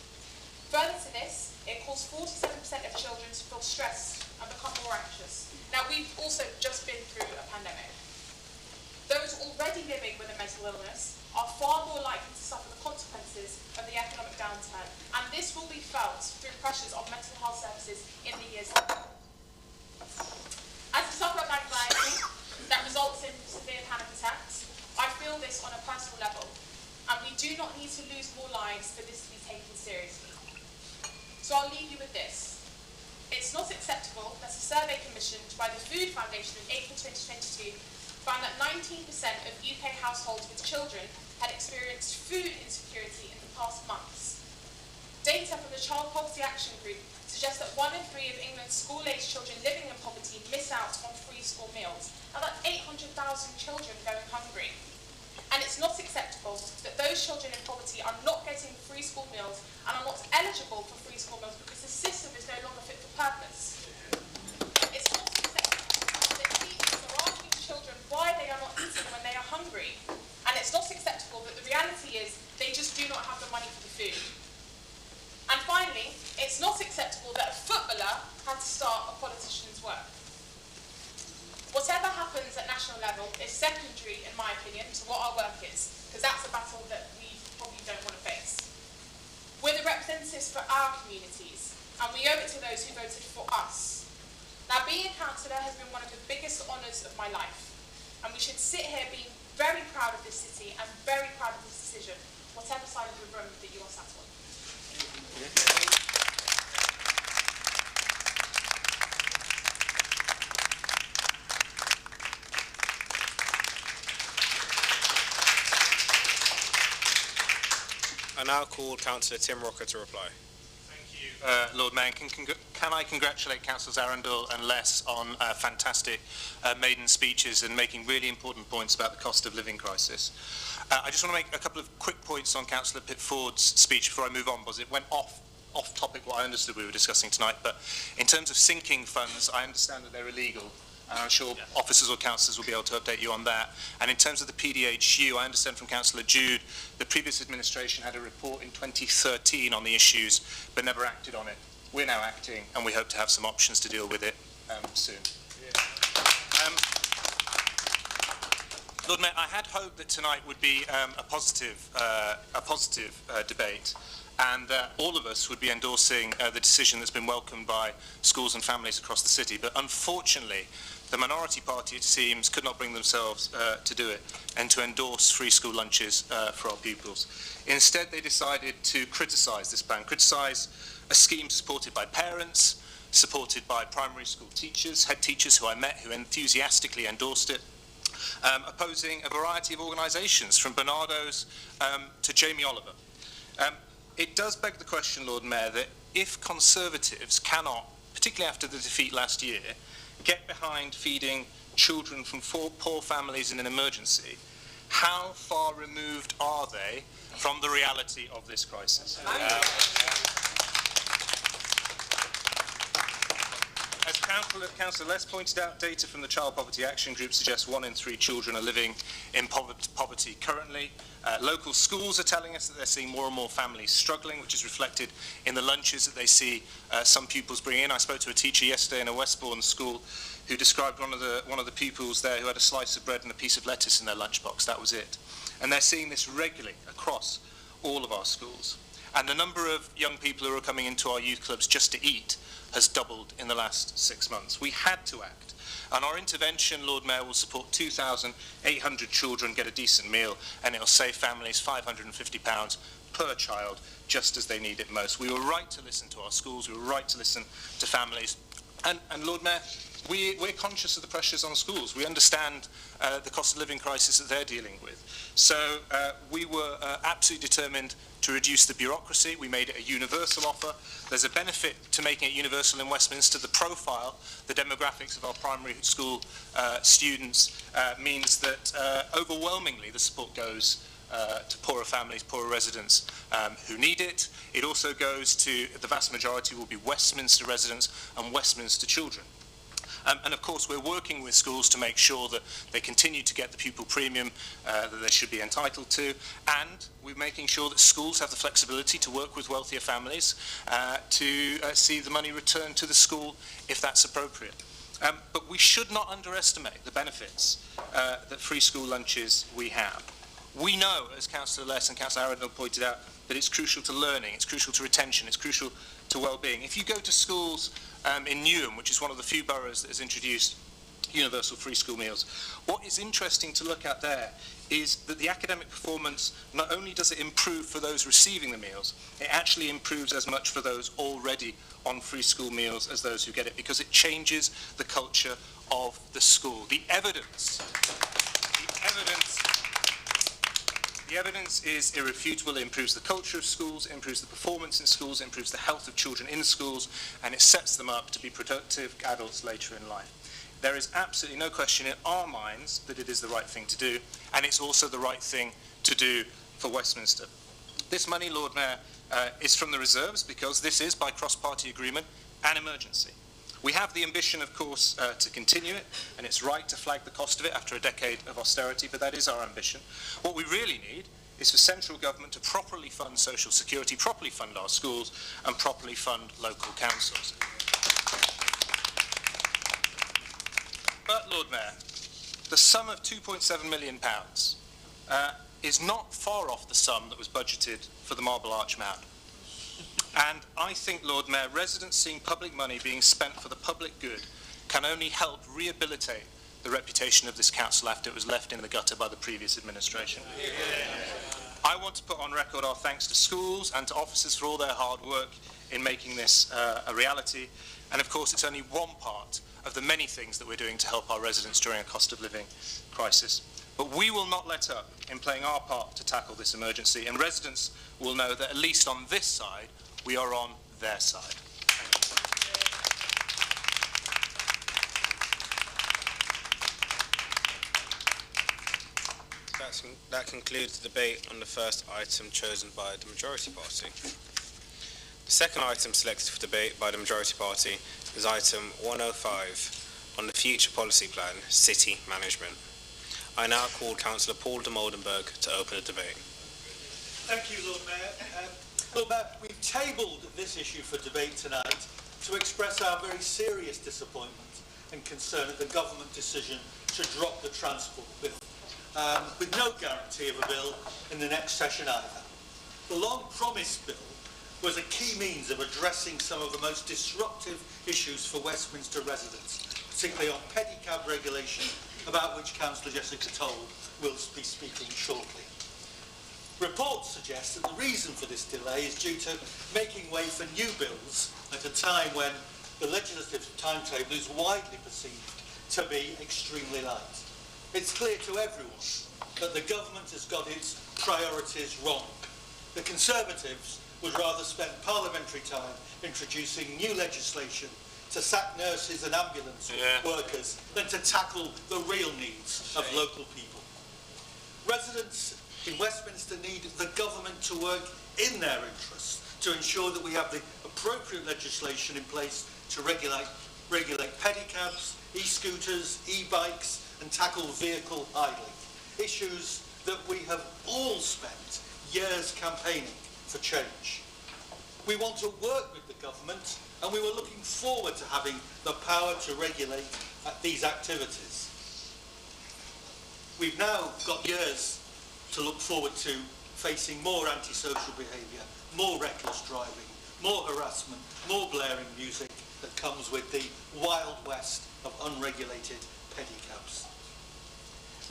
Further to this, it caused 47% of children to feel stressed and become more anxious. Now, we've also just been through a pandemic. Those already living with a mental illness are far more likely to suffer the consequences of the economic downturn, and this will be felt through pressures on mental health services in the years to come. As a sufferer of anxiety that results in severe panic attacks, I feel this on a personal level, and we do not need to lose more lives for this to be taken seriously. So I'll leave you with this. It's not acceptable that a survey commissioned by the Food Foundation in April 2022 found that 19% of UK households with children had experienced food insecurity in the past months. Data from the Child Poverty Action Group suggests that 1 in 3 of England's school-aged children living in poverty miss out on free school meals. Now that's 800,000 children going hungry. And it's not acceptable that those children in poverty are not getting free school meals and are not eligible for free school meals because the system is no longer fit for purpose. It's not acceptable that teachers are asking children why they are not eating when they are hungry. And it's not acceptable that the reality is they just do not have the money for the food. And finally, it's not acceptable that a footballer had to start a politician's work. Whatever happens at national level is secondary, in my opinion, to what our work is, because that's a battle that we probably don't want to face. We're the representatives for our communities, and we owe it to those who voted for us. Now, being a councillor has been one of the biggest honours of my life, and we should sit here being very proud of this city and very proud of this decision, whatever side of the room that you are sat on. I now call Councillor Tim Rocker to reply. Thank you, Lord Mayor. Can I congratulate Councillors Arundel and Less on fantastic maiden speeches and making really important points about the cost of living crisis. I just want to make a couple of quick points on Councillor Pitford's speech before I move on, because it went off topic what I understood we were discussing tonight. But in terms of sinking funds, I understand that they're illegal. And I'm sure officers or councillors will be able to update you on that. And in terms of the PDHU, I understand from Councillor Jude, the previous administration had a report in 2013 on the issues, but never acted on it. We're now acting, and we hope to have some options to deal with it soon. Lord Mayor, I had hoped that tonight would be a positive debate, and that all of us would be endorsing the decision that's been welcomed by schools and families across the city. But unfortunately, the minority party, it seems, could not bring themselves to do it and to endorse free school lunches for our pupils. Instead, they decided to criticise this plan, criticise a scheme supported by parents, supported by primary school teachers, head teachers who I met who enthusiastically endorsed it, opposing a variety of organisations, from Bernardo's to Jamie Oliver. It does beg the question, Lord Mayor, that if Conservatives cannot, particularly after the defeat last year, get behind feeding children from poor families in an emergency, how far removed are they from the reality of this crisis? As Councillor Les pointed out, data from the Child Poverty Action Group suggests 1 in 3 children are living in poverty currently. Local schools are telling us that they're seeing more and more families struggling, which is reflected in the lunches that they see some pupils bring in. I spoke to a teacher yesterday in a Westbourne school who described one of the pupils there who had a slice of bread and a piece of lettuce in their lunchbox. That was it. And they're seeing this regularly across all of our schools. And the number of young people who are coming into our youth clubs just to eat has doubled in the last 6 months. We had to act. And our intervention, Lord Mayor, will support 2,800 children get a decent meal, and it'll save families £550 per child, just as they need it most. We were right to listen to our schools, we were right to listen to families. And Lord Mayor, we're conscious of the pressures on schools. We understand the cost of living crisis that they're dealing with. So we were absolutely determined to reduce the bureaucracy. We made it a universal offer. There's a benefit to making it universal in Westminster. The profile, the demographics of our primary school students means that overwhelmingly the support goes to poorer families, poorer residents who need it. It also goes to, the vast majority will be Westminster residents and Westminster children. And of course, we're working with schools to make sure that they continue to get the pupil premium that they should be entitled to, and we're making sure that schools have the flexibility to work with wealthier families to see the money returned to the school if that's appropriate. But we should not underestimate the benefits that free school lunches we have. We know, as Councillor Les and Councillor Arundel pointed out, that it's crucial to learning, it's crucial to retention, it's crucial to well-being. If you go to schools in Newham, which is one of the few boroughs that has introduced universal free school meals, what is interesting to look at there is that the academic performance, not only does it improve for those receiving the meals, it actually improves as much for those already on free school meals as those who get it, because it changes the culture of the school. The evidence is irrefutable. It improves the culture of schools, it improves the performance in schools, it improves the health of children in schools, and it sets them up to be productive adults later in life. There is absolutely no question in our minds that it is the right thing to do, and it's also the right thing to do for Westminster. This money, Lord Mayor, is from the reserves, because this is, by cross-party agreement, an emergency. We have the ambition, of course, to continue it, and it's right to flag the cost of it after a decade of austerity, but that is our ambition. What we really need is for central government to properly fund social security, properly fund our schools, and properly fund local councils. But, Lord Mayor, the sum of £2.7 million is not far off the sum that was budgeted for the Marble Arch Mound. And I think, Lord Mayor, residents seeing public money being spent for the public good can only help rehabilitate the reputation of this council after it was left in the gutter by the previous administration. I want to put on record our thanks to schools and to officers for all their hard work in making this a reality. And of course, it's only one part of the many things that we're doing to help our residents during a cost of living crisis. But we will not let up in playing our part to tackle this emergency, and residents will know that at least on this side, we are on their side. That concludes the debate on the first item chosen by the majority party. The second item selected for debate by the majority party is item 105 on the future policy plan, city management. I now call Councillor Paul de Moldenberg to open the debate. Thank you, Lord Mayor. Lord Mayor, we've tabled this issue for debate tonight to express our very serious disappointment and concern at the government decision to drop the transport bill. with no guarantee of a bill in the next session either. The long-promised bill was a key means of addressing some of the most disruptive issues for Westminster residents, particularly on pedicab regulation, about which Councillor Jessica Toll will be speaking shortly. Reports suggest that the reason for this delay is due to making way for new bills at a time when the legislative timetable is widely perceived to be extremely light. It's clear to everyone that the government has got its priorities wrong. The Conservatives would rather spend parliamentary time introducing new legislation to sack nurses and ambulance workers than to tackle the real needs of local people. Residents in Westminster need the government to work in their interests to ensure that we have the appropriate legislation in place to regulate pedicabs, e-scooters, e-bikes and tackle vehicle idling, issues that we have all spent years campaigning for change. We want to work with the government and we were looking forward to having the power to regulate these activities. We've now got years to look forward to facing more antisocial behaviour, more reckless driving, more harassment, more blaring music that comes with the wild west of unregulated pedicabs.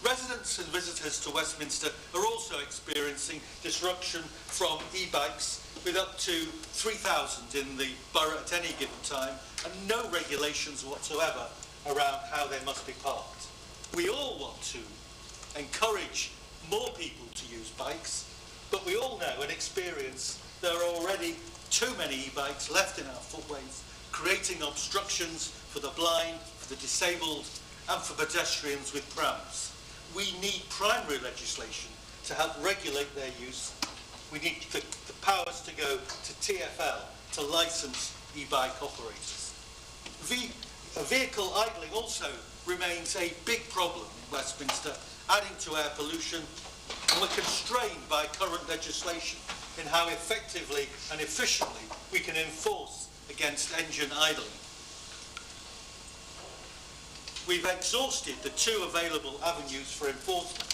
Residents and visitors to Westminster are also experiencing disruption from e-bikes, with up to 3,000 in the borough at any given time and no regulations whatsoever around how they must be parked. We all want to encourage more people to use bikes, but we all know and experience there are already too many e-bikes left in our footways, creating obstructions for the blind, for the disabled and for pedestrians with prams. We need primary legislation to help regulate their use. We need the powers to go to TfL to license e-bike operators. Vehicle idling also remains a big problem in Westminster, adding to air pollution, and we're constrained by current legislation in how effectively and efficiently we can enforce against engine idling. We've exhausted the two available avenues for enforcement.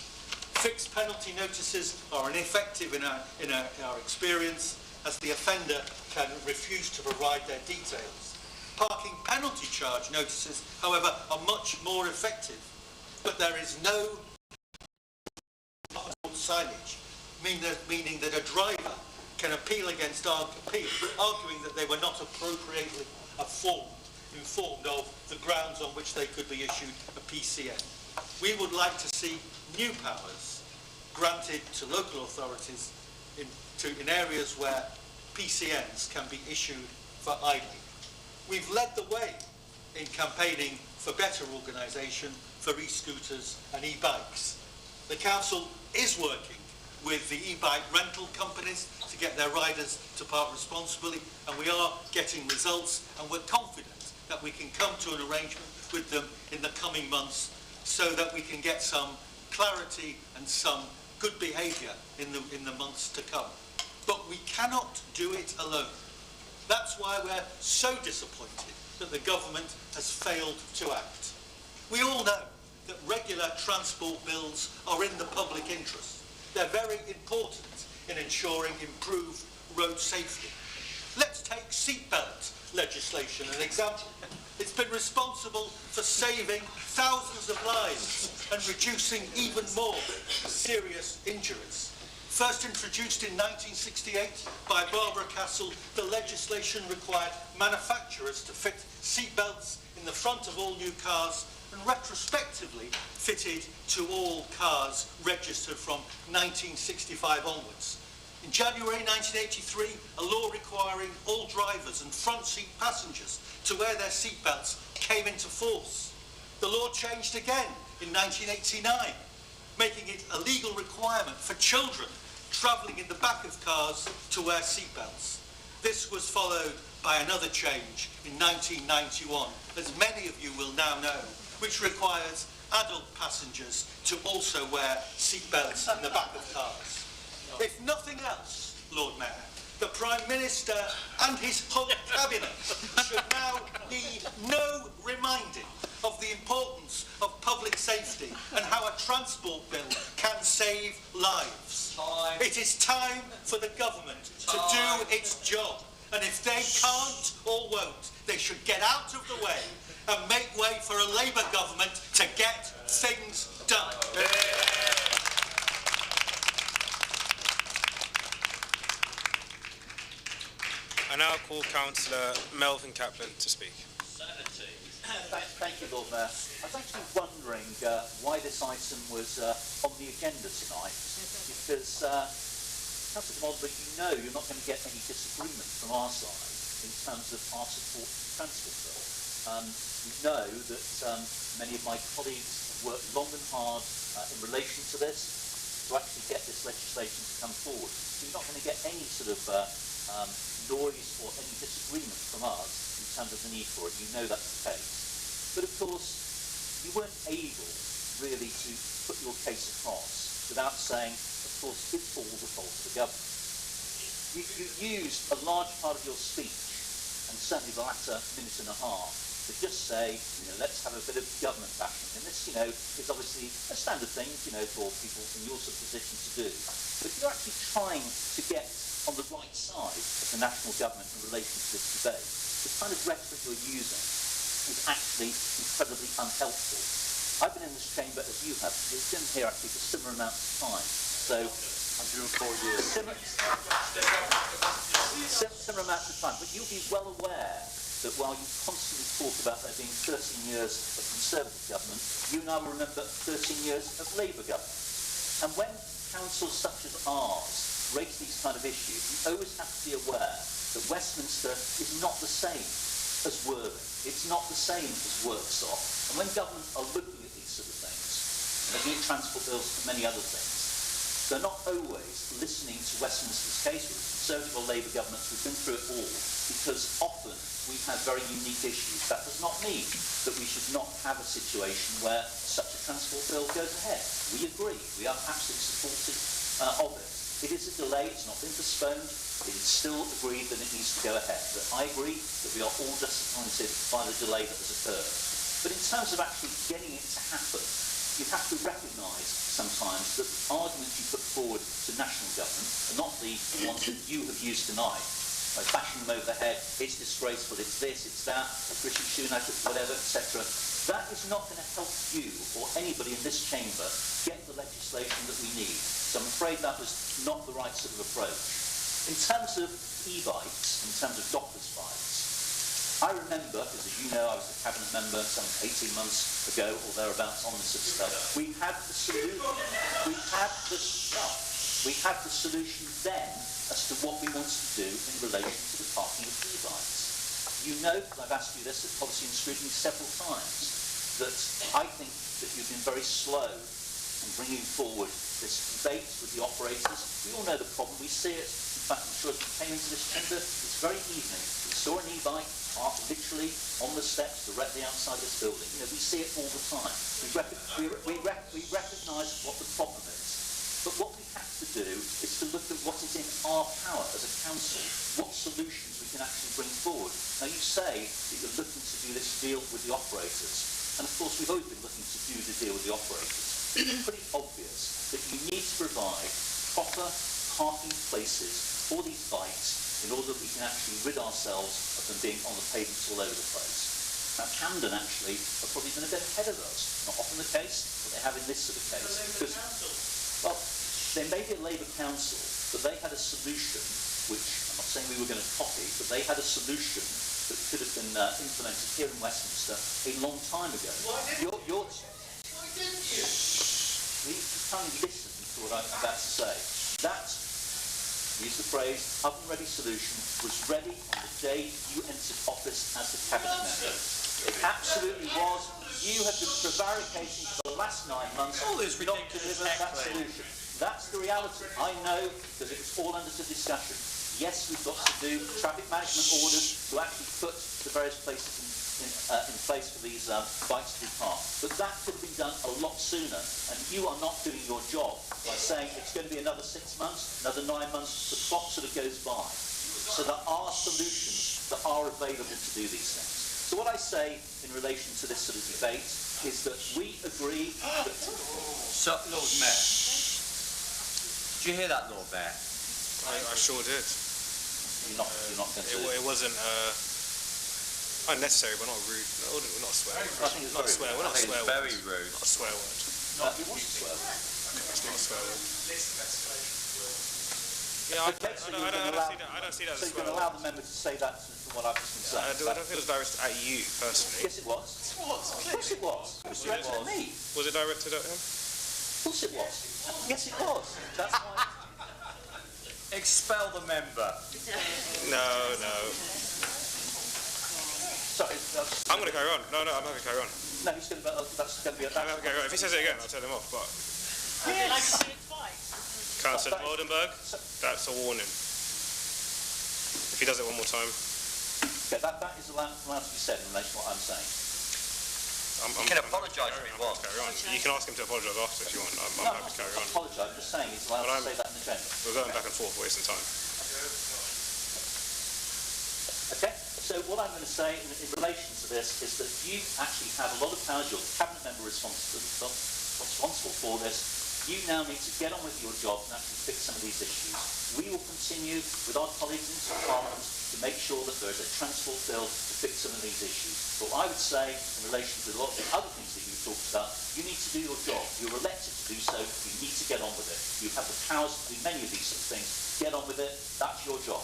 Fixed penalty notices are ineffective in our experience, as the offender can refuse to provide their details. Parking penalty charge notices, however, are much more effective, but there is no signage, meaning that a driver can appeal against arguing that they were not appropriately informed of the grounds on which they could be issued a PCN. We would like to see new powers granted to local authorities in areas where PCNs can be issued for idling. We've led the way in campaigning for better organisation for e-scooters and e-bikes. The Council is working with the e-bike rental companies to get their riders to park responsibly, and we are getting results, and we're confident that we can come to an arrangement with them in the coming months so that we can get some clarity and some good behaviour in the months to come. But we cannot do it alone. That's why we're so disappointed that the government has failed to act. We all know that regular transport bills are in the public interest. They're very important in ensuring improved road safety. Let's take seatbelt legislation an example. It's been responsible for saving thousands of lives and reducing even more serious injuries. First introduced in 1968 by Barbara Castle, the legislation required manufacturers to fit seatbelts in the front of all new cars and retrospectively fitted to all cars registered from 1965 onwards. In January 1983, a law requiring all drivers and front seat passengers to wear their seatbelts came into force. The law changed again in 1989, making it a legal requirement for children travelling in the back of cars to wear seatbelts. This was followed by another change in 1991, as many of you will now know, which requires adult passengers to also wear seatbelts in the back of cars. If nothing else, Lord Mayor, the Prime Minister and his whole cabinet should now need no reminding of the importance of public public safety and how a transport bill can save lives. It is time for the government to do its job. And if they can't or won't, they should get out of the way and make way for a Labour government to get things done. I now call Councillor Melvin Kaplan to speak. Thank you, Lord Mayor. I was actually wondering why this item was on the agenda tonight, because, Councillor Mulder, you know you're not going to get any disagreement from our side in terms of our support for the transport bill. You know that many of my colleagues have worked long and hard in relation to this to actually get this legislation to come forward. So you're not going to get any sort of noise or any disagreement from us in terms of the need for it. You know that's the case. But of course, you weren't able really to put your case across without saying, of course, it's all the fault of the government. You used a large part of your speech, and certainly the latter minute and a half, to just say, let's have a bit of government bashing. And this, is obviously a standard thing, for people in your sort of position to do. But if you're actually trying to get on the right side of the national government in relation to this debate, the kind of rhetoric you're using is actually incredibly unhelpful. I've been in this chamber as you have. You've been here actually for similar amounts of time. So, 104 years. Similar amounts of time. But you'll be well aware that while you constantly talk about there being 13 years of Conservative government, you now remember 13 years of Labour government. And when councils such as ours raise these kind of issues, you always have to be aware that Westminster is not the same as Worthing. It's not the same as Worksop. And when government are looking at these sort of things, looking at transport bills and many other things, they're not always listening to Westminster's case with Conservative or Labour governments. We've been through it all, because often we have very unique issues. That does not mean that we should not have a situation where such a transport bill goes ahead. We agree. We are absolutely supportive of it. It is a delay. It's not been postponed. It is still agreed that it needs to go ahead. But I agree that we are all disappointed by the delay that has occurred. But in terms of actually getting it to happen, you have to recognise sometimes that the arguments you put forward to national government are not the ones that you have used tonight, by bashing them over the head. It's disgraceful, it's this, it's that, Rishi Sunak, whatever, etc. That is not going to help you or anybody in this chamber get the legislation that we need. So I'm afraid that was not the right sort of approach. In terms of e-bikes, in terms of doctors' bikes, I remember, because as you know, I was a cabinet member some 18 months ago or thereabouts on this sort of stuff. We had the solution. We had the solution then as to what we wanted to do in relation to the parking of e-bikes. You know, because I've asked you this at policy and scrutiny several times, that I think that you've been very slow in bringing forward this debate with the operators. We all know the problem. We see it. In fact, I'm sure as we came into this chamber this very evening, we saw an e-bike parked literally on the steps directly outside this building. We see it all the time. We recognise what the problem is. But what we have to do is to look at what is in our power as a council, what solutions we can actually bring forward. Now, you say that you're looking to do this deal with the operators, and of course we've always been looking to do the deal with the operators. It's pretty obvious that you need to provide proper parking places for these bikes in order that we can actually rid ourselves of them being on the pavements all over the place. Now, Camden actually are probably going to go ahead of us. Not often the case, but they have in this sort of case. Because, well, they may be a Labour council, but they had a solution, which I'm not saying we were going to copy, but they had a solution that could have been implemented here in Westminster a long time ago. Why didn't you? You can't listen to what I'm about to say. That, use the phrase, oven-ready solution was ready on the day you entered office as the cabinet member. It absolutely was. You have been prevaricating for the last 9 months not to deliver that solution. That's the reality. I know, because it was all under the discussion. Yes, we've got to do traffic management orders to actually put the various places in place for these bikes to be parked. But that could have been done a lot sooner, and you are not doing your job by saying it's going to be another 6 months, another 9 months. The clock sort of goes by. So there are solutions that are available to do these things. So So what I say in relation to this sort of debate is that we agree that... So, Lord Mayor. Did you hear that, Lord Mayor? I sure did. You're not going to... It wasn't unnecessary, but not rude. No, not a swear word. I think it's not a swear word. Not a swear word. Very rude. Not a swear word. It was a swear word. It's not a swear word. Yeah, I don't see that as a swear word. So you can allow the member to say that from what I've just been saying? I don't think it was directed at you, personally. Yes, it was. Of course it was. It was directed at me. Was it directed at him? Of course it was. Yes, it was. That's why... Expel the member. No. Sorry, I'm going to carry on. No, I'm happy to carry on. No, that's going to be a... I'm happy to carry on. If he says it again, I'll tell him off, but... Would you like to see it twice? Councillor Oldenburg, that's a warning. If he does it one more time... Okay, that is allowed to be said in relation to what I'm saying. You can apologise if you want. You can ask him to apologise after if you want. I'm happy to carry on. Apologise, I'm just saying he's allowed to say that in the chamber. We're going back and forth, wasting time. Okay, so what I'm going to say in relation to this is that you actually have a lot of powers. You're the cabinet member responsible for this. You now need to get on with your job and actually fix some of these issues. We will continue with our colleagues in Parliament to make sure that there is a transport bill to fix some of these issues. But I would say, in relation to a lot of the other things that you've talked about, you need to do your job. You're elected to do so. You need to get on with it. You have the powers to do many of these sort of things. Get on with it. That's your job.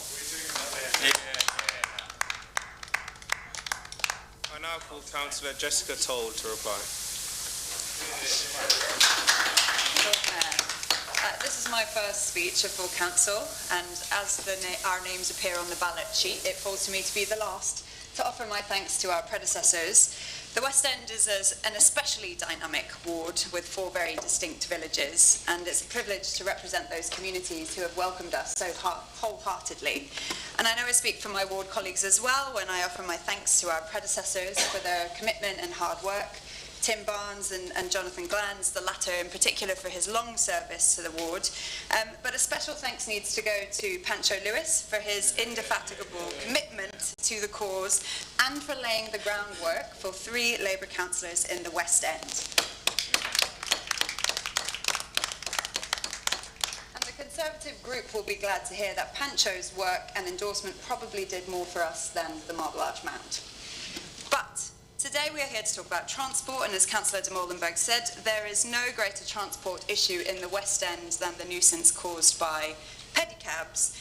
I now call Councillor Jessica Toll to reply. Lord Mayor, this is my first speech of full council, and as our names appear on the ballot sheet, it falls to me to be the last to offer my thanks to our predecessors. The West End is an especially dynamic ward with 4 very distinct villages, and it's a privilege to represent those communities who have welcomed us so wholeheartedly. And I know I speak for my ward colleagues as well when I offer my thanks to our predecessors for their commitment and hard work. Tim Barnes and Jonathan Glans, the latter in particular for his long service to the ward. But a special thanks needs to go to Pancho Lewis for his indefatigable commitment to the cause and for laying the groundwork for 3 Labour councillors in the West End. And the Conservative group will be glad to hear that Pancho's work and endorsement probably did more for us than the Marble Arch Mound. But today we are here to talk about transport, and as Councillor de Molenberg said, there is no greater transport issue in the West End than the nuisance caused by pedicabs.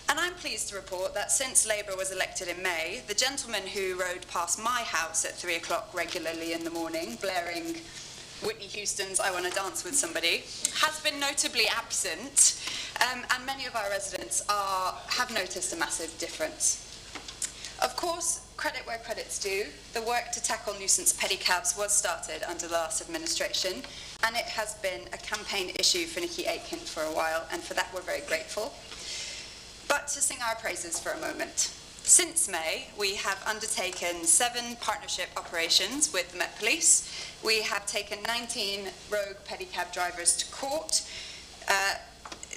And I'm pleased to report that since Labour was elected in May, the gentleman who rode past my house at 3 o'clock regularly in the morning, blaring Whitney Houston's I Want to Dance with Somebody, has been notably absent, and many of our residents have noticed a massive difference. Of course, credit where credit's due, the work to tackle nuisance pedicabs was started under the last administration, and it has been a campaign issue for Nikki Aitken for a while, and for that we're very grateful. But to sing our praises for a moment. Since May, we have undertaken 7 partnership operations with the Met Police. We have taken 19 rogue pedicab drivers to court,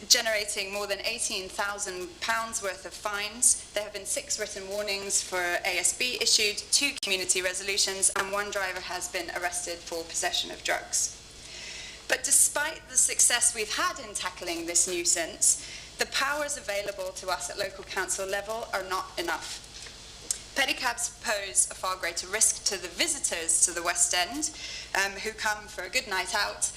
generating more than £18,000 worth of fines. There have been 6 written warnings for ASB issued, 2 community resolutions, and 1 driver has been arrested for possession of drugs. But despite the success we've had in tackling this nuisance, the powers available to us at local council level are not enough. Pedicabs pose a far greater risk to the visitors to the West End who come for a good night out.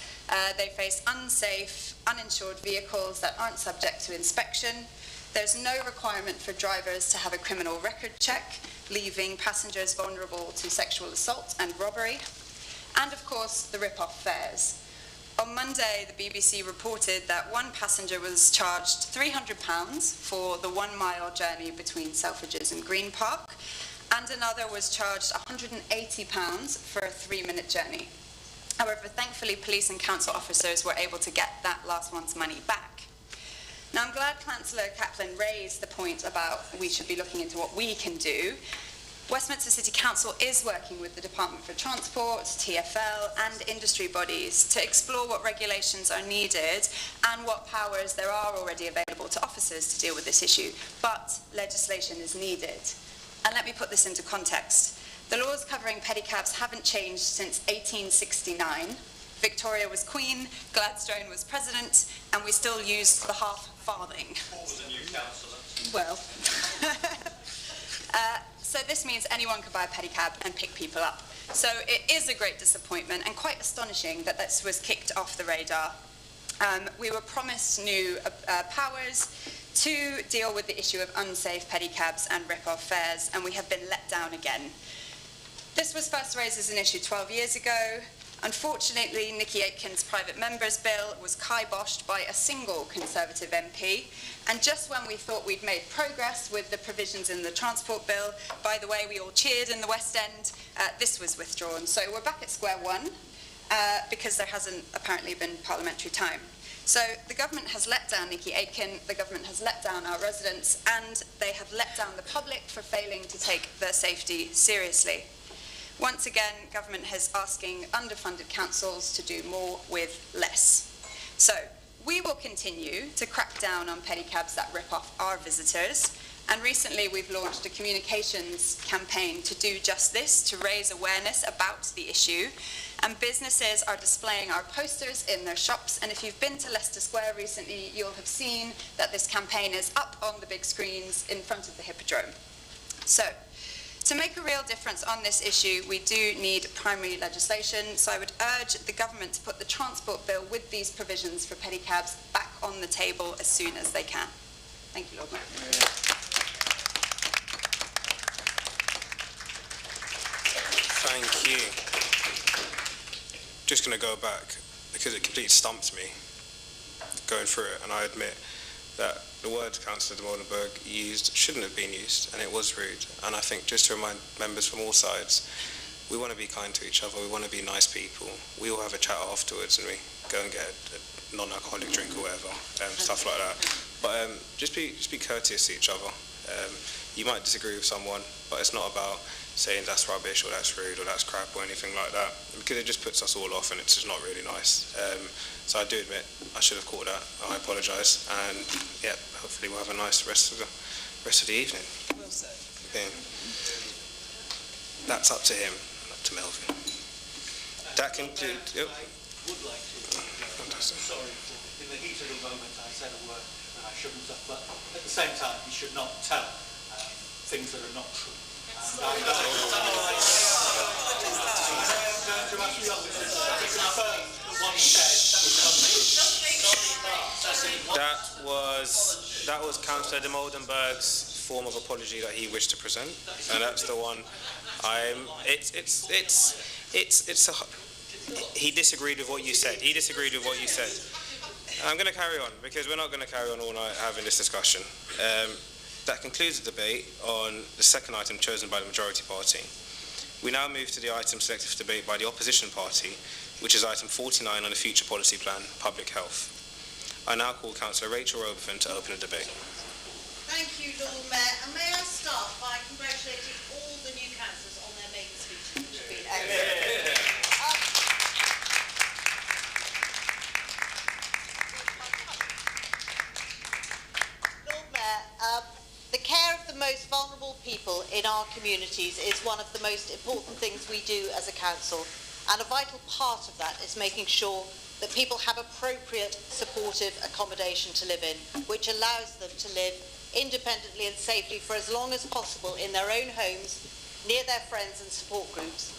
They face unsafe, uninsured vehicles that aren't subject to inspection. There's no requirement for drivers to have a criminal record check, leaving passengers vulnerable to sexual assault and robbery. And of course, the rip-off fares. On Monday, the BBC reported that one passenger was charged £300 for the 1-mile journey between Selfridges and Green Park, and another was charged £180 for a 3-minute journey. However, thankfully, police and council officers were able to get that last one's money back. Now, I'm glad Councillor Kaplan raised the point about we should be looking into what we can do. Westminster City Council is working with the Department for Transport, TfL and industry bodies to explore what regulations are needed and what powers there are already available to officers to deal with this issue. But legislation is needed. And let me put this into context. The laws covering pedicabs haven't changed since 1869. Victoria was Queen, Gladstone was President, and we still used the half-farthing. What was the new councillor? Well, so this means anyone could buy a pedicab and pick people up. So it is a great disappointment and quite astonishing that this was kicked off the radar. We were promised new powers to deal with the issue of unsafe pedicabs and rip-off fares, and we have been let down again. This was first raised as an issue 12 years ago. Unfortunately, Nikki Aitken's private member's bill was kiboshed by a single Conservative MP, and just when we thought we'd made progress with the provisions in the transport bill, by the way, we all cheered in the West End, this was withdrawn. So we're back at square one, because there hasn't apparently been parliamentary time. So the government has let down Nikki Aitken, the government has let down our residents, and they have let down the public for failing to take their safety seriously. Once again, government is asking underfunded councils to do more with less. So we will continue to crack down on pedicabs that rip off our visitors, and recently we've launched a communications campaign to do just this, to raise awareness about the issue, and businesses are displaying our posters in their shops, and if you've been to Leicester Square recently, you'll have seen that this campaign is up on the big screens in front of the Hippodrome. So, to make a real difference on this issue, we do need primary legislation, so I would urge the government to put the transport bill with these provisions for pedicabs back on the table as soon as they can. Thank you, Lord Mayor. Thank you. Just going to go back, because it completely stumped me going through it, and I admit that the words Councillor de Molenberg used shouldn't have been used, and it was rude. And I think, just to remind members from all sides, we want to be kind to each other, we want to be nice people. We all have a chat afterwards and we go and get a non-alcoholic drink or whatever, stuff like that. But just be courteous to each other. You might disagree with someone, but it's not about saying that's rubbish or that's rude or that's crap or anything like that, because it just puts us all off and it's just not really nice. So I do admit I should have caught that. I apologise, and yeah, hopefully we'll have a nice rest of the evening. Well said. That's up to him, up to Melvin. That concludes. I would like to. I'm sorry for in the heat of the moment I said a word that I shouldn't have, but at the same time you should not tell things that are not true. That was Councillor de Molenberg's form of apology that he wished to present, and that's the one. He disagreed with what you said. I'm going to carry on, because we're not going to carry on all night having this discussion. That concludes the debate on the second item chosen by the majority party. We now move to the item selected for debate by the opposition party, which is item 49 on the future policy plan, public health. I now call Councillor Rachel Robertson to open the debate. Thank you, Lord Mayor. And may I start by congratulating all the new councillors on their maiden speeches, which have been excellent. Lord Mayor, the care of the most vulnerable people in our communities is one of the most important things we do as a council, and a vital part of that is making sure that people have appropriate supportive accommodation to live in, which allows them to live independently and safely for as long as possible in their own homes, near their friends and support groups.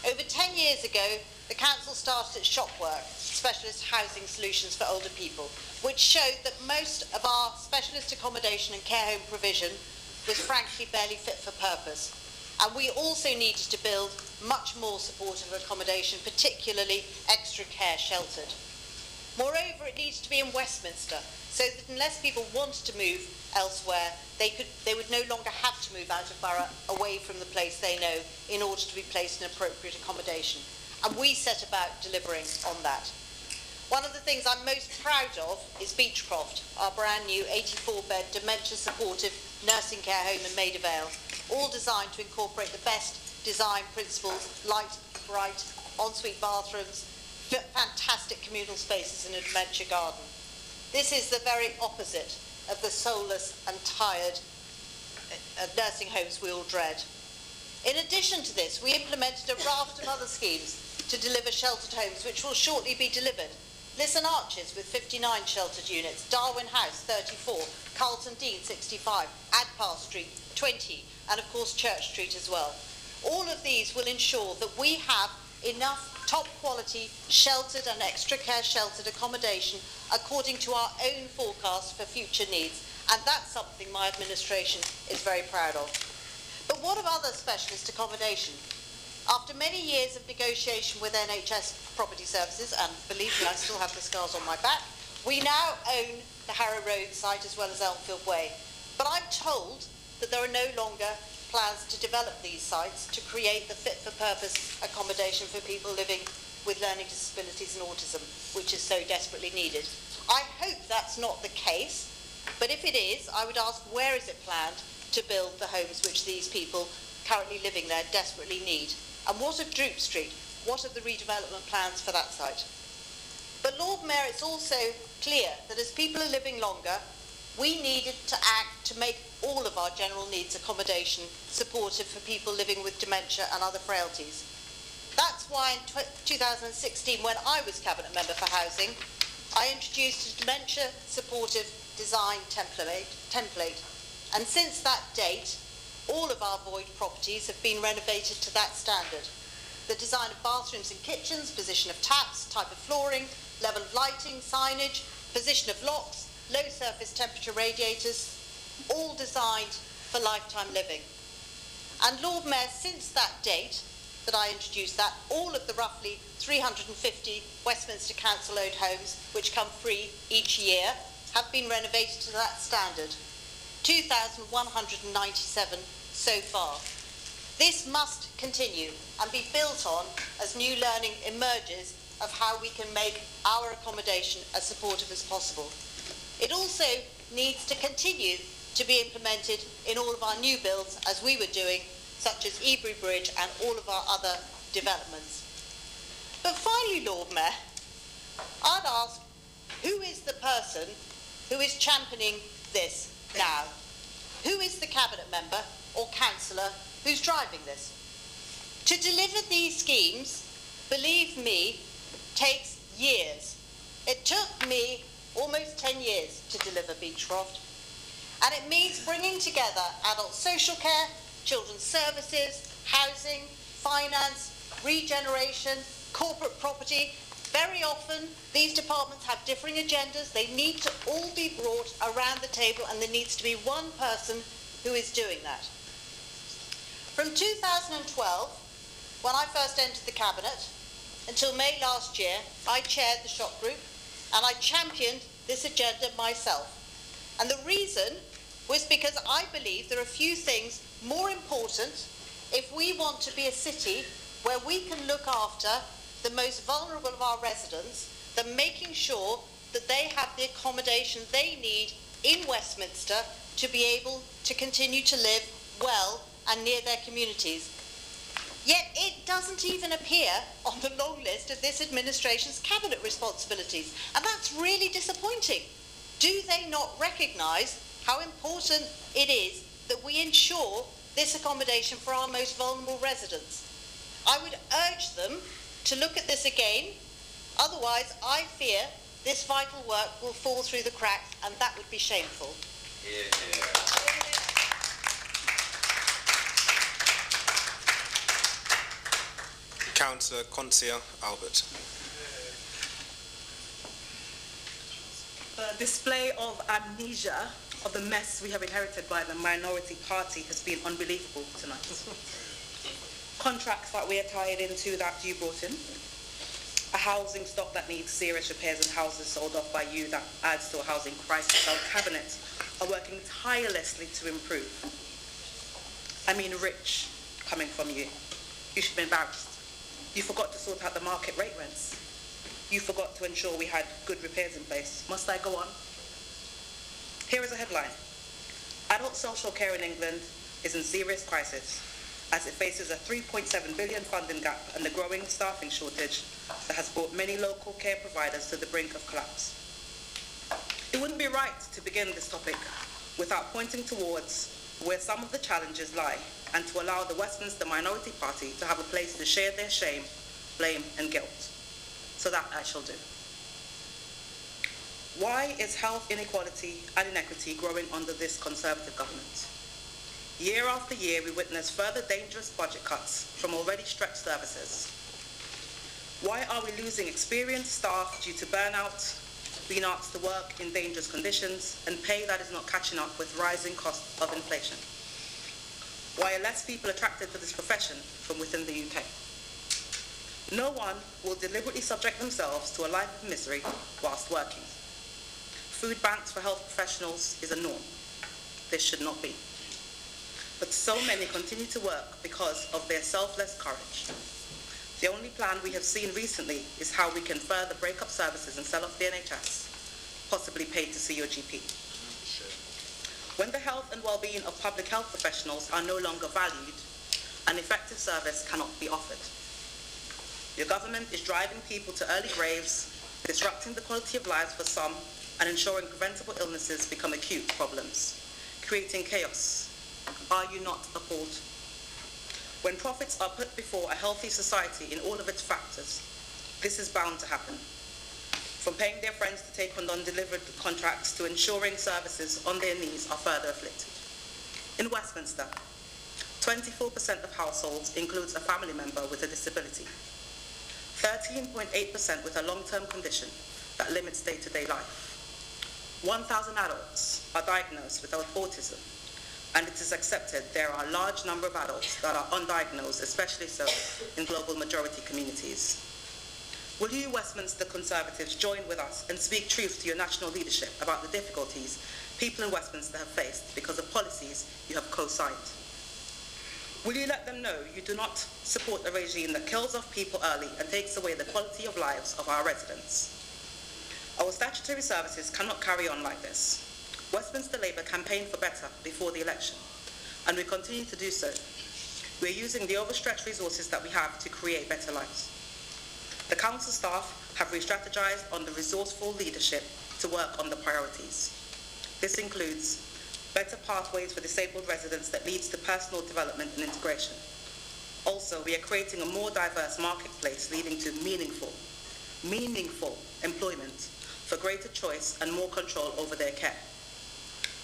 Over 10 years ago, the council started its Shopwork, specialist housing solutions for older people, which showed that most of our specialist accommodation and care home provision was frankly barely fit for purpose. And we also needed to build much more supportive accommodation, particularly extra care sheltered. Moreover, it needs to be in Westminster, so that unless people wanted to move elsewhere, they would no longer have to move out of borough away from the place they know in order to be placed in appropriate accommodation. And we set about delivering on that. One of the things I'm most proud of is Beechcroft, our brand new 84-bed dementia supportive nursing care home in Maida Vale, all designed to incorporate the best design principles, light, bright, ensuite bathrooms, fantastic communal spaces and a dementia garden. This is the very opposite of the soulless and tired nursing homes we all dread. In addition to this, we implemented a raft of other schemes to deliver sheltered homes, which will shortly be delivered. Lisson Arches with 59 sheltered units, Darwin House 34, Carlton Dean 65, Adpar Street 20, and of course Church Street as well. All of these will ensure that we have enough top quality sheltered and extra care sheltered accommodation according to our own forecast for future needs, and that's something my administration is very proud of. But what of other specialist accommodation? After many years of negotiation with NHS Property Services, and believe me, I still have the scars on my back, we now own the Harrow Road site as well as Elmfield Way. But I'm told that there are no longer plans to develop these sites to create the fit-for-purpose accommodation for people living with learning disabilities and autism, which is so desperately needed. I hope that's not the case, but if it is, I would ask, where is it planned to build the homes which these people currently living there desperately need? And what of Droop Street? What are the redevelopment plans for that site? But Lord Mayor, it's also clear that as people are living longer, we needed to act to make all of our general needs accommodation supportive for people living with dementia and other frailties. That's why in 2016, when I was Cabinet Member for Housing, I introduced a dementia supportive design template. And since that date, all of our void properties have been renovated to that standard. The design of bathrooms and kitchens, position of taps, type of flooring, level of lighting, signage, position of locks, low surface temperature radiators, all designed for lifetime living. And Lord Mayor, since that date that I introduced that, all of the roughly 350 Westminster Council-owned homes, which come free each year, have been renovated to that standard. 2,197 so far. This must continue and be built on as new learning emerges of how we can make our accommodation as supportive as possible. It also needs to continue to be implemented in all of our new builds, as we were doing, such as Ebury Bridge and all of our other developments. But finally, Lord Mayor, I'd ask, who is the person who is championing this now? Who is the Cabinet Member or Councillor who's driving this? To deliver these schemes, believe me, takes years. It took me almost 10 years to deliver Beechcroft, and it means bringing together adult social care, children's services, housing, finance, regeneration, corporate property. Very often, these departments have differing agendas. They need to all be brought around the table, and there needs to be one person who is doing that. From 2012, when I first entered the Cabinet, until May last year, I chaired the shop group, and I championed this agenda myself. And the reason was because I believe there are few things more important if we want to be a city where we can look after the most vulnerable of our residents than making sure that they have the accommodation they need in Westminster to be able to continue to live well and near their communities. Yet it doesn't even appear on the long list of this administration's cabinet responsibilities, and that's really disappointing. Do they not recognise how important it is that we ensure this accommodation for our most vulnerable residents? I would urge them to look at this again, otherwise I fear this vital work will fall through the cracks, and that would be shameful. Councillor Consia Albert. The display of amnesia of the mess we have inherited by the minority party has been unbelievable tonight. Contracts that we are tied into that you brought in, a housing stock that needs serious repairs and houses sold off by you that adds to a housing crisis. Our cabinet are working tirelessly to improve. I mean rich coming from you. You should be embarrassed. You forgot to sort out the market rate rents. You forgot to ensure we had good repairs in place. Must I go on? Here is a headline. Adult social care in England is in serious crisis as it faces a 3.7 billion funding gap and the growing staffing shortage that has brought many local care providers to the brink of collapse. It wouldn't be right to begin this topic without pointing towards where some of the challenges lie and to allow the Westminster Minority Party to have a place to share their shame, blame and guilt. So that I shall do. Why is health inequality and inequity growing under this Conservative government? Year after year, we witness further dangerous budget cuts from already stretched services. Why are we losing experienced staff due to burnout, being asked to work in dangerous conditions, and pay that is not catching up with rising costs of inflation? Why are less people attracted to this profession from within the UK? No one will deliberately subject themselves to a life of misery whilst working. Food banks for health professionals is a norm. This should not be. But so many continue to work because of their selfless courage. The only plan we have seen recently is how we can further break up services and sell off the NHS, possibly paid to see your GP. When the health and well-being of public health professionals are no longer valued, an effective service cannot be offered. Your government is driving people to early graves, disrupting the quality of lives for some, and ensuring preventable illnesses become acute problems, creating chaos. Are you not appalled? When profits are put before a healthy society in all of its factors, this is bound to happen. From paying their friends to take on undelivered contracts to ensuring services on their knees are further afflicted. In Westminster, 24% of households includes a family member with a disability, 13.8% with a long-term condition that limits day-to-day life. 1,000 adults are diagnosed with autism, and it is accepted there are a large number of adults that are undiagnosed, especially so in global majority communities. Will you Westminster Conservatives join with us and speak truth to your national leadership about the difficulties people in Westminster have faced because of policies you have co-signed? Will you let them know you do not support a regime that kills off people early and takes away the quality of lives of our residents? Our statutory services cannot carry on like this. Westminster Labour campaigned for better before the election, and we continue to do so. We are using the overstretched resources that we have to create better lives. The council staff have re-strategized on the resourceful leadership to work on the priorities. This includes better pathways for disabled residents that leads to personal development and integration. Also, we are creating a more diverse marketplace leading to meaningful employment for greater choice and more control over their care.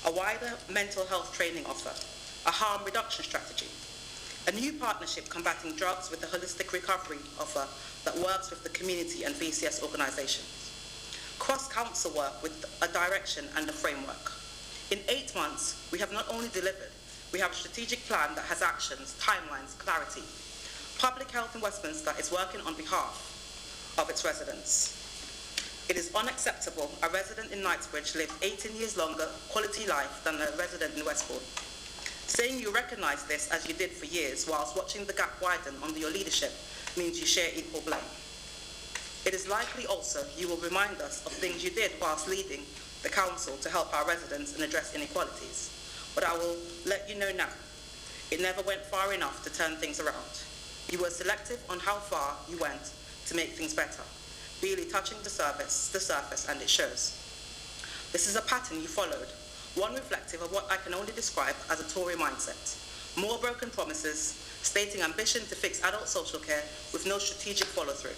A wider mental health training offer, a harm reduction strategy, a new partnership combating drugs with a holistic recovery offer that works with the community and VCS organisations, cross-council work with a direction and a framework. In 8 months, we have not only delivered, we have a strategic plan that has actions, timelines, clarity. Public health in Westminster is working on behalf of its residents. It is unacceptable a resident in Knightsbridge lives 18 years longer quality life than a resident in Westbourne. Saying you recognise this as you did for years whilst watching the gap widen under your leadership means you share equal blame. It is likely also you will remind us of things you did whilst leading the council to help our residents and address inequalities. But I will let you know now, it never went far enough to turn things around. You were selective on how far you went to make things better, barely touching the surface, and it shows. This is a pattern you followed, one reflective of what I can only describe as a Tory mindset. More broken promises, stating ambition to fix adult social care with no strategic follow-through.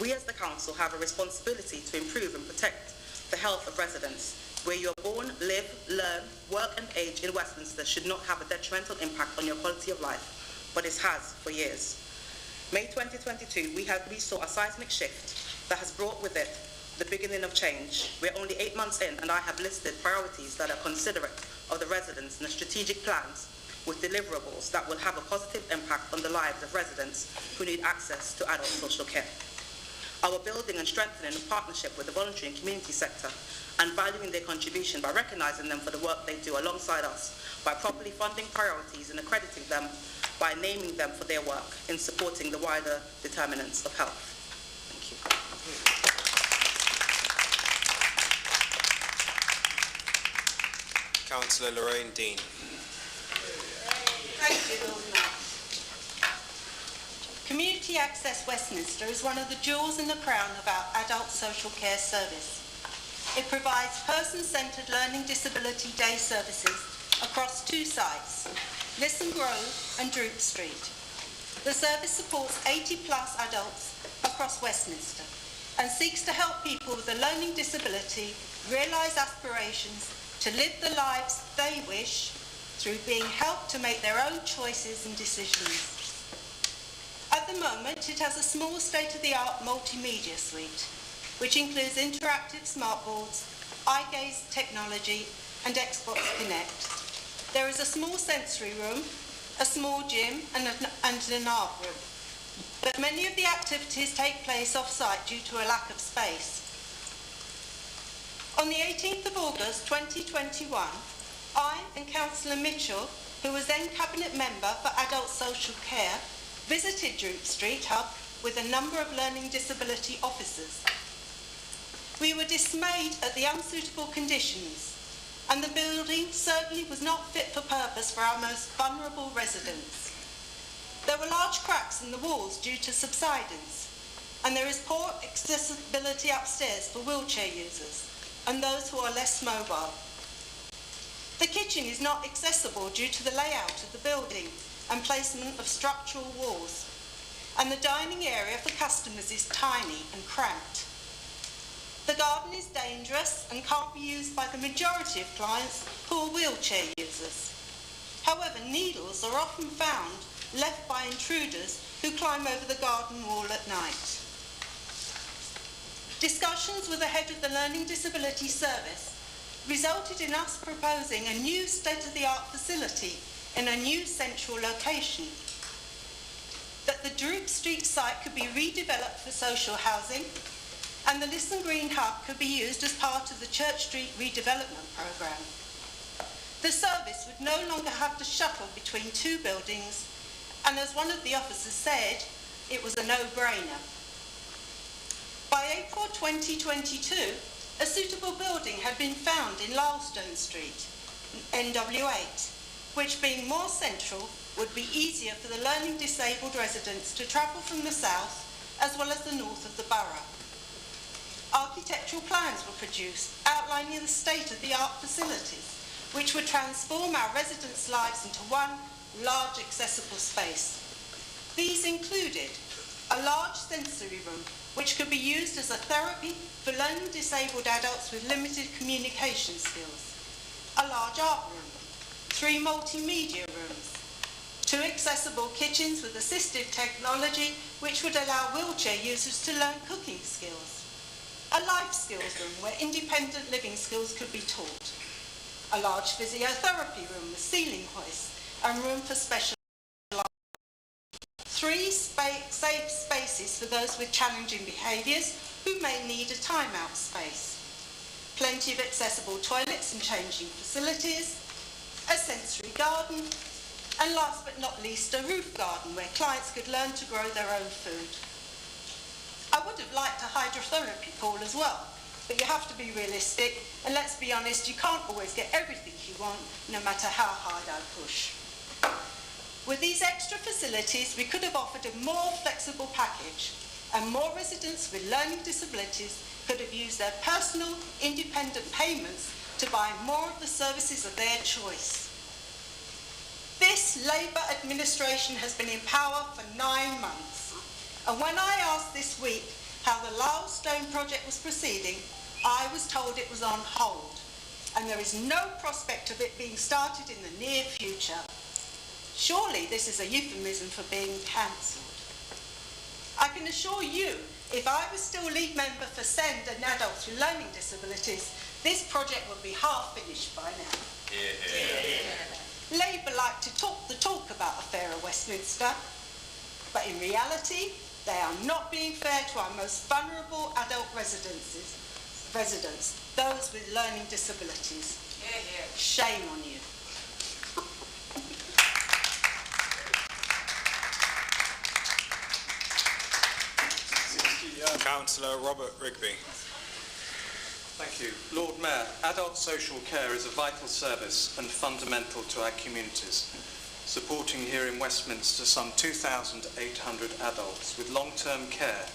We as the council have a responsibility to improve and protect the health of residents. Where you are born, live, learn, work and age in Westminster should not have a detrimental impact on your quality of life, but it has for years. May 2022, we saw a seismic shift that has brought with it the beginning of change. We're only 8 months in, and I have listed priorities that are considerate of the residents and the strategic plans with deliverables that will have a positive impact on the lives of residents who need access to adult social care. Our building and strengthening a partnership with the voluntary and community sector and valuing their contribution by recognising them for the work they do alongside us, by properly funding priorities and accrediting them, by naming them for their work in supporting the wider determinants of health. Thank you. Councillor Lorraine Dean. Thank you, Lord Mayor. Community Access Westminster is one of the jewels in the crown of our adult social care service. It provides person-centred learning disability day services across 2 sites, Listen Grove and Droop Street. The service supports 80-plus adults across Westminster and seeks to help people with a learning disability realise aspirations to live the lives they wish through being helped to make their own choices and decisions. At the moment, it has a small state-of-the-art multimedia suite, which includes interactive smartboards, eye gaze technology, and Xbox Connect. There is a small sensory room, a small gym, and an art room. But many of the activities take place off-site due to a lack of space. On the 18th of August 2021, I and Councillor Mitchell, who was then Cabinet Member for Adult Social Care, visited Droop Street Hub with a number of learning disability officers. We were dismayed at the unsuitable conditions, and the building certainly was not fit for purpose for our most vulnerable residents. There were large cracks in the walls due to subsidence, and there is poor accessibility upstairs for wheelchair users and those who are less mobile. The kitchen is not accessible due to the layout of the building and placement of structural walls, and the dining area for customers is tiny and cramped. The garden is dangerous and can't be used by the majority of clients who are wheelchair users. However, needles are often found left by intruders who climb over the garden wall at night. Discussions with the head of the Learning Disability Service resulted in us proposing a new state-of-the-art facility in a new central location. That the Droop Street site could be redeveloped for social housing, and the Listen Green Hub could be used as part of the Church Street redevelopment programme. The service would no longer have to shuttle between two buildings, and as one of the officers said, it was a no-brainer. By April 2022, a suitable building had been found in Lylestone Street, NW8, which being more central would be easier for the learning disabled residents to travel from the south as well as the north of the borough. Architectural plans were produced outlining the state-of-the-art facilities which would transform our residents' lives into one large accessible space. These included a large sensory room which could be used as a therapy for learning disabled adults with limited communication skills, a large art room, 3 multimedia rooms, 2 accessible kitchens with assistive technology which would allow wheelchair users to learn cooking skills, a life skills room where independent living skills could be taught, a large physiotherapy room with ceiling hoists and room for special 3 safe spaces for those with challenging behaviours who may need a timeout space, plenty of accessible toilets and changing facilities, a sensory garden, and last but not least, a roof garden where clients could learn to grow their own food. I would have liked a hydrotherapy pool as well, but you have to be realistic, and let's be honest, you can't always get everything you want, no matter how hard I push. With these extra facilities, we could have offered a more flexible package, and more residents with learning disabilities could have used their personal, independent payments to buy more of the services of their choice. This Labour administration has been in power for 9 months, and when I asked this week how the Lylestone project was proceeding, I was told it was on hold, and there is no prospect of it being started in the near future. Surely this is a euphemism for being cancelled. I can assure you, if I was still lead member for SEND and adults with learning disabilities, this project would be half finished by now. Labour like to talk the talk about a fairer Westminster, but in reality, they are not being fair to our most vulnerable adult residents, those with learning disabilities. Shame on you. Councillor Robert Rigby. Thank you. Lord Mayor, adult social care is a vital service and fundamental to our communities, supporting here in Westminster some 2,800 adults with long-term care,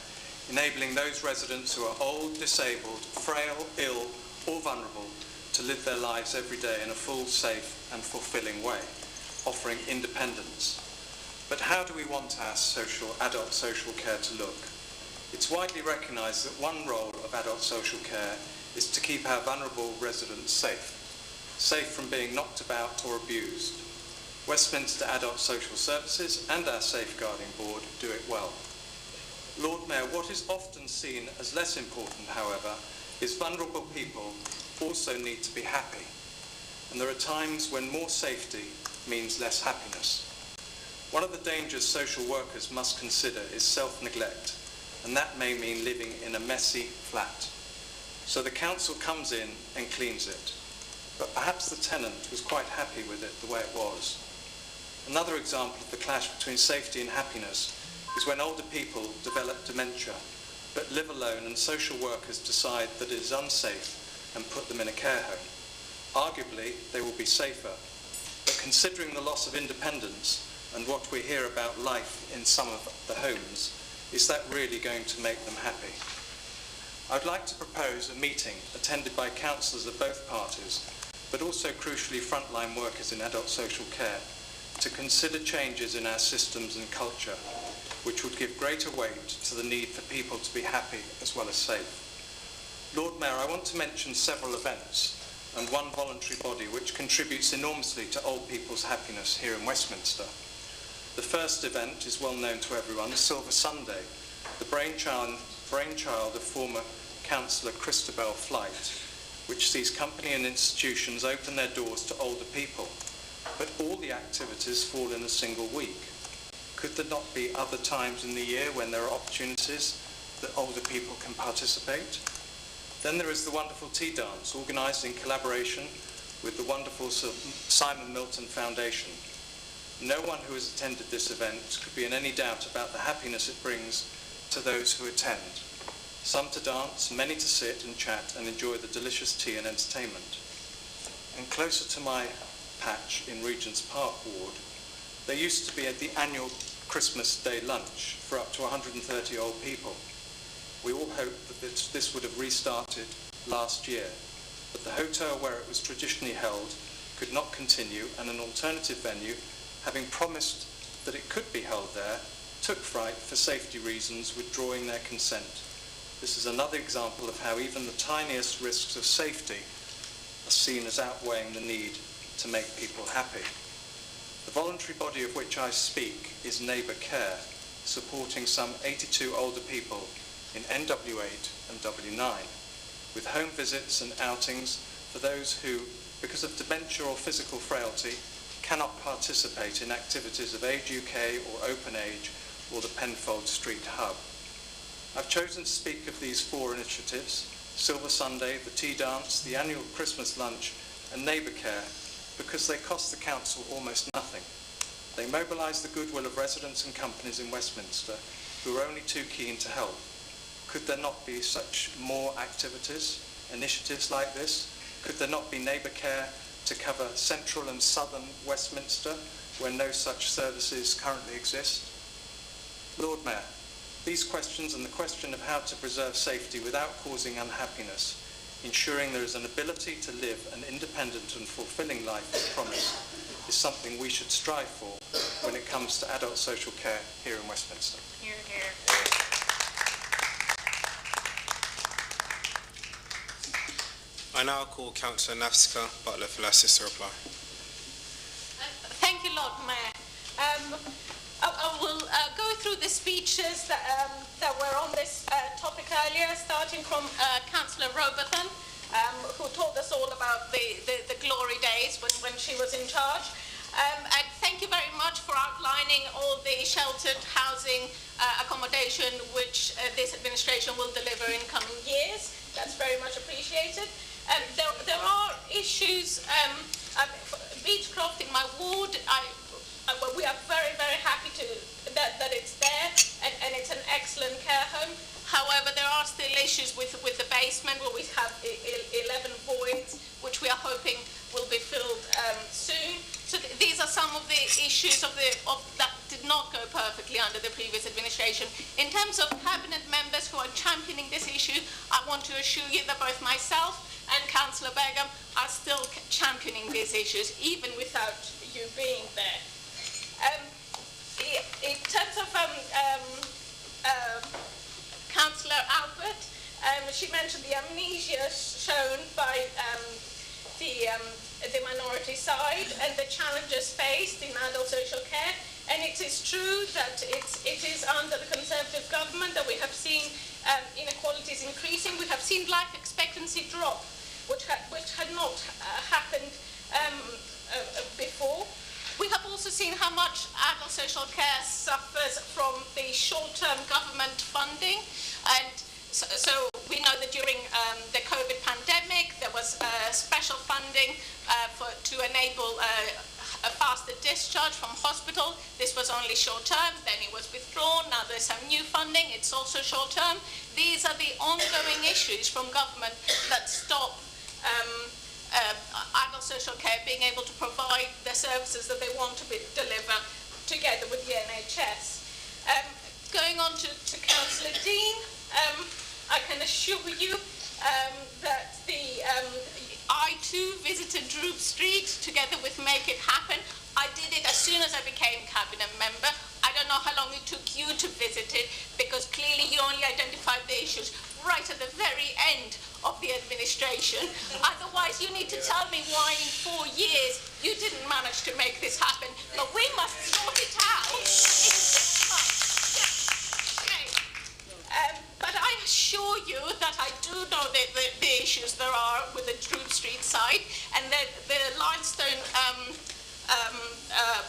enabling those residents who are old, disabled, frail, ill or vulnerable to live their lives every day in a full, safe and fulfilling way. offering independence. But how do we want our adult social care to look? It's widely recognised that one role of adult social care is to keep our vulnerable residents safe from being knocked about or abused. Westminster Adult Social Services and our Safeguarding Board do it well. Lord Mayor, what is often seen as less important, however, is vulnerable people also need to be happy. And there are times when more safety means less happiness. One of the dangers social workers must consider is self-neglect, and that may mean living in a messy flat. So the council comes in and cleans it. But perhaps the tenant was quite happy with it the way it was. Another example of the clash between safety and happiness is when older people develop dementia, but live alone and social workers decide that it is unsafe and put them in a care home. Arguably, they will be safer, but considering the loss of independence and what we hear about life in some of the homes, is that really going to make them happy? I'd like to propose a meeting attended by councillors of both parties, but also crucially frontline workers in adult social care, to consider changes in our systems and culture, which would give greater weight to the need for people to be happy as well as safe. Lord Mayor, I want to mention several events and one voluntary body which contributes enormously to old people's happiness here in Westminster. The first event is well known to everyone, Silver Sunday, the brainchild of former Councillor Christabel Flight, which sees company and institutions open their doors to older people. But all the activities fall in a single week. Could there not be other times in the year when there are opportunities that older people can participate? Then there is the wonderful tea dance, organised in collaboration with the wonderful Simon Milton Foundation. No one who has attended this event could be in any doubt about the happiness it brings to those who attend. Some to dance, many to sit and chat and enjoy the delicious tea and entertainment. And closer to my patch in Regent's Park Ward, there used to be the annual Christmas Day lunch for up to 130 old people. We all hoped that this would have restarted last year, but the hotel where it was traditionally held could not continue, and an alternative venue, having promised that it could be held there, took fright for safety reasons, withdrawing their consent. This is another example of how even the tiniest risks of safety are seen as outweighing the need to make people happy. The voluntary body of which I speak is Neighbour Care, supporting some 82 older people in NW8 and W9, with home visits and outings for those who, because of dementia or physical frailty, cannot participate in activities of Age UK or Open Age or the Penfold Street Hub. I've chosen to speak of these four initiatives, Silver Sunday, the tea dance, the annual Christmas lunch and Neighbour Care, because they cost the council almost nothing. They mobilise the goodwill of residents and companies in Westminster who are only too keen to help. Could there not be such more activities, initiatives like this? Could there not be Neighbour Care to cover central and southern Westminster where no such services currently exist? Lord Mayor, these questions and the question of how to preserve safety without causing unhappiness, ensuring there is an ability to live an independent and fulfilling life as promised, is something we should strive for when it comes to adult social care here in Westminster. Hear, hear. I now call Councillor Nafska Butler Philasis to reply. Thank you, Lord Mayor. I will go through the speeches that were on this topic earlier, starting from Councillor Robertson, who told us all about the glory days when she was in charge. And thank you very much for outlining all the sheltered housing accommodation which this administration will deliver in coming years. That's very much appreciated. There are issues, Beechcroft in my ward, we are very, very happy that it's there and it's an excellent care home. However, there are still issues with the basement where we have 11 voids, which we are hoping will be filled soon. So these are some of the issues that did not go perfectly under the previous administration. In terms of cabinet members who are championing this issue, I want to assure you that both myself and Councillor Begum are still championing these issues, even without you being there. In terms of Councillor Albert, she mentioned the amnesia shown by the minority side and the challenges faced in adult social care. And it is true that it is under the Conservative government that we have seen inequalities increasing. We have seen life expectancy drop, which had not happened before. We have also seen how much adult social care suffers from the short-term government funding. And so we know that during the COVID pandemic, there was special funding to enable a faster discharge from hospital. This was only short-term, then it was withdrawn. Now there's some new funding, it's also short-term. These are the ongoing issues from government that stop adult social care being able to provide the services that they want to deliver together with the NHS. Going on to Councillor Dean, I can assure you that I too visited Droop Street together with Make It Happen. I did it as soon as I became cabinet member. I don't know how long it took you to visit it, because clearly you only identified the issues right at the very end of the administration. Otherwise, you need to tell me why in 4 years you didn't manage to make this happen. But we must sort it out in 6 months. But I assure you that I do know the issues there are with the Droop Street side, and that the limestone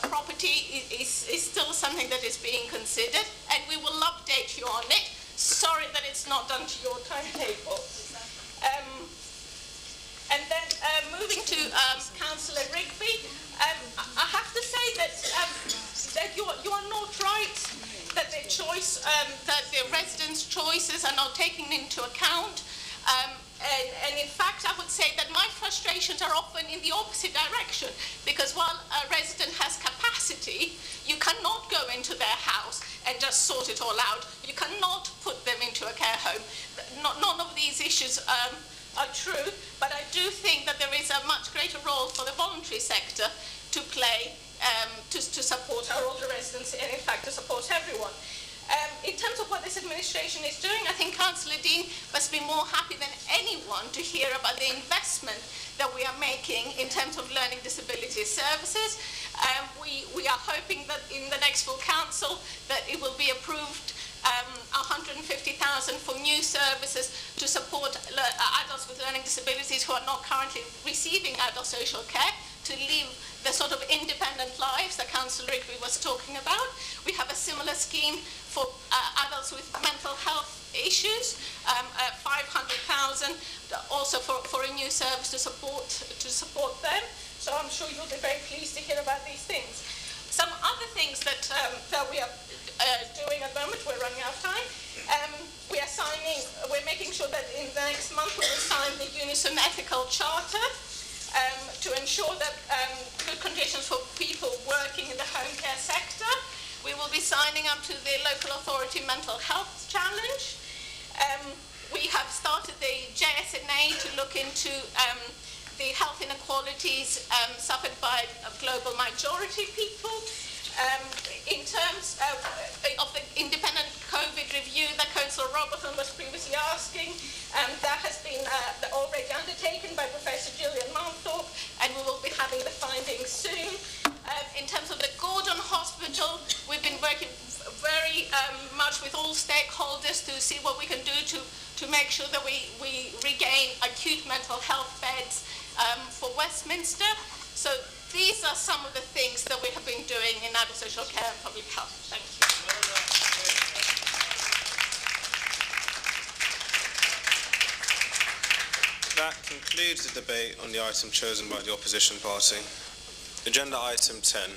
property is still something that is being considered, and we will update you on it. Sorry that it's not done to your timetable. And then moving to Councillor Rigby, I have to say that you are not right, that the choice, that the residents' choices are not taken into account. And in fact, I would say that my frustrations are often in the opposite direction, because while a resident has capacity, you cannot go into their house and just sort it all out. You cannot put them into a care home. None of these issues are true, but I do think that there is a much greater role for the voluntary sector to play to support our older residents, and in fact to support everyone. In terms of what this administration is doing, I think Councillor Dean must be more happy than anyone to hear about the investment that we are making in terms of learning disability services. We are hoping that in the next full council that it will be approved 150,000 for new services to support adults with learning disabilities who are not currently receiving adult social care, to live the sort of independent lives that Councillor Rigby was talking about. We have a similar scheme for adults with mental health issues, 500,000 also for a new service to support them. So I'm sure you'll be very pleased to hear about these things. Some other things that we are doing at the moment, we're running out of time. We're making sure that in the next month we will sign the Unison Ethical Charter to ensure that good conditions for people working in the home care sector. We will be signing up to the Local Authority Mental Health Challenge. We have started the JSNA to look into the health inequalities suffered by a global majority people. In terms of the independent COVID review that Councillor Robertson was previously asking, that has been already undertaken by Professor Gillian Mountthorpe, and we will be having the findings soon. In terms of the Gordon Hospital, we've been working very much with all stakeholders to see what we can do to make sure that we regain acute mental health beds for Westminster. So these are some of the things that we have been doing in adult social care and public health. Thank you. That concludes the debate on the item chosen by the opposition party. Agenda item 10.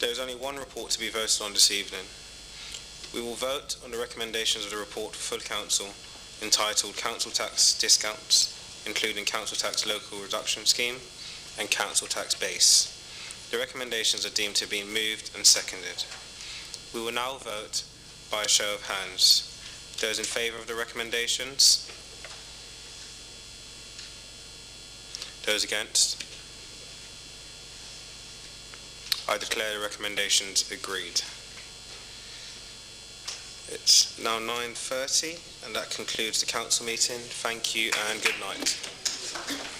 There is only one report to be voted on this evening. We will vote on the recommendations of the report for full council entitled Council Tax Discounts, including Council Tax Local Reduction Scheme and Council Tax Base. The recommendations are deemed to be moved and seconded. We will now vote by a show of hands. Those in favour of the recommendations? Those against? I declare the recommendations agreed. It's now 9:30 and that concludes the council meeting. Thank you and good night.